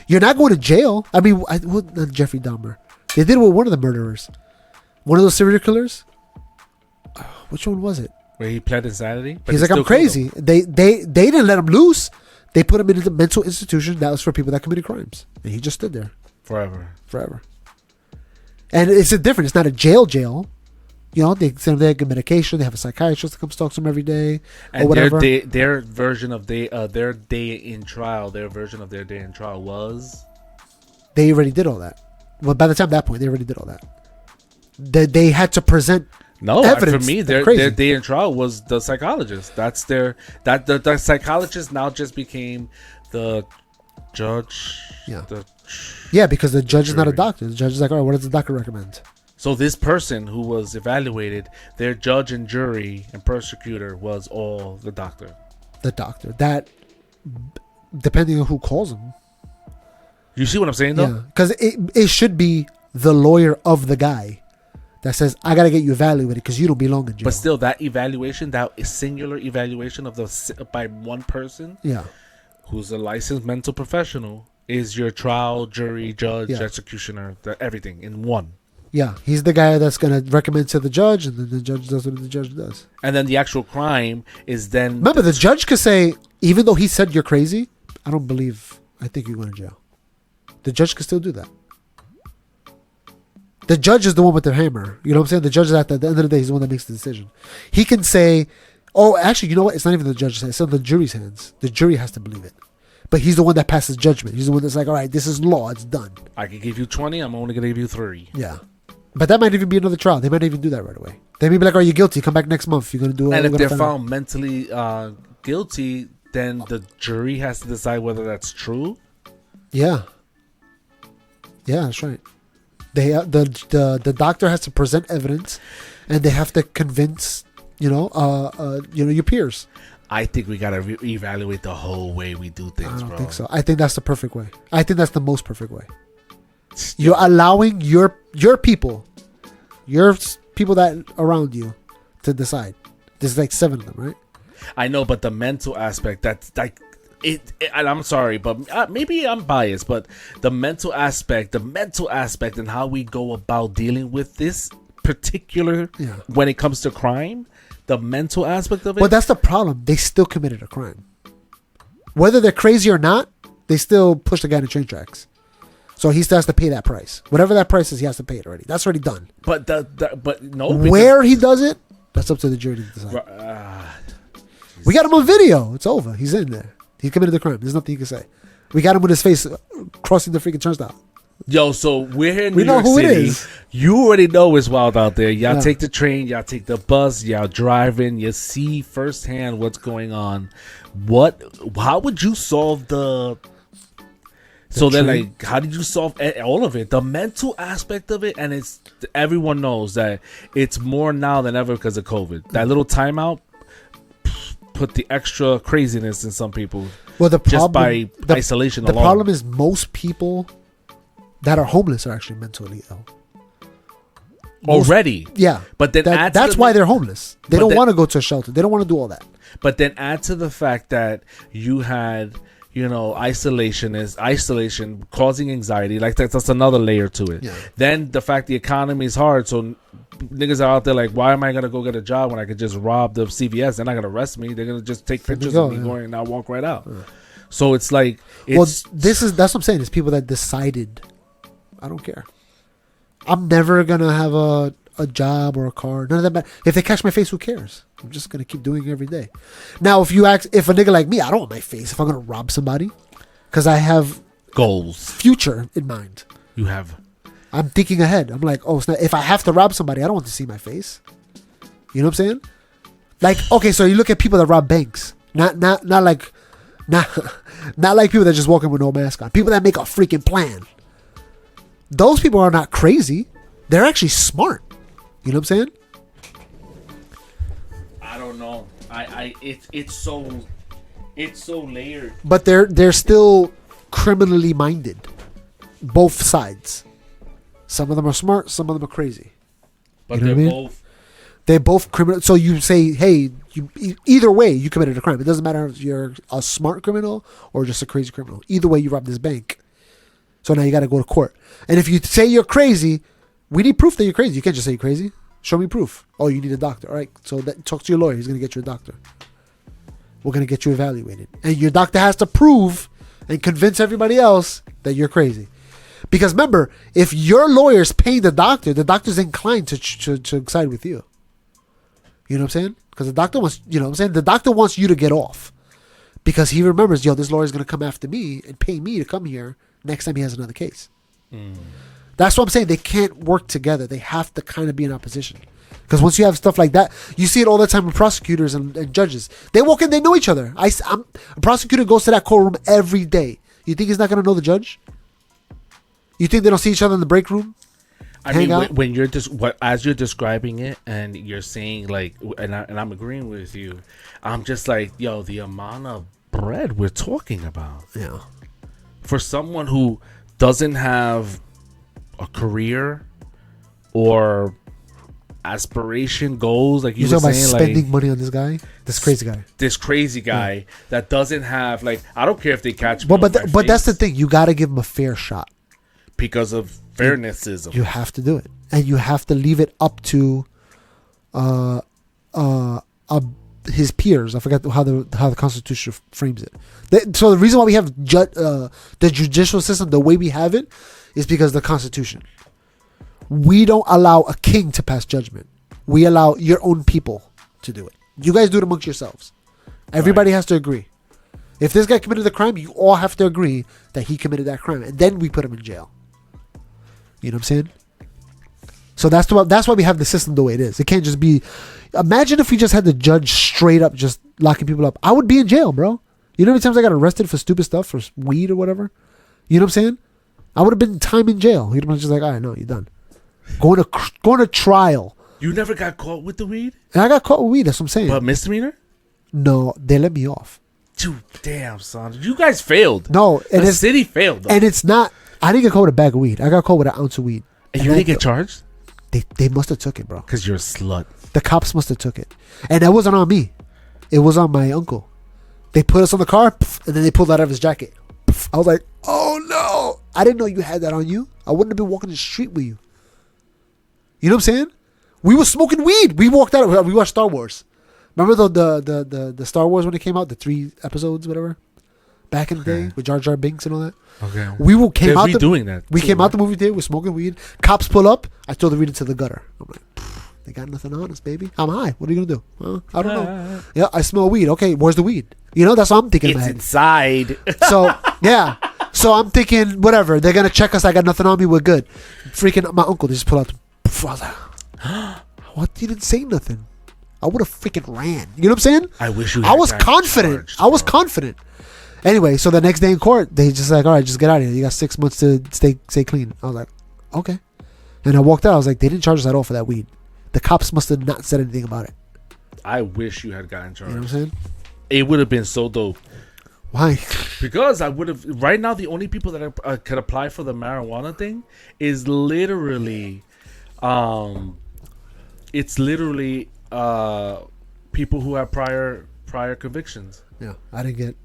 [SPEAKER 3] you're not going to jail. I mean, not Jeffrey Dahmer. They did it with one of the murderers. One of those serial killers. Which one was it?
[SPEAKER 2] Where he pled insanity.
[SPEAKER 3] He's like, I'm crazy. They didn't let him loose. They put him in a mental institution that was for people that committed crimes. And he just stood there. Forever. And it's a different. It's not a jail. You know, they send them their medication. They have a psychiatrist that comes talk to them every day.
[SPEAKER 2] And
[SPEAKER 3] or whatever.
[SPEAKER 2] Their version of their day in trial was...
[SPEAKER 3] They already did all that. Well, by the time that point, they already did all that. They had to present...
[SPEAKER 2] No, for me, their day in trial was the psychologist. That's the psychologist now just became the judge.
[SPEAKER 3] Yeah, because the judge is not a doctor. The judge is like, all right, what does the doctor recommend?
[SPEAKER 2] So this person who was evaluated, their judge and jury and prosecutor was all the doctor.
[SPEAKER 3] The doctor. That, depending on who calls him.
[SPEAKER 2] You see what I'm saying, though?
[SPEAKER 3] Yeah, because it should be the lawyer of the guy that says, I got to get you evaluated because you don't belong in jail.
[SPEAKER 2] But still, that evaluation, that singular evaluation of by one person, who's a licensed mental professional, is your trial, jury, judge, executioner, everything in one.
[SPEAKER 3] Yeah, he's the guy that's going to recommend to the judge, and then the judge does what the judge does.
[SPEAKER 2] And then the actual crime is then...
[SPEAKER 3] Remember, the judge could say, even though he said you're crazy, I think you're going to jail. The judge could still do that. The judge is the one with the hammer. You know what I'm saying? The judge is at the end of the day, he's the one that makes the decision. He can say, oh, actually, you know what? It's not even the judge's hands. It's in the jury's hands. The jury has to believe it. But he's the one that passes judgment. He's the one that's like, all right, this is law. It's done.
[SPEAKER 2] I can give you 20. I'm only going to give you 3.
[SPEAKER 3] Yeah. But that might even be another trial. They might not even do that right away. They may be like, are you guilty? Come back next month. You're going to do it.
[SPEAKER 2] And if they're found mentally guilty, then the jury has to decide whether that's true.
[SPEAKER 3] Yeah. Yeah, that's right. The doctor has to present evidence, and they have to convince your peers.
[SPEAKER 2] I think we gotta reevaluate the whole way we do things.
[SPEAKER 3] I don't think so. I think that's the perfect way. I think that's the most perfect way. You're allowing your people that around you to decide. There's like 7 of them, right?
[SPEAKER 2] I know, but the mental aspect, that's like. And I'm sorry, but maybe I'm biased, but the mental aspect and how we go about dealing with this particular when it comes to crime, the mental aspect of it.
[SPEAKER 3] Well, that's the problem. They still committed a crime. Whether they're crazy or not, they still push the guy in the train tracks. So he still has to pay that price. Whatever that price is, he has to pay it already. That's already done.
[SPEAKER 2] But no.
[SPEAKER 3] Where he does it, that's up to the jury to decide. We got him on video. It's over. He's in there. He committed the crime. There's nothing you can say. We got him with his face crossing the freaking turnstile.
[SPEAKER 2] Yo, so we're here in New York City. It is. You already know it's wild out there. Y'all take the train. Y'all take the bus. Y'all driving. You see firsthand what's going on. How would you solve the so then, like, how did you solve all of it? The mental aspect of it, and everyone knows that it's more now than ever because of COVID. That little timeout put the extra craziness in some people.
[SPEAKER 3] Well, the problem,
[SPEAKER 2] just by isolation
[SPEAKER 3] the
[SPEAKER 2] alone.
[SPEAKER 3] The problem is most people that are homeless are actually mentally ill.
[SPEAKER 2] Already.
[SPEAKER 3] Yeah.
[SPEAKER 2] But then
[SPEAKER 3] that's why they're homeless. They don't want to go to a shelter. They don't want to do all that.
[SPEAKER 2] But then add to the fact that you had, isolation causing anxiety. Like that's another layer to it. Yeah. Then the fact the economy is hard, so niggas are out there like, why am I gonna go get a job when I could just rob the CVS? They're not gonna arrest me. They're gonna just take pictures of me going and I'll walk right out. Yeah. So it's like,
[SPEAKER 3] that's what I'm saying. It's people that decided, I don't care. I'm never gonna have a job or a car. None of that matter. If they catch my face, who cares? I'm just gonna keep doing it every day. Now, if a nigga like me, I don't want my face. If I'm gonna rob somebody, because I have
[SPEAKER 2] goals,
[SPEAKER 3] future in mind. I'm thinking ahead. I'm like, oh, if I have to rob somebody, I don't want to see my face. You know what I'm saying? Like, okay, so you look at people that rob banks. Not like people that just walk in with no mask on. People that make a freaking plan. Those people are not crazy. They're actually smart. You know what I'm saying?
[SPEAKER 2] I don't know. It's so layered.
[SPEAKER 3] But they're still criminally minded. Both sides. Some of them are smart. Some of them are crazy.
[SPEAKER 2] But they're
[SPEAKER 3] both criminal. So you say, hey, either way, you committed a crime. It doesn't matter if you're a smart criminal or just a crazy criminal. Either way, you robbed this bank. So now you got to go to court. And if you say you're crazy, we need proof that you're crazy. You can't just say you're crazy. Show me proof. Oh, you need a doctor. All right. So talk to your lawyer. He's going to get you a doctor. We're going to get you evaluated. And your doctor has to prove and convince everybody else that you're crazy. Because remember, if your lawyer's paying the doctor's inclined to side with you. You know what I'm saying? Because the doctor wants, you know what I'm saying? The doctor wants you to get off. Because he remembers, this lawyer's going to come after me and pay me to come here next time he has another case. That's what I'm saying. They can't work together. They have to kind of be in opposition. Because once you have stuff like that, you see it all the time with prosecutors and judges. They walk in, they know each other. A prosecutor goes to that courtroom every day. You think he's not going to know the judge? You think they don't see each other in the break room?
[SPEAKER 2] I mean, when you're as you're describing it, and you're saying like, and I'm agreeing with you, I'm just like, the amount of bread we're talking about.
[SPEAKER 3] Yeah.
[SPEAKER 2] For someone who doesn't have a career or aspiration goals, like you were saying,
[SPEAKER 3] about spending money on this guy, this crazy guy
[SPEAKER 2] that doesn't have, like, I don't care if they catch me.
[SPEAKER 3] But that's the thing. You got to give him a fair shot
[SPEAKER 2] because of fairnessism.
[SPEAKER 3] You have to do it, and you have to leave it up to his peers. I forgot how the Constitution frames it. So the reason why we have the judicial system the way we have it is because of the Constitution. We don't allow a king to pass judgment. We allow your own people to do it. You guys do it amongst yourselves. Everybody has to agree. If this guy committed the crime, you all have to agree that he committed that crime, and then we put him in jail. You know what I'm saying? So that's why we have the system the way it is. It can't just be. Imagine if we just had the judge straight up just locking people up. I would be in jail, bro. You know how many times I got arrested for stupid stuff, for weed or whatever? You know what I'm saying? I would have been time in jail. You'd have just like, all right, no, you're done. Going to trial.
[SPEAKER 2] You never got caught with the weed?
[SPEAKER 3] And I got caught with weed. That's what I'm saying.
[SPEAKER 2] But misdemeanor?
[SPEAKER 3] No, they let me off.
[SPEAKER 2] Dude, damn, son. You guys failed.
[SPEAKER 3] No,
[SPEAKER 2] the city failed, though.
[SPEAKER 3] And it's not. I didn't get caught with a bag of weed. I got caught with an ounce of weed.
[SPEAKER 2] And you didn't get charged?
[SPEAKER 3] They must have took it, bro.
[SPEAKER 2] Because you're a slut.
[SPEAKER 3] The cops must have took it. And that wasn't on me. It was on my uncle. They put us on the car, and then they pulled that out of his jacket. I was like, oh no. I didn't know you had that on you. I wouldn't have been walking the street with you. You know what I'm saying? We were smoking weed. We walked out. We watched Star Wars. Remember the Star Wars when it came out? The 3 episodes, whatever? Back in the day with Jar Jar Binks and all that.
[SPEAKER 2] Okay.
[SPEAKER 3] We came out
[SPEAKER 2] the
[SPEAKER 3] movie theater. We're smoking weed. Cops pull up. I throw the weed into the gutter. I'm like, they got nothing on us, baby. I'm high. What are you gonna do? I don't know. Yeah, I smell weed. Okay, where's the weed? You know, that's what I'm thinking.
[SPEAKER 2] It's inside.
[SPEAKER 3] So yeah. So I'm thinking, whatever. They're gonna check us. I got nothing on me. We're good. Freaking my uncle. They just pull out. I was like, what? You didn't say nothing. I would have freaking ran. You know what I'm saying?
[SPEAKER 2] I wish you.
[SPEAKER 3] I was confident. I was confident. Anyway, so the next day in court, they just like, all right, just get out of here. You got 6 months to stay clean. I was like, okay. And I walked out. I was like, they didn't charge us at all for that weed. The cops must have not said anything about it.
[SPEAKER 2] I wish you had gotten charged.
[SPEAKER 3] You know what I'm saying?
[SPEAKER 2] It would have been so dope.
[SPEAKER 3] Why?
[SPEAKER 2] Because I would have. Right now, the only people that could apply for the marijuana thing is literally, it's literally people who have prior convictions.
[SPEAKER 3] Yeah, I didn't get.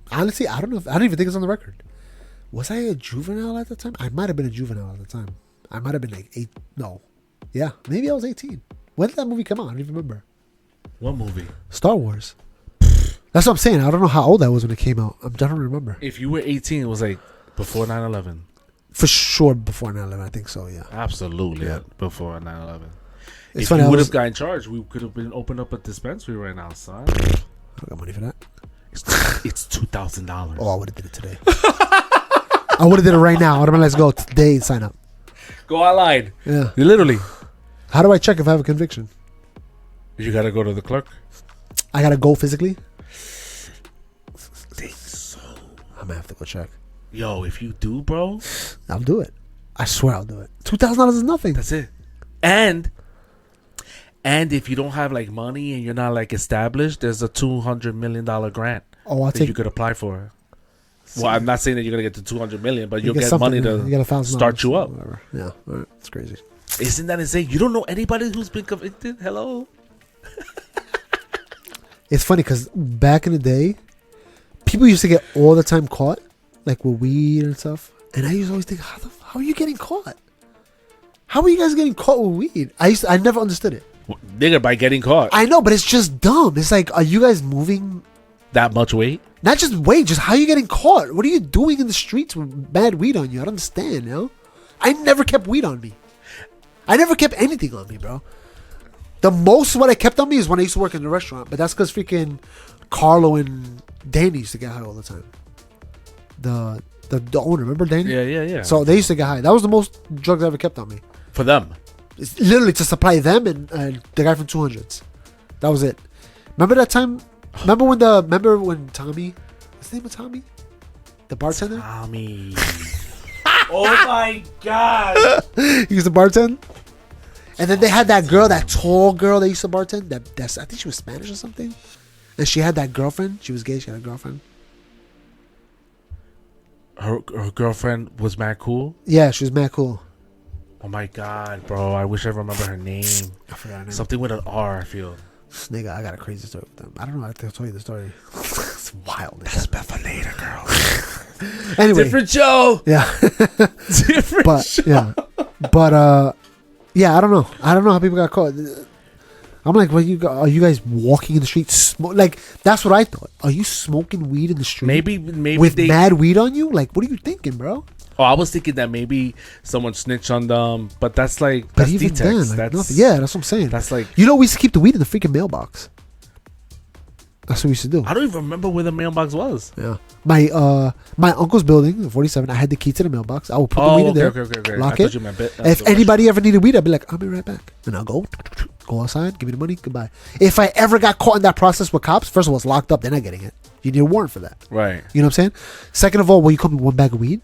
[SPEAKER 3] Honestly, I don't know. I don't even think it's on the record. Was I a juvenile at the time? I might have been a juvenile at the time. I might have been like 8. No. Yeah, maybe I was 18. When did that movie come out? I don't even remember.
[SPEAKER 2] What movie?
[SPEAKER 3] Star Wars. That's what I'm saying. I don't know how old I was when it came out. I don't remember.
[SPEAKER 2] If you were 18, it was like before 9/11.
[SPEAKER 3] For sure before 9/11, I think so, yeah.
[SPEAKER 2] Absolutely,
[SPEAKER 3] Yeah.
[SPEAKER 2] before 9/11.
[SPEAKER 3] It's
[SPEAKER 2] If
[SPEAKER 3] funny,
[SPEAKER 2] you
[SPEAKER 3] I
[SPEAKER 2] would
[SPEAKER 3] was-
[SPEAKER 2] have gotten charged, we could have been opened up a dispensary right now, son.
[SPEAKER 3] I don't got money for that.
[SPEAKER 2] It's $2,000.
[SPEAKER 3] Oh, I would have did it today. I would have did it right now. I'd have been, let's go today and sign up.
[SPEAKER 2] Go online.
[SPEAKER 3] Yeah.
[SPEAKER 2] Literally.
[SPEAKER 3] How do I check if I have a conviction?
[SPEAKER 2] You gotta go to the clerk.
[SPEAKER 3] I gotta go physically?
[SPEAKER 2] Think so.
[SPEAKER 3] I'm gonna have to go check.
[SPEAKER 2] Yo, if you do, bro,
[SPEAKER 3] I'll do it. I swear I'll do it. $2,000 is nothing.
[SPEAKER 2] that's it. And if you don't have like money and you're not like established, there's a $200 million grant
[SPEAKER 3] Oh, I'll
[SPEAKER 2] that
[SPEAKER 3] take.
[SPEAKER 2] you could apply for. Well, I'm not saying that you're gonna get the $200 million, but
[SPEAKER 3] you
[SPEAKER 2] you'll get
[SPEAKER 3] something,
[SPEAKER 2] money
[SPEAKER 3] yeah.
[SPEAKER 2] to
[SPEAKER 3] You get $1,000.
[SPEAKER 2] start you up.
[SPEAKER 3] Whatever. Yeah, all right. It's crazy.
[SPEAKER 2] Isn't that insane? You don't know anybody who's been convicted? Hello?
[SPEAKER 3] It's funny because back in the day, people used to get all the time caught, like with weed and stuff. And I used to always think, how are you getting caught? How are you guys getting caught with weed? I never understood it.
[SPEAKER 2] Nigga, by getting caught.
[SPEAKER 3] I know, but it's just dumb. It's like, are you guys moving?
[SPEAKER 2] That much weight?
[SPEAKER 3] Not just weight, just how are you getting caught? What are you doing in the streets with bad weed on you? I don't understand, you know? I never kept weed on me. I never kept anything on me, bro. The most what I kept on me is when I used to work in the restaurant, but that's because freaking Carlo and Danny used to get high all the time. The owner, remember Danny?
[SPEAKER 2] Yeah.
[SPEAKER 3] So they used to get high. That was the most drugs I ever kept on me.
[SPEAKER 2] For them.
[SPEAKER 3] It's literally to supply them and the guy from 200s. That was it. Remember that time? Remember when Tommy? What's the name of Tommy? The bartender?
[SPEAKER 2] Tommy. Oh my God.
[SPEAKER 3] He used to bartend. And then they had that girl, that tall girl that used to bartend. I think she was Spanish or something. And she had that girlfriend. She was gay. She had a girlfriend.
[SPEAKER 2] Her girlfriend was mad cool?
[SPEAKER 3] Yeah, she was mad cool.
[SPEAKER 2] Oh my God, bro. I wish I remember her name.
[SPEAKER 3] I forgot her name.
[SPEAKER 2] Something with an R, I feel.
[SPEAKER 3] Nigga, I got a crazy story with them. I don't know. I have to tell you the story. It's wild.
[SPEAKER 2] That's bad for later, girl.
[SPEAKER 3] Anyway.
[SPEAKER 2] Different show.
[SPEAKER 3] Yeah.
[SPEAKER 2] Different
[SPEAKER 3] But,
[SPEAKER 2] show.
[SPEAKER 3] yeah. But, yeah, I don't know. I don't know how people got caught. I'm like, are you guys walking in the street? Like, that's what I thought. Are you smoking weed in the street?
[SPEAKER 2] Maybe
[SPEAKER 3] with
[SPEAKER 2] they.
[SPEAKER 3] mad weed on you? Like, what are you thinking, bro?
[SPEAKER 2] Oh, I was thinking that maybe someone snitched on them, but that's like that's
[SPEAKER 3] even
[SPEAKER 2] detox.
[SPEAKER 3] then, like,
[SPEAKER 2] That's
[SPEAKER 3] nothing. Yeah, that's what I'm saying.
[SPEAKER 2] That's like
[SPEAKER 3] You know, we used to keep the weed in the freaking mailbox. That's what we used to do.
[SPEAKER 2] I don't even remember where the mailbox was.
[SPEAKER 3] Yeah. My uncle's building, 47, I had the key to the mailbox. I would put the weed in there.
[SPEAKER 2] Okay.
[SPEAKER 3] Lock
[SPEAKER 2] I
[SPEAKER 3] it.
[SPEAKER 2] thought you meant
[SPEAKER 3] If anybody ever needed weed, I'd be like, I'll be right back. And I'll go outside, give me the money, goodbye. If I ever got caught in that process with cops, first of all, it's locked up, they're not getting it. You need a warrant for that.
[SPEAKER 2] Right.
[SPEAKER 3] You know what I'm saying? Second of all, will you come with one bag of weed?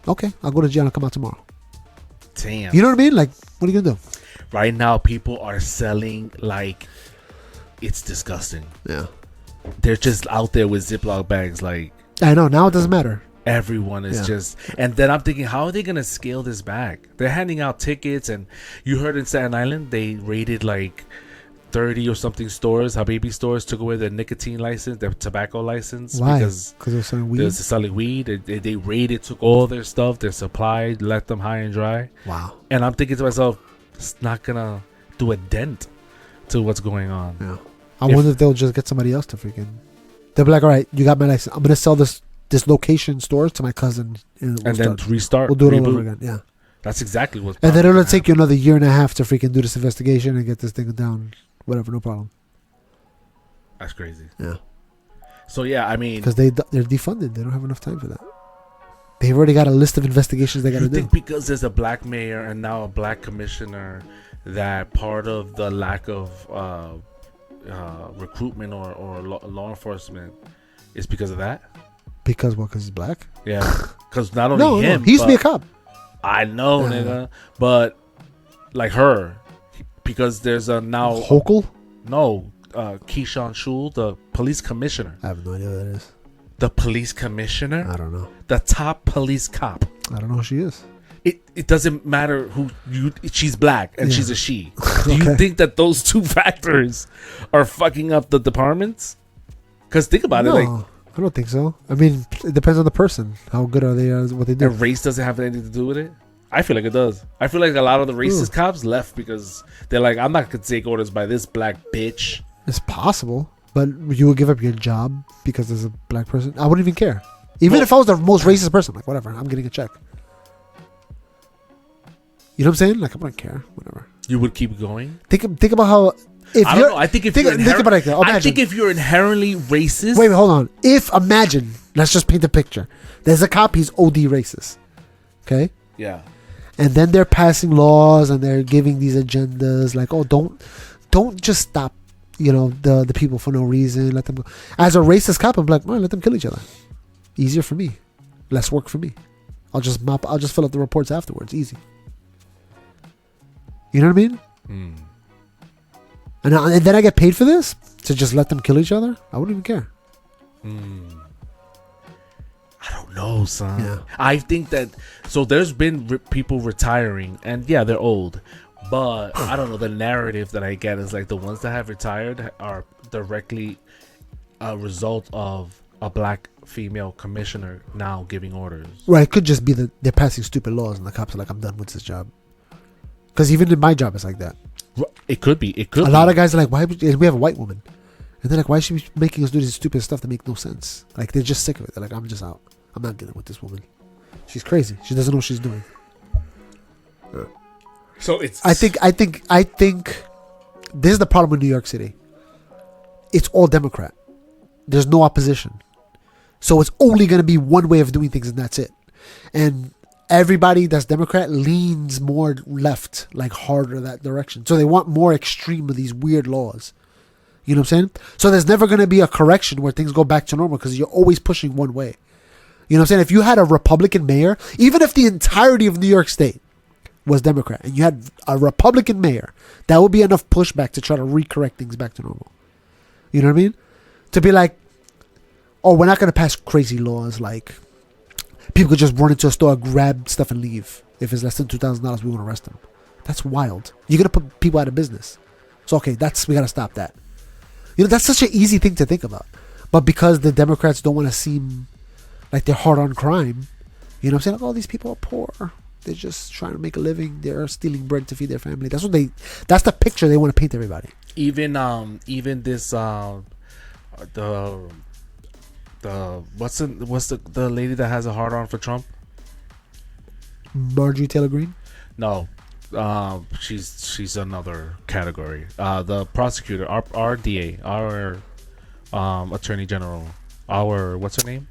[SPEAKER 3] Okay, I'll go to jail and I'll come out tomorrow.
[SPEAKER 2] Damn.
[SPEAKER 3] You know what I mean? Like, what are you going to do?
[SPEAKER 2] Right now, people are selling like it's disgusting.
[SPEAKER 3] Yeah.
[SPEAKER 2] They're just out there with Ziploc bags. Like
[SPEAKER 3] I know. Now it doesn't matter.
[SPEAKER 2] everyone is just. And then I'm thinking, how are they gonna scale this back? They're handing out tickets, and you heard in Staten Island they raided like 30 or something stores, Habibi stores, took away their nicotine license, their tobacco license.
[SPEAKER 3] Why?
[SPEAKER 2] Because
[SPEAKER 3] they're selling weed.
[SPEAKER 2] they're selling weed. They raided, took all their stuff, their supply, left them high and dry.
[SPEAKER 3] Wow.
[SPEAKER 2] And I'm thinking to myself, it's not gonna do a dent to what's going on.
[SPEAKER 3] Yeah. I wonder if they'll just get somebody else to freaking. They'll be like, all right, you got my license. I'm gonna sell this location store to my cousin, and
[SPEAKER 2] Then restart.
[SPEAKER 3] We'll do it all
[SPEAKER 2] reboot.
[SPEAKER 3] over again. Yeah.
[SPEAKER 2] That's exactly what's.
[SPEAKER 3] And then
[SPEAKER 2] probably
[SPEAKER 3] it'll
[SPEAKER 2] gonna
[SPEAKER 3] take you another year and a half to freaking do this investigation and get this thing down. Whatever, no problem.
[SPEAKER 2] That's crazy.
[SPEAKER 3] Yeah.
[SPEAKER 2] So yeah, I mean,
[SPEAKER 3] Because they're defunded. They don't have enough time for that. They've already got a list of investigations they got to
[SPEAKER 2] you
[SPEAKER 3] do.
[SPEAKER 2] think because there's a black mayor and now a black commissioner, that part of the lack of recruitment or law enforcement is because of that?
[SPEAKER 3] Because what? Because he's black?
[SPEAKER 2] Yeah. Because not only him,
[SPEAKER 3] he used to be a cop.
[SPEAKER 2] I know,
[SPEAKER 3] Yeah.
[SPEAKER 2] nigga, but like her, because there's a now
[SPEAKER 3] Hochul?
[SPEAKER 2] Keyshawn Shule, the police commissioner.
[SPEAKER 3] I have no idea who that is.
[SPEAKER 2] The police commissioner,
[SPEAKER 3] I don't know.
[SPEAKER 2] the top police cop.
[SPEAKER 3] I don't know who she is.
[SPEAKER 2] It doesn't matter who you. She's black and
[SPEAKER 3] Yeah.
[SPEAKER 2] she's a she. Do you
[SPEAKER 3] Okay.
[SPEAKER 2] think that those two factors are fucking up the departments? Because think about it, like
[SPEAKER 3] I don't think so. I mean, it depends on the person. How good are they at what they do?
[SPEAKER 2] and race doesn't have anything to do with it. I feel like it does. I feel like a lot of the racist cops left because they're like, I'm not gonna take orders by this black bitch.
[SPEAKER 3] It's possible. But you would give up your job because there's a black person? I wouldn't even care. Even if I was the most racist person, like whatever, I'm getting a check. You know what I'm saying? Like I wouldn't care. Whatever.
[SPEAKER 2] You would keep going.
[SPEAKER 3] Think about how. If
[SPEAKER 2] I don't know. I think if
[SPEAKER 3] think about it.
[SPEAKER 2] I think if you're inherently racist.
[SPEAKER 3] Wait, hold on. Imagine, let's just paint a picture. There's a cop. He's OD racist. Okay.
[SPEAKER 2] Yeah.
[SPEAKER 3] And then they're passing laws and they're giving these agendas like, oh, don't just stop, the people for no reason. Let them go. As a racist cop, I'm like, well, let them kill each other. Easier for me. Less work for me. I'll just fill out the reports afterwards. Easy. You know what I mean?
[SPEAKER 2] Mm.
[SPEAKER 3] And then I get paid for this? To just let them kill each other? I wouldn't even care.
[SPEAKER 2] I don't know, son.
[SPEAKER 3] Yeah.
[SPEAKER 2] I think that... So there's been people retiring. And yeah, they're old. But I don't know. The narrative that I get is like the ones that have retired are directly a result of a black female commissioner now giving orders.
[SPEAKER 3] Right. It could just be that they're passing stupid laws and the cops are like, I'm done with this job. Because even in my job, it's like that.
[SPEAKER 2] It could be. A
[SPEAKER 3] lot of guys are like, why? We have a white woman. And they're like, why is she making us do this stupid stuff that make no sense? Like, they're just sick of it. They're like, I'm just out. I'm not dealing with this woman. She's crazy. She doesn't know what she's doing.
[SPEAKER 2] So it's...
[SPEAKER 3] I think this is the problem with New York City. It's all Democrat. There's no opposition. So it's only going to be one way of doing things and that's it. And everybody that's Democrat leans more left, like harder that direction. So they want more extreme of these weird laws. You know what I'm saying? So there's never going to be a correction where things go back to normal because you're always pushing one way. You know what I'm saying? If you had a Republican mayor, even if the entirety of New York State was Democrat and you had a Republican mayor, that would be enough pushback to try to recorrect things back to normal. You know what I mean? To be like, oh, we're not going to pass crazy laws like people could just run into a store, grab stuff and leave. If it's less than $2,000, we won't arrest them. That's wild. You're going to put people out of business. So, okay, we got to stop that. That's such an easy thing to think about. But because the Democrats don't want to seem like they're hard on crime, you know what I'm saying? Like, oh, these people are poor. They're just trying to make a living. They're stealing bread to feed their family. That's the picture they want to paint everybody.
[SPEAKER 2] Even this what's the lady that has a hard on for Trump?
[SPEAKER 3] Marjorie Taylor Greene?
[SPEAKER 2] No. She's another category. The prosecutor, our DA, our attorney general, what's her name?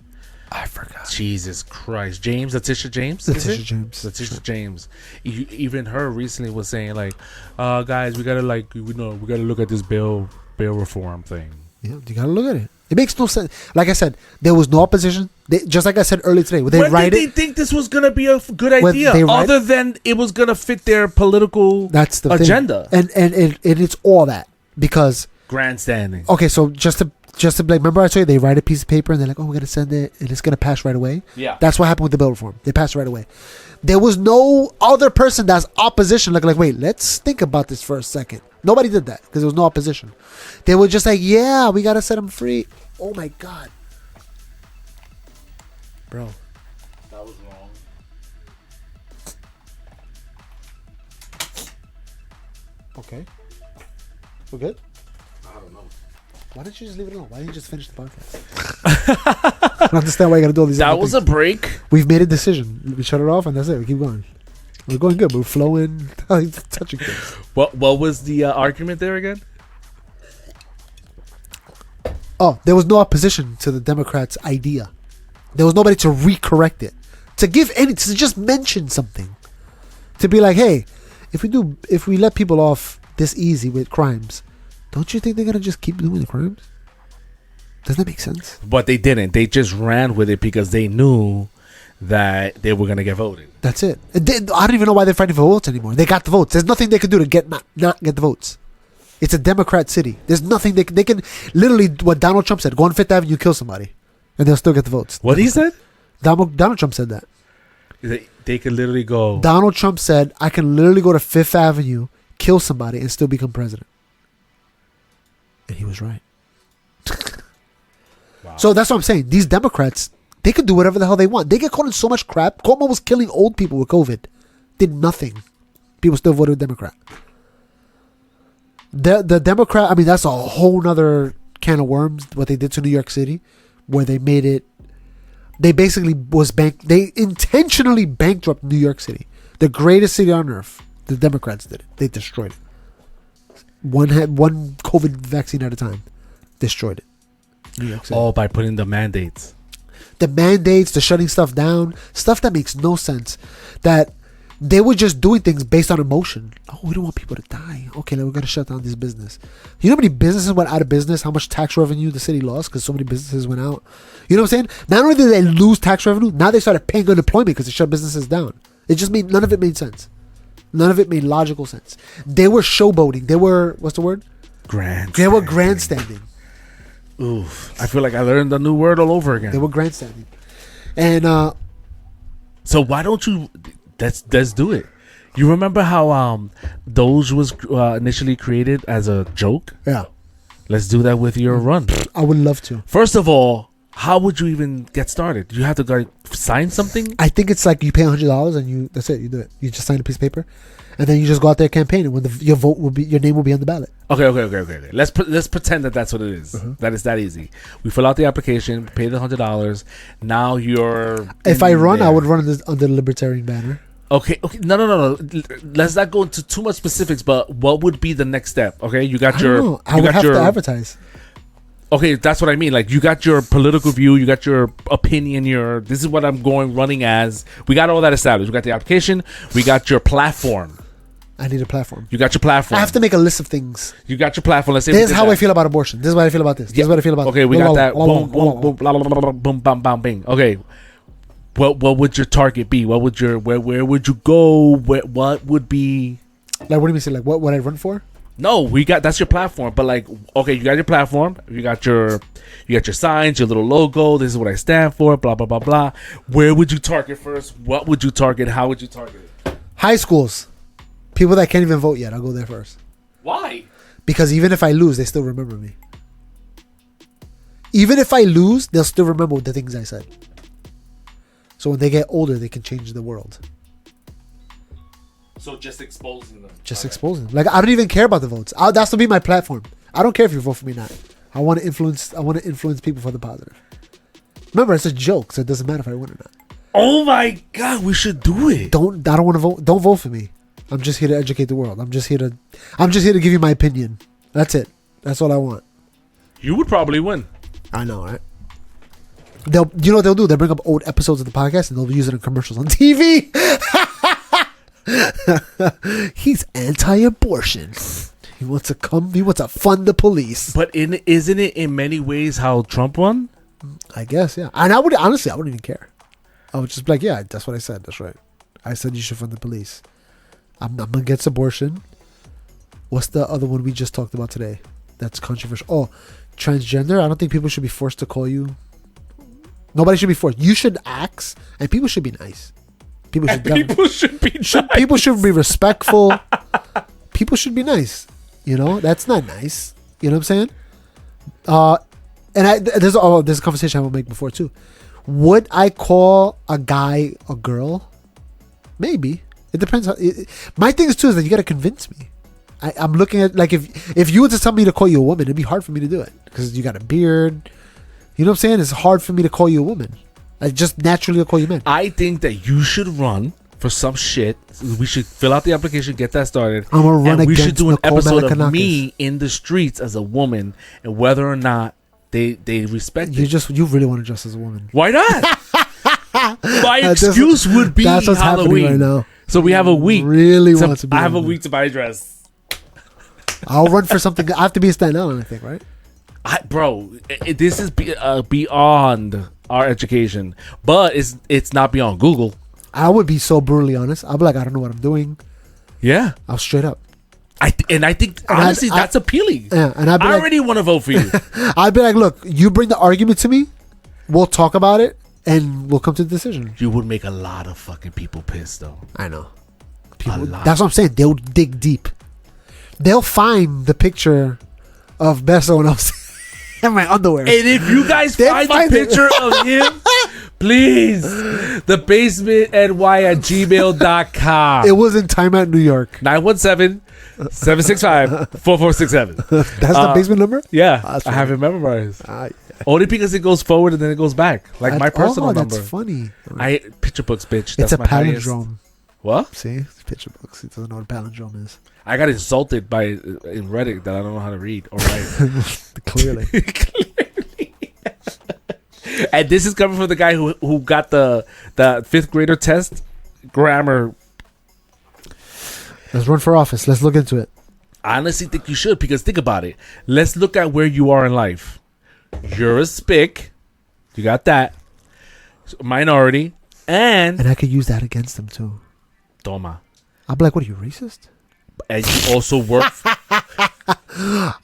[SPEAKER 3] I forgot.
[SPEAKER 2] Jesus Christ, Letitia James. Letitia James. Even her recently was saying like, guys, we gotta look at this bail reform thing.
[SPEAKER 3] Yeah, you gotta look at it. It makes no sense. Like I said, there was no opposition. Just like I said earlier today,
[SPEAKER 2] When did they think this was gonna be a good idea? Other than it was gonna fit their political agenda.
[SPEAKER 3] Thing. And it's all that because
[SPEAKER 2] grandstanding.
[SPEAKER 3] Okay, so just to like, remember I told you they write a piece of paper and they're like, oh, we're gonna send it and it's gonna pass right away.
[SPEAKER 2] Yeah,
[SPEAKER 3] that's what happened with the bill reform. They passed right away. There was no other person that's opposition. Like wait, let's think about this for a second. Nobody did that because there was no opposition. They were just like, yeah, we gotta set them free. Oh my god, bro,
[SPEAKER 2] that was wrong.
[SPEAKER 3] Okay, we're good.
[SPEAKER 2] I don't know.
[SPEAKER 3] Why didn't you just leave it alone? Why didn't you just finish the podcast? I don't understand why you gotta do all these.
[SPEAKER 2] That was
[SPEAKER 3] things.
[SPEAKER 2] A break.
[SPEAKER 3] We've made a decision. We shut it off, and that's it. We keep going. We're going good. We're flowing, touching things.
[SPEAKER 2] What was the argument there again?
[SPEAKER 3] Oh, there was no opposition to the Democrats' idea. There was nobody to recorrect it, to just mention something, to be like, hey, if we let people off this easy with crimes, don't you think they're gonna just keep doing the crimes? Doesn't that make sense?
[SPEAKER 2] But they didn't. They just ran with it because they knew that they were gonna get voted.
[SPEAKER 3] That's it. I don't even know why they're fighting for votes anymore. They got the votes. There's nothing they can do to not get the votes. It's a Democrat city. There's nothing they can literally what Donald Trump said. Go on Fifth Avenue, kill somebody, and they'll still get the votes.
[SPEAKER 2] What he said?
[SPEAKER 3] Donald Trump said that.
[SPEAKER 2] They could literally go.
[SPEAKER 3] Donald Trump said, I can literally go to Fifth Avenue, kill somebody, and still become president. And he was right. Wow. So that's what I'm saying. These Democrats, they could do whatever the hell they want. They get caught in so much crap. Cuomo was killing old people with COVID. Did nothing. People still voted Democrat. The Democrat, I mean, that's a whole nother can of worms what they did to New York City, where they made it. They basically They intentionally bankrupted New York City, the greatest city on earth. The Democrats did it. They destroyed it. One COVID vaccine at a time, destroyed it. New York City.
[SPEAKER 2] Oh, by putting the mandates.
[SPEAKER 3] The mandates, the shutting stuff down, stuff that makes no sense. That they were just doing things based on emotion. Oh, we don't want people to die. Okay, we're gonna shut down this business. You know how many businesses went out of business? How much tax revenue the city lost because so many businesses went out? You know what I'm saying? Not only did they lose tax revenue, now they started paying unemployment because they shut businesses down. It just made none of it made sense. None of it made logical sense. They were showboating. They were what's the word? They were grandstanding.
[SPEAKER 2] Oof! I feel like I learned a new word all over again.
[SPEAKER 3] They were grandstanding, and
[SPEAKER 2] so why don't you? Let's do it. You remember how Doge was initially created as a joke?
[SPEAKER 3] Yeah.
[SPEAKER 2] Let's do that with your run.
[SPEAKER 3] I would love to.
[SPEAKER 2] First of all, how would you even get started? You have to go sign something?
[SPEAKER 3] I think it's like you pay $100 and that's it. You do it. You just sign a piece of paper, and then you just go out there campaign, and when your vote will be, your name will be on the ballot.
[SPEAKER 2] Okay. Let's pretend that that's what it is. That is that easy. We fill out the application, pay the $100. Now you're.
[SPEAKER 3] If I run, I would run under the Libertarian banner.
[SPEAKER 2] Okay. No. Let's not go into too much specifics, but what would be the next step? Okay, you got your.
[SPEAKER 3] I would have to advertise.
[SPEAKER 2] Okay, that's what I mean. Like, you got your political view, you got your opinion, this is what I'm running as. We got all that established. We got the application, we got your platform.
[SPEAKER 3] I need a platform.
[SPEAKER 2] You got your platform.
[SPEAKER 3] I have to make a list of things.
[SPEAKER 2] You got your platform. Let's say
[SPEAKER 3] this is how I feel about abortion. This is what I feel about this. This is what I feel about.
[SPEAKER 2] Okay, we got that. Boom, boom, boom, blah, blah, blah, blah, boom, bam, bam, bing. Okay, what would your target be? What would your where would you go? What would be?
[SPEAKER 3] Like, what do you mean? Say like what would I run for?
[SPEAKER 2] No, that's your platform. But like, okay, you got your platform. You got your signs, your little logo. This is what I stand for. Blah blah blah blah. Where would you target first? What would you target? How would you target it?
[SPEAKER 3] High schools, people that can't even vote yet. I'll go there first.
[SPEAKER 2] Why?
[SPEAKER 3] Because even if I lose, they still remember me. Even if I lose, they'll still remember the things I said. So when they get older, they can change the world.
[SPEAKER 2] So just exposing them.
[SPEAKER 3] Exposing them. Like, I don't even care about the votes. That's to be my platform. I don't care if you vote for me or not. I want to influence people for the positive. Remember, it's a joke, so it doesn't matter if I win or not.
[SPEAKER 2] Oh my God, we should do it.
[SPEAKER 3] I don't want to vote. Don't vote for me. I'm just here to educate the world. I'm just here to give you my opinion. That's it. That's all I want.
[SPEAKER 2] You would probably win.
[SPEAKER 3] I know, right? You know what they'll do? They'll bring up old episodes of the podcast and they'll use it in commercials on TV. He's anti-abortion. He wants to fund the police.
[SPEAKER 2] But isn't it in many ways how Trump won?
[SPEAKER 3] I guess, yeah. And I wouldn't even care. I would just be like, yeah, that's what I said. That's right. I said you should fund the police. I'm against abortion. What's the other one we just talked about today? That's controversial. Oh, transgender. I don't think people should be forced to call you. Nobody should be forced. You should ask, and people should be nice. People should be nice. People should be respectful. People should be nice. You know, that's not nice. You know what I'm saying? There's a conversation I will make before too. Would I call a guy a girl? Maybe. It depends. My thing is too is that you got to convince me. I'm looking at, like, if you were to tell me to call you a woman, it'd be hard for me to do it because you got a beard. You know what I'm saying? It's hard for me to call you a woman. I just naturally call you men.
[SPEAKER 2] I think that you should run for some shit. We should fill out the application, get that started.
[SPEAKER 3] I'm gonna run against
[SPEAKER 2] we should do an
[SPEAKER 3] Nicole
[SPEAKER 2] episode
[SPEAKER 3] Manikanakis.
[SPEAKER 2] of me in the streets as a woman and whether or not they respect it.
[SPEAKER 3] You really want to dress as a woman?
[SPEAKER 2] Why not? My excuse would be
[SPEAKER 3] that's what's
[SPEAKER 2] Halloween.
[SPEAKER 3] happening right now.
[SPEAKER 2] So we have a week.
[SPEAKER 3] Want to be?
[SPEAKER 2] I have a week to buy a dress.
[SPEAKER 3] I'll run for something. I have to be a Staten Island, I think, right?
[SPEAKER 2] This is beyond our education, but it's not beyond Google.
[SPEAKER 3] I would be so brutally honest. I'd be like, I don't know what I'm doing.
[SPEAKER 2] Yeah,
[SPEAKER 3] I'll straight up.
[SPEAKER 2] I think honestly that's appealing.
[SPEAKER 3] Yeah, and
[SPEAKER 2] I already want to vote for you.
[SPEAKER 3] I'd be like, look, you bring the argument to me, we'll talk about it, and we'll come to the decision.
[SPEAKER 2] You would make a lot of fucking people pissed, though.
[SPEAKER 3] I know. That's what I'm saying. They'll dig deep. They'll find the picture of Beso and I was in my underwear.
[SPEAKER 2] And if you guys find the picture of him Please. thebasementny@gmail.com.
[SPEAKER 3] It was in Timeout, New York.
[SPEAKER 2] 917-765-4467.
[SPEAKER 3] That's the basement number?
[SPEAKER 2] Yeah.
[SPEAKER 3] That's
[SPEAKER 2] I have it memorized.
[SPEAKER 3] Yeah.
[SPEAKER 2] Only because it goes forward and then it goes back. Like my personal number.
[SPEAKER 3] That's funny.
[SPEAKER 2] I picture books, bitch.
[SPEAKER 3] It's
[SPEAKER 2] That's
[SPEAKER 3] a
[SPEAKER 2] my highest.
[SPEAKER 3] palindrome.
[SPEAKER 2] What?
[SPEAKER 3] See? It's picture books. He doesn't know what a palindrome is.
[SPEAKER 2] I got insulted by in Reddit that I don't know how to read or write.
[SPEAKER 3] Clearly.
[SPEAKER 2] And this is coming from the guy who got the fifth grader test grammar.
[SPEAKER 3] Let's run for office. Let's look into it.
[SPEAKER 2] I honestly think you should, because think about it. Let's look at where you are in life. You're a spick. You got that. Minority. And
[SPEAKER 3] I could use that against him too.
[SPEAKER 2] Toma.
[SPEAKER 3] I'll be like, what are you, racist?
[SPEAKER 2] And you also work.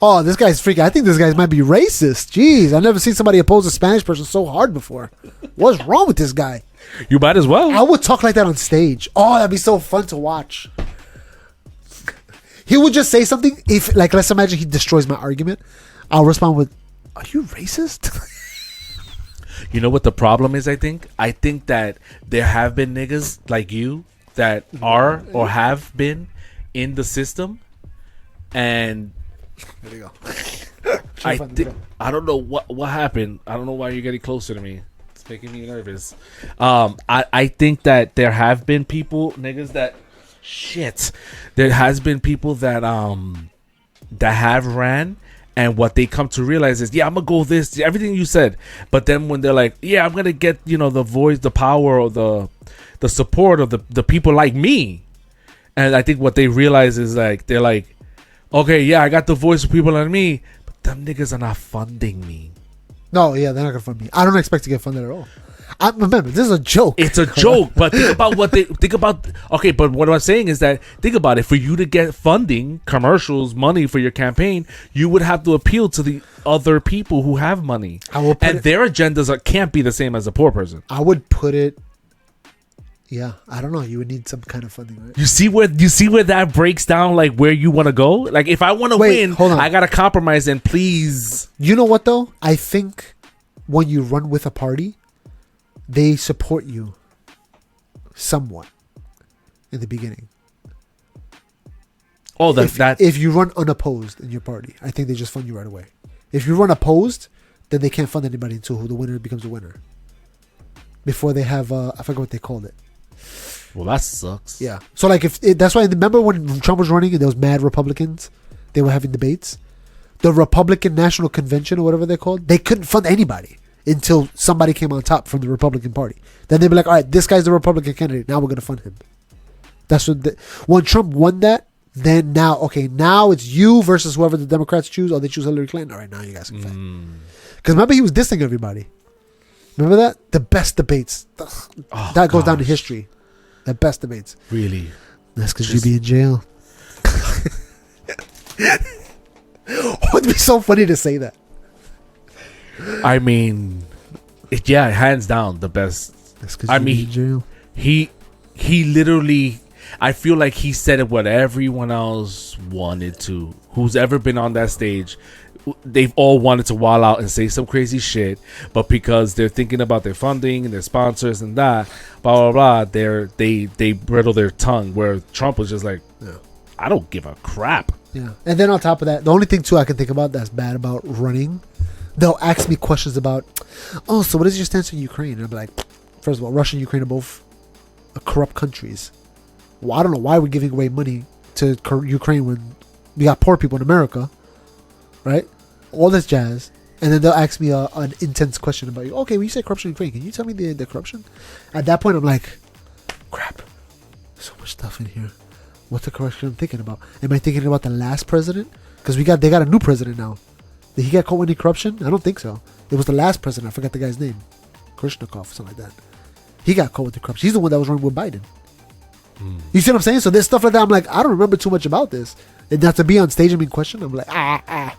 [SPEAKER 3] Oh, this guy's freaking. I think this guy might be racist. Jeez, I've never seen somebody oppose a Spanish person so hard before. What's wrong with this guy?
[SPEAKER 2] You might as well.
[SPEAKER 3] I would talk like that on stage. Oh, that'd be so fun to watch. He would just say something. If, like, let's imagine he destroys my argument. I'll respond with, "Are you racist?"
[SPEAKER 2] You know what the problem is, I think? I think that there have been niggas like you that are or have been in the system. And
[SPEAKER 3] there you go.
[SPEAKER 2] I don't know what happened. I don't know why you're getting closer to me. It's making me nervous. I think that there have been people, niggas that there has been people that that have ran, and what they come to realize is, yeah, I'm gonna go this, everything you said, but then when they're like, yeah, I'm gonna get, you know, the voice, the power, or the support of the people like me, and I think what they realize is, like, they're like, okay, yeah, I got the voice of people like me, but them niggas are not funding me.
[SPEAKER 3] No, yeah, they're not gonna fund me. I don't expect to get funded at all. Remember, this is a joke.
[SPEAKER 2] It's a joke, but think about okay, but what I'm saying is that, think about it. For you to get funding, commercials, money for your campaign, you would have to appeal to the other people who have money. Their agendas can't be the same as a poor person.
[SPEAKER 3] I would put it, yeah, I don't know. You would need some kind of funding, right?
[SPEAKER 2] You see where that breaks down, like, where you want to go? Like, if I want to win,
[SPEAKER 3] hold on.
[SPEAKER 2] I got to compromise, and please.
[SPEAKER 3] You know what, though? I think when you run with a party, they support you somewhat in the beginning.
[SPEAKER 2] Oh,
[SPEAKER 3] if you run unopposed in your party, I think they just fund you right away. If you run opposed, then they can't fund anybody until the winner becomes a winner. Before they have, I forget what they called it.
[SPEAKER 2] Well, that sucks.
[SPEAKER 3] Yeah. So, like, that's why, remember when Trump was running and there was mad Republicans? They were having debates. The Republican National Convention, or whatever they're called, they couldn't fund anybody until somebody came on top from the Republican Party. Then they'd be like, all right, this guy's the Republican candidate. Now we're going to fund him. That's what when Trump won that, then now it's you versus whoever the Democrats choose, or they choose Hillary Clinton. All right, now you guys can fight. Because remember, he was dissing everybody. Remember that? The best debates. That goes down to history. The best debates.
[SPEAKER 2] Really?
[SPEAKER 3] That's because you'd be in jail. It would be so funny to say that.
[SPEAKER 2] I mean, hands down the best. I mean, he literally, I feel like he said it what everyone else wanted to. Who's ever been on that stage, they've all wanted to wall out and say some crazy shit, but because they're thinking about their funding and their sponsors and that, blah blah blah, they brittle their tongue. Where Trump was just like, I don't give a crap.
[SPEAKER 3] Yeah, and then on top of that, the only thing too I can think about that's bad about running, they'll ask me questions about, so what is your stance on Ukraine? And I'll be like, first of all, Russia and Ukraine are both corrupt countries. Well, I don't know why we're giving away money to Ukraine when we got poor people in America, right? All this jazz. And then they'll ask me an intense question about, okay, when you say corruption in Ukraine, can you tell me the corruption? At that point, I'm like, crap, so much stuff in here. What's the corruption I'm thinking about? Am I thinking about the last president? Because they got a new president now. Did he get caught with any corruption? I don't think so. It was the last president. I forgot the guy's name. Krishnikov, something like that. He got caught with the corruption. He's the one that was running with Biden. You see what I'm saying? So there's stuff like that. I'm like, I don't remember too much about this. And not to be on stage and being questioned, I'm like,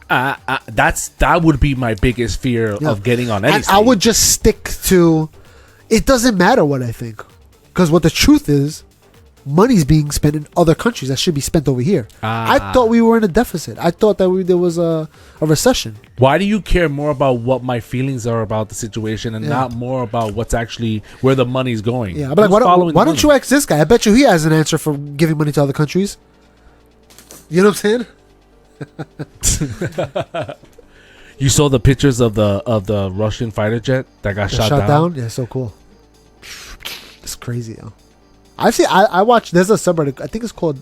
[SPEAKER 2] that would be my biggest fear of getting on any stage.
[SPEAKER 3] I would just stick to, it doesn't matter what I think. Because what the truth is, money's being spent in other countries that should be spent over here. I thought we were in a deficit. I thought that there was a recession.
[SPEAKER 2] Why do you care more about what my feelings are about the situation and not more about what's actually where the money's going?
[SPEAKER 3] Yeah, but like, why don't you ask this guy? I bet you he has an answer for giving money to other countries. You know what I'm saying?
[SPEAKER 2] You saw the pictures of the Russian fighter jet that got shot down?
[SPEAKER 3] Yeah, so cool. It's crazy, yo. I watched. There's a subreddit. I think it's called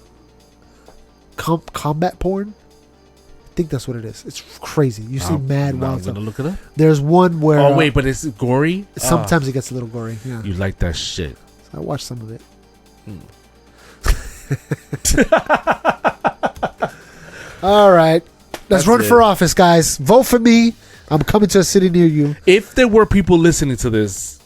[SPEAKER 3] combat porn. I think that's what it is. It's crazy. You see mad wild
[SPEAKER 2] stuff. I'm gonna look it up.
[SPEAKER 3] There's one where.
[SPEAKER 2] Oh wait, but it's gory.
[SPEAKER 3] Sometimes it gets a little gory. Yeah.
[SPEAKER 2] You like that shit?
[SPEAKER 3] So I watched some of it. All right, let's run for office, guys. Vote for me. I'm coming to a city near you.
[SPEAKER 2] If there were people listening to this,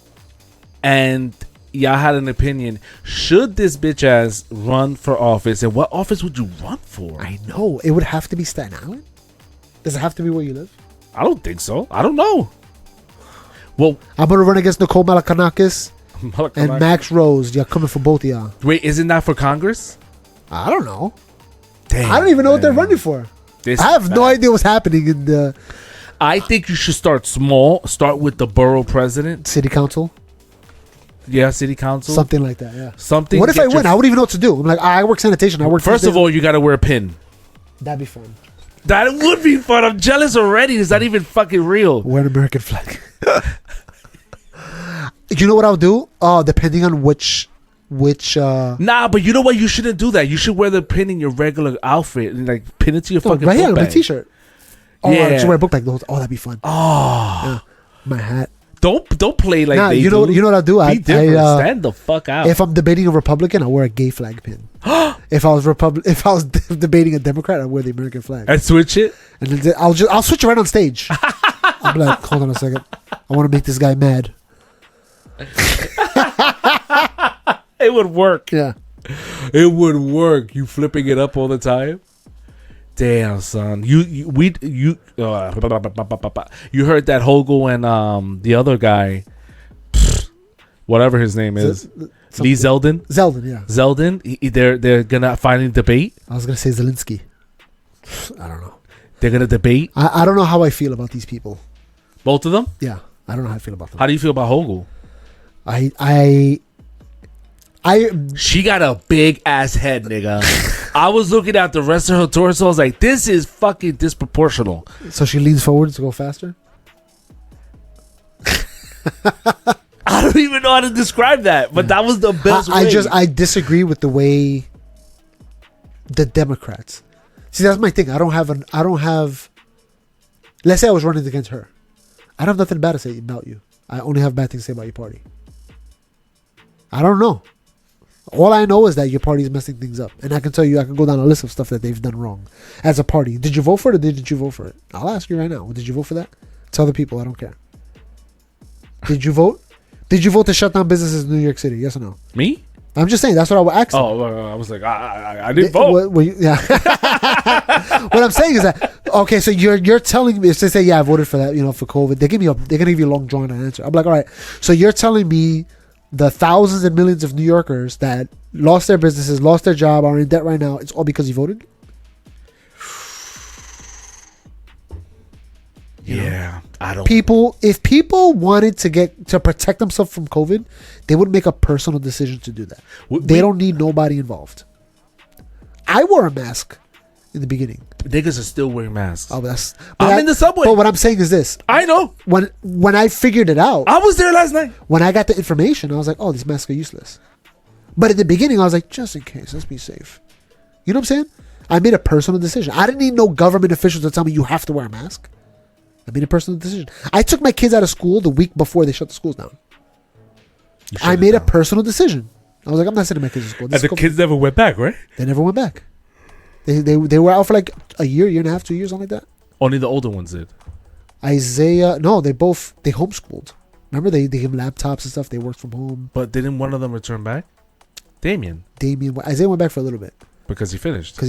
[SPEAKER 2] and y'all had an opinion, should this bitch ass run for office, and what office would you run for?
[SPEAKER 3] I know it would have to be Staten Island. Does it have to be where you live?
[SPEAKER 2] I don't think so. I don't know. Well,
[SPEAKER 3] I'm gonna run against Nicole Malakanakis and Max Rose. You're coming for both of y'all.
[SPEAKER 2] Wait, isn't that for Congress?
[SPEAKER 3] I don't know.
[SPEAKER 2] Damn,
[SPEAKER 3] I don't even know what they're running for. I have no idea what's happening in the.
[SPEAKER 2] I think you should start small. Start with the borough president,
[SPEAKER 3] city council.
[SPEAKER 2] Yeah, city council,
[SPEAKER 3] something like that. Yeah,
[SPEAKER 2] something.
[SPEAKER 3] What if I win? I wouldn't even know what to do. I'm like, I work sanitation. I work.
[SPEAKER 2] First of all, you got to wear a pin.
[SPEAKER 3] That'd be fun.
[SPEAKER 2] That would be fun. I'm jealous already. Is that even fucking real?
[SPEAKER 3] Wear an American flag. You know what I'll do? Depending on which.
[SPEAKER 2] Nah, but you know what? You shouldn't do that. You should wear the pin in your regular outfit and like pin it to your fucking
[SPEAKER 3] right
[SPEAKER 2] book
[SPEAKER 3] here,
[SPEAKER 2] bag.
[SPEAKER 3] my t-shirt. Oh, yeah. I should wear a book bag. Oh, that'd be fun.
[SPEAKER 2] Oh,
[SPEAKER 3] yeah. My hat.
[SPEAKER 2] Don't play like they
[SPEAKER 3] you know.
[SPEAKER 2] do.
[SPEAKER 3] You know what I'll do?
[SPEAKER 2] Be different. Stand the fuck out.
[SPEAKER 3] If I'm debating a Republican, I'll wear a gay flag pin. If I was debating a Democrat, I'll wear the American flag.
[SPEAKER 2] And switch it.
[SPEAKER 3] And then I'll switch it right on stage. I'll be like, hold on a second. I want to make this guy mad.
[SPEAKER 2] It would work.
[SPEAKER 3] Yeah.
[SPEAKER 2] It would work. You flipping it up all the time. Damn, son. You heard that Hogle and the other guy, whatever his name is, Lee Zeldin.
[SPEAKER 3] Zeldin.
[SPEAKER 2] They're gonna finally debate.
[SPEAKER 3] I was gonna say Zelensky. I don't know.
[SPEAKER 2] They're gonna debate.
[SPEAKER 3] I don't know how I feel about these people.
[SPEAKER 2] Both of them?
[SPEAKER 3] Yeah, I don't know how I feel about them.
[SPEAKER 2] How do you feel about Hogle? She got a big ass head, nigga. I was looking at the rest of her torso. I was like, this is fucking disproportional.
[SPEAKER 3] So she leans forward to go faster?
[SPEAKER 2] I don't even know how to describe that, but that was the best way.
[SPEAKER 3] I disagree with the way the Democrats. See, that's my thing. I don't have. Let's say I was running against her. I don't have nothing bad to say about you. I only have bad things to say about your party. I don't know. All I know is that your party is messing things up. And I can tell you, I can go down a list of stuff that they've done wrong as a party. Did you vote for it or didn't you vote for it? I'll ask you right now. Did you vote for that? Tell the people. I don't care. Did you vote? Did you vote to shut down businesses in New York City? Yes or no?
[SPEAKER 2] Me?
[SPEAKER 3] I'm just saying. That's what I would ask.
[SPEAKER 2] Oh, I was like, I didn't vote.
[SPEAKER 3] Yeah. What I'm saying is that, okay, so you're telling me, if they say, yeah, I voted for that, for COVID, they're going to give you a long drawn answer. I'm like, all right. So you're telling me the thousands and millions of New Yorkers that lost their businesses, lost their job, are in debt right now, it's all because you voted?
[SPEAKER 2] Yeah, I don't.
[SPEAKER 3] If people wanted to protect themselves from COVID, they would make a personal decision to do that. They don't need nobody involved. I wore a mask in the beginning.
[SPEAKER 2] Niggas are still wearing masks.
[SPEAKER 3] Oh,
[SPEAKER 2] I'm in the subway.
[SPEAKER 3] But what I'm saying is this.
[SPEAKER 2] I know.
[SPEAKER 3] When I figured it out.
[SPEAKER 2] I was there last night.
[SPEAKER 3] When I got the information, I was like, oh, these masks are useless. But at the beginning, I was like, just in case, let's be safe. You know what I'm saying? I made a personal decision. I didn't need no government officials to tell me you have to wear a mask. I made a personal decision. I took my kids out of school the week before they shut the schools down. I made a personal decision. I was like, I'm not sending my kids to school.
[SPEAKER 2] And the kids never went back, right?
[SPEAKER 3] They never went back. They were out for like a year and a half, 2 years, something like that.
[SPEAKER 2] Only the older ones did.
[SPEAKER 3] Isaiah, no, they homeschooled. Remember, they gave them laptops and stuff. They worked from home.
[SPEAKER 2] But didn't one of them return back?
[SPEAKER 3] Isaiah went back for a little bit.
[SPEAKER 2] Because he finished.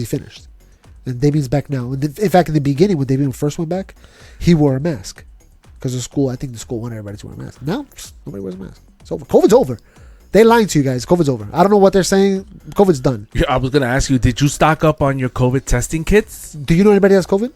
[SPEAKER 3] And Damien's back now. And in fact, in the beginning, when Damien first went back, he wore a mask. Because I think the school wanted everybody to wear a mask. Now, nobody wears a mask. It's over. COVID's over. They lying to you guys. COVID's over. I don't know what they're saying. COVID's done.
[SPEAKER 2] Yeah, I was gonna ask you, did you stock up on your COVID testing kits?
[SPEAKER 3] Do you know anybody has COVID?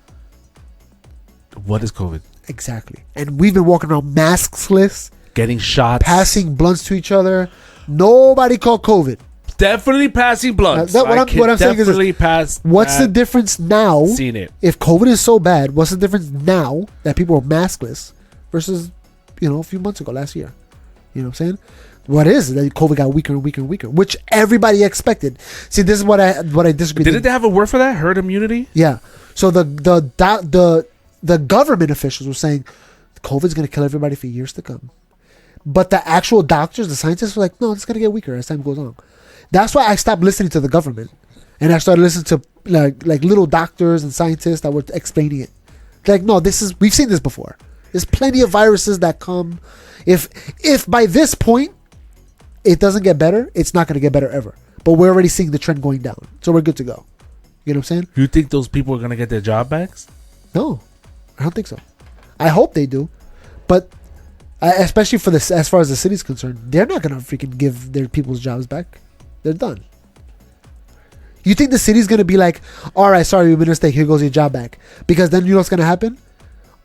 [SPEAKER 2] What is COVID?
[SPEAKER 3] Exactly. And we've been walking around maskless,
[SPEAKER 2] Getting shots,
[SPEAKER 3] passing blunts to each other. Nobody caught COVID.
[SPEAKER 2] definitely passing blunts.
[SPEAKER 3] What I'm saying is this. What's the difference now?
[SPEAKER 2] Seen it.
[SPEAKER 3] If COVID is so bad, what's the difference now that people are maskless versus, a few months ago, last year? You know what I'm saying? What is that COVID got weaker and weaker and weaker, which everybody expected. See, this is what I disagree.
[SPEAKER 2] Didn't they have a word for that? Herd immunity?
[SPEAKER 3] Yeah. So the government officials were saying COVID's going to kill everybody for years to come. But the actual doctors, the scientists were like, no, it's going to get weaker as time goes on. That's why I stopped listening to the government. And I started listening to like little doctors and scientists that were explaining it. Like, no, we've seen this before. There's plenty of viruses that come. If by this point it doesn't get better, it's not going to get better ever. But we're already seeing the trend going down. So we're good to go. You know what I'm saying?
[SPEAKER 2] You think those people are going to get their job back?
[SPEAKER 3] No, I don't think so. I hope they do. But especially for this, as far as the city's concerned, they're not going to freaking give their people's jobs back. They're done. You think the city's going to be like, all right, sorry, we made a mistake. Here goes your job back. Because then you know what's going to happen?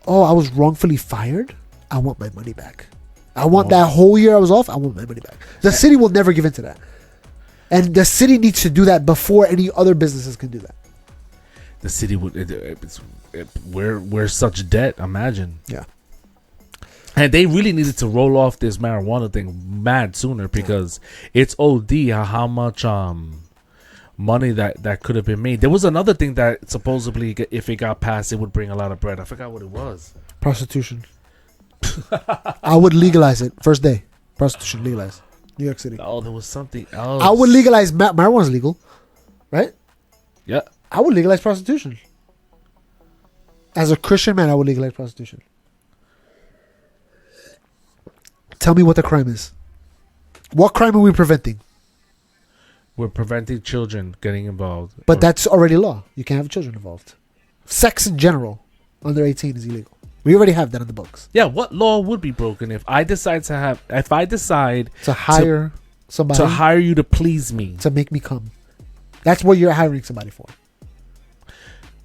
[SPEAKER 3] Oh, I was wrongfully fired. I want my money back. I want that whole year I was off. I want my money back. The city will never give in to that. And the city needs to do that before any other businesses can do that.
[SPEAKER 2] The city would. We're such debt. Imagine.
[SPEAKER 3] Yeah.
[SPEAKER 2] And they really needed to roll off this marijuana thing mad sooner because it's OD how much money that could have been made. There was another thing that supposedly, if it got passed, it would bring a lot of bread. I forgot what it was.
[SPEAKER 3] Prostitution. I would legalize it first day. Prostitution legalized. New York City.
[SPEAKER 2] Oh, there was something else.
[SPEAKER 3] I would legalize marijuana's legal, right?
[SPEAKER 2] Yeah.
[SPEAKER 3] I would legalize prostitution. As a Christian man, I would legalize prostitution. Tell me what the crime is. What crime are we preventing?
[SPEAKER 2] We're preventing children getting involved.
[SPEAKER 3] But that's already law. You can't have children involved. Sex in general, under 18 is illegal. We already have that in the books.
[SPEAKER 2] Yeah, what law would be broken if I decide to
[SPEAKER 3] hire somebody
[SPEAKER 2] to hire you to please me,
[SPEAKER 3] to make me come? That's what you're hiring somebody for.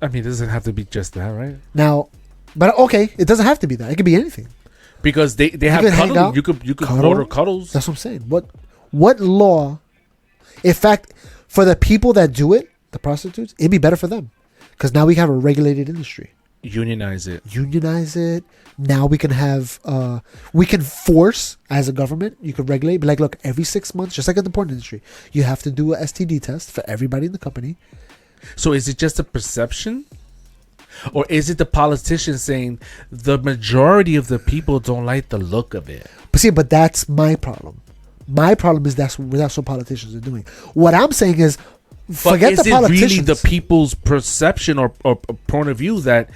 [SPEAKER 2] I mean, it doesn't have to be just that, right?
[SPEAKER 3] Now, but okay, it doesn't have to be that. It could be anything.
[SPEAKER 2] Because they have cuddling. You could order cuddles.
[SPEAKER 3] That's what I'm saying. What law? In fact, for the people that do it, the prostitutes, it'd be better for them because now we have a regulated industry.
[SPEAKER 2] Unionize it.
[SPEAKER 3] Now we can have we can force as a government. You could regulate, be like, look, every 6 months, just like in the porn industry, you have to do a STD test for everybody in the company.
[SPEAKER 2] So is it just a perception? Or is it the politicians saying the majority of the people don't like the look of it?
[SPEAKER 3] But that's my problem. My problem is that's what politicians are doing. What I'm saying is, forget the politicians.
[SPEAKER 2] Is it really the people's perception or point of view that...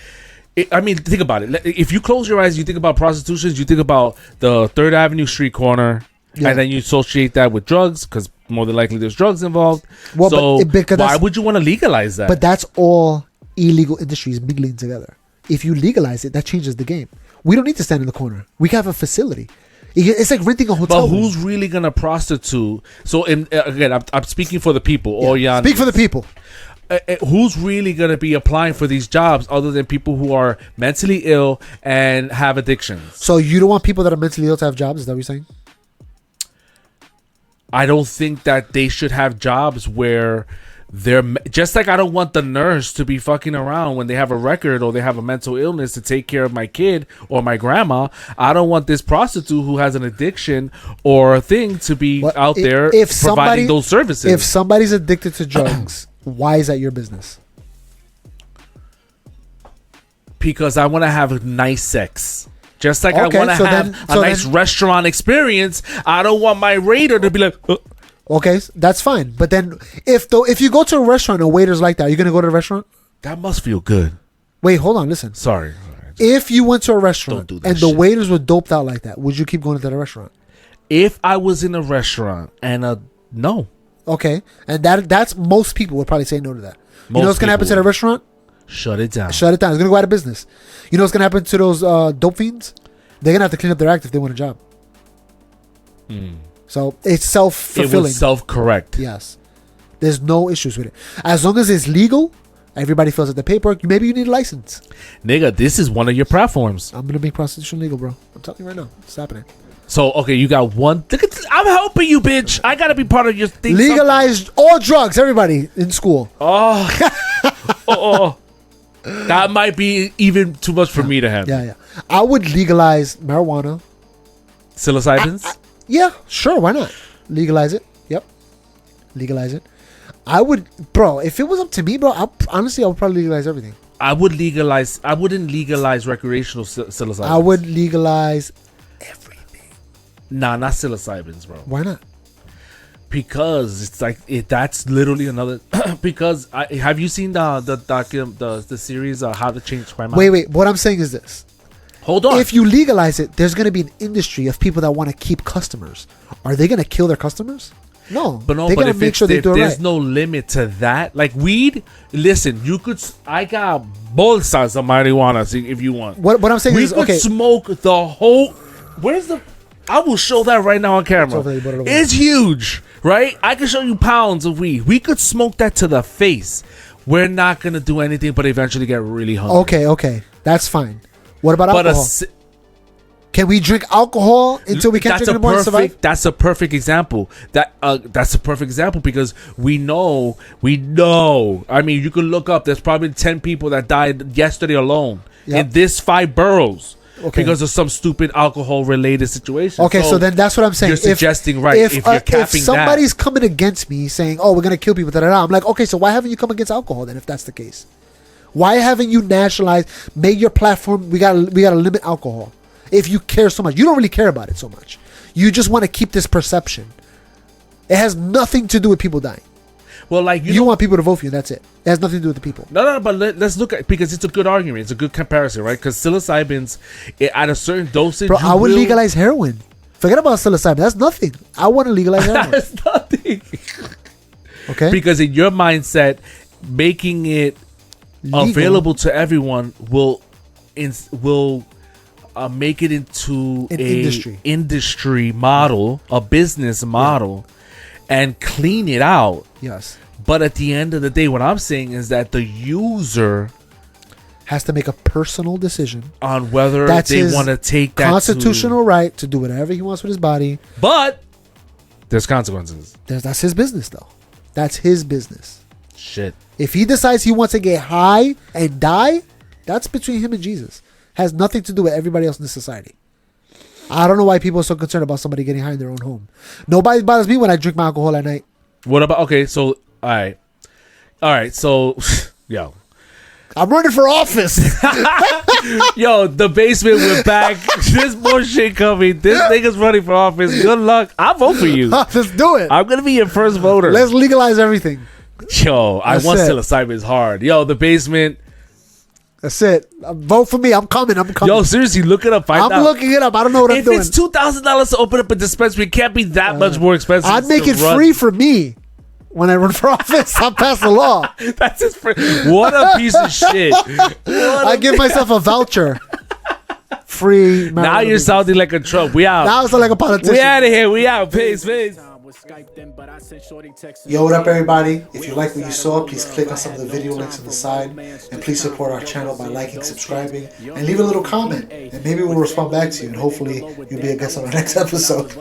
[SPEAKER 2] think about it. If you close your eyes, you think about prostitutions, you think about the 3rd Avenue street corner, and then you associate that with drugs because more than likely there's drugs involved. Well, so why would you want to legalize that?
[SPEAKER 3] But that's all illegal industries mingling together. If you legalize it, that changes the game. We don't need to stand in the corner. We can have a facility. It's like renting a hotel.
[SPEAKER 2] But who's really gonna prostitute? So again, I'm speaking for the people.
[SPEAKER 3] Yeah. Speak for the people.
[SPEAKER 2] Who's really gonna be applying for these jobs other than people who are mentally ill and have addictions?
[SPEAKER 3] So you don't want people that are mentally ill to have jobs? Is that what you're saying?
[SPEAKER 2] I don't think that they should have jobs where they're just like I don't want the nurse to be fucking around when they have a record or they have a mental illness to take care of my kid or my grandma. I don't want this prostitute who has an addiction or a thing to be out there providing those services.
[SPEAKER 3] If somebody's addicted to drugs, why is that your business?
[SPEAKER 2] Because I want to have nice sex. Just like I want to have a nice restaurant experience. I don't want my waiter to be like...
[SPEAKER 3] Okay, that's fine. But then if you go to a restaurant and waiters like that, are you going to go to the restaurant?
[SPEAKER 2] That must feel good.
[SPEAKER 3] Wait, hold on. Listen.
[SPEAKER 2] Sorry.
[SPEAKER 3] If you went to a restaurant and the waiters were doped out like that, would you keep going to the restaurant?
[SPEAKER 2] If I was in a restaurant and no.
[SPEAKER 3] Okay. And that's most people would probably say no to that. You know what's going to happen to the restaurant?
[SPEAKER 2] Shut it down.
[SPEAKER 3] It's going to go out of business. You know what's going to happen to those dope fiends? They're going to have to clean up their act if they want a job. So it's self-fulfilling.
[SPEAKER 2] It was self-correct.
[SPEAKER 3] Yes. There's no issues with it. As long as it's legal, everybody fills out the paperwork. Maybe you need a license.
[SPEAKER 2] Nigga, this is one of your platforms.
[SPEAKER 3] I'm going to make prostitution legal, bro. I'm telling you right now. It's happening.
[SPEAKER 2] So, okay, you got one. I'm helping you, bitch. I got to be part of your thing.
[SPEAKER 3] Legalize all drugs, everybody, in school.
[SPEAKER 2] Oh. That might be even too much for me to handle.
[SPEAKER 3] Yeah. I would legalize marijuana.
[SPEAKER 2] Psilocybins?
[SPEAKER 3] Yeah, sure. Why not? Legalize it. Yep. Legalize it. I would, bro, if it was up to me, bro, honestly, I would probably legalize everything.
[SPEAKER 2] I wouldn't legalize recreational psilocybins.
[SPEAKER 3] I would legalize everything.
[SPEAKER 2] Nah, not psilocybins, bro.
[SPEAKER 3] Why not?
[SPEAKER 2] Because it's like that's literally another. Because have you seen the series How to Change My Mind?
[SPEAKER 3] Wait. What I'm saying is this.
[SPEAKER 2] Hold on.
[SPEAKER 3] If you legalize it, there's going to be an industry of people that want to keep customers. Are they going to kill their customers? No.
[SPEAKER 2] But no,
[SPEAKER 3] they're going to make sure they do it
[SPEAKER 2] there's
[SPEAKER 3] right.
[SPEAKER 2] no limit to that. Like weed, listen, I got bolsas of marijuana if you want.
[SPEAKER 3] What I'm saying is,
[SPEAKER 2] we could smoke the whole. I will show that right now on camera. It's huge, right? I can show you pounds of weed. We could smoke that to the face. We're not going to do anything but eventually get really hungry.
[SPEAKER 3] Okay. That's fine. What about alcohol? Can we drink alcohol until we can't drink anymore and survive?
[SPEAKER 2] That's a perfect example. That's a perfect example because we know. I mean, you can look up. There's probably 10 people that died yesterday alone in this 5 boroughs because of some stupid alcohol-related situation.
[SPEAKER 3] Okay, so then that's what I'm saying.
[SPEAKER 2] You're suggesting, right? If you're capping
[SPEAKER 3] if somebody's coming against me saying, "Oh, we're gonna kill people," I'm like, okay, so why haven't you come against alcohol then? If that's the case, why haven't you nationalized, made your platform? We gotta limit alcohol. If you care so much, you don't really care about it so much. You just want to keep this perception. It has nothing to do with people dying.
[SPEAKER 2] Well, like
[SPEAKER 3] you want people to vote for you. That's it. It has nothing to do with the people.
[SPEAKER 2] No. But let's look at, because it's a good argument. It's a good comparison, right? Because psilocybins, at a certain dosage,
[SPEAKER 3] bro, I would legalize heroin. Forget about psilocybin. That's nothing. I want to legalize heroin.
[SPEAKER 2] That's nothing.
[SPEAKER 3] Okay.
[SPEAKER 2] Because in your mindset, making it legal, available to everyone will make it into an industry model, a business model, and clean it out.
[SPEAKER 3] Yes.
[SPEAKER 2] But at the end of the day, what I'm saying is that the user
[SPEAKER 3] has to make a personal decision
[SPEAKER 2] on whether they want to take that
[SPEAKER 3] constitutional right to do whatever he wants with his body.
[SPEAKER 2] But there's consequences.
[SPEAKER 3] That's his business, though. That's his business.
[SPEAKER 2] Shit.
[SPEAKER 3] If he decides he wants to get high and die, that's between him and Jesus. Has nothing to do with everybody else in the society. I don't know why people are so concerned about somebody getting high in their own home. Nobody bothers me when I drink my alcohol at night.
[SPEAKER 2] What about, okay, so, all right, so, yo.
[SPEAKER 3] I'm running for office.
[SPEAKER 2] Yo, the basement, we're back. There's more shit coming. This nigga's running for office. Good luck. I'll vote for you.
[SPEAKER 3] Let's do it.
[SPEAKER 2] I'm going to be your first voter.
[SPEAKER 3] Let's legalize everything.
[SPEAKER 2] Yo, I want psilocybin hard. Yo, the basement.
[SPEAKER 3] That's it. Vote for me. I'm coming.
[SPEAKER 2] Yo, seriously, look it up.
[SPEAKER 3] I'm looking it up. I don't know what I'm doing.
[SPEAKER 2] If it's $2,000 to open up a dispensary, it can't be that much more expensive.
[SPEAKER 3] I'd make it free for me when I run for office. I'll pass the law.
[SPEAKER 2] That's his free. What a piece of shit.
[SPEAKER 3] I give myself a voucher. Free.
[SPEAKER 2] Now you're sounding like a Trump. We out.
[SPEAKER 3] Now I sound like a politician.
[SPEAKER 2] We out of here. We out. Peace.
[SPEAKER 3] Yo, what up, everybody? If you like what you saw, please click on some of the video links on the side, and please support our channel by liking, subscribing, and leave a little comment, and maybe we'll respond back to you, and hopefully you'll be a guest on our next episode.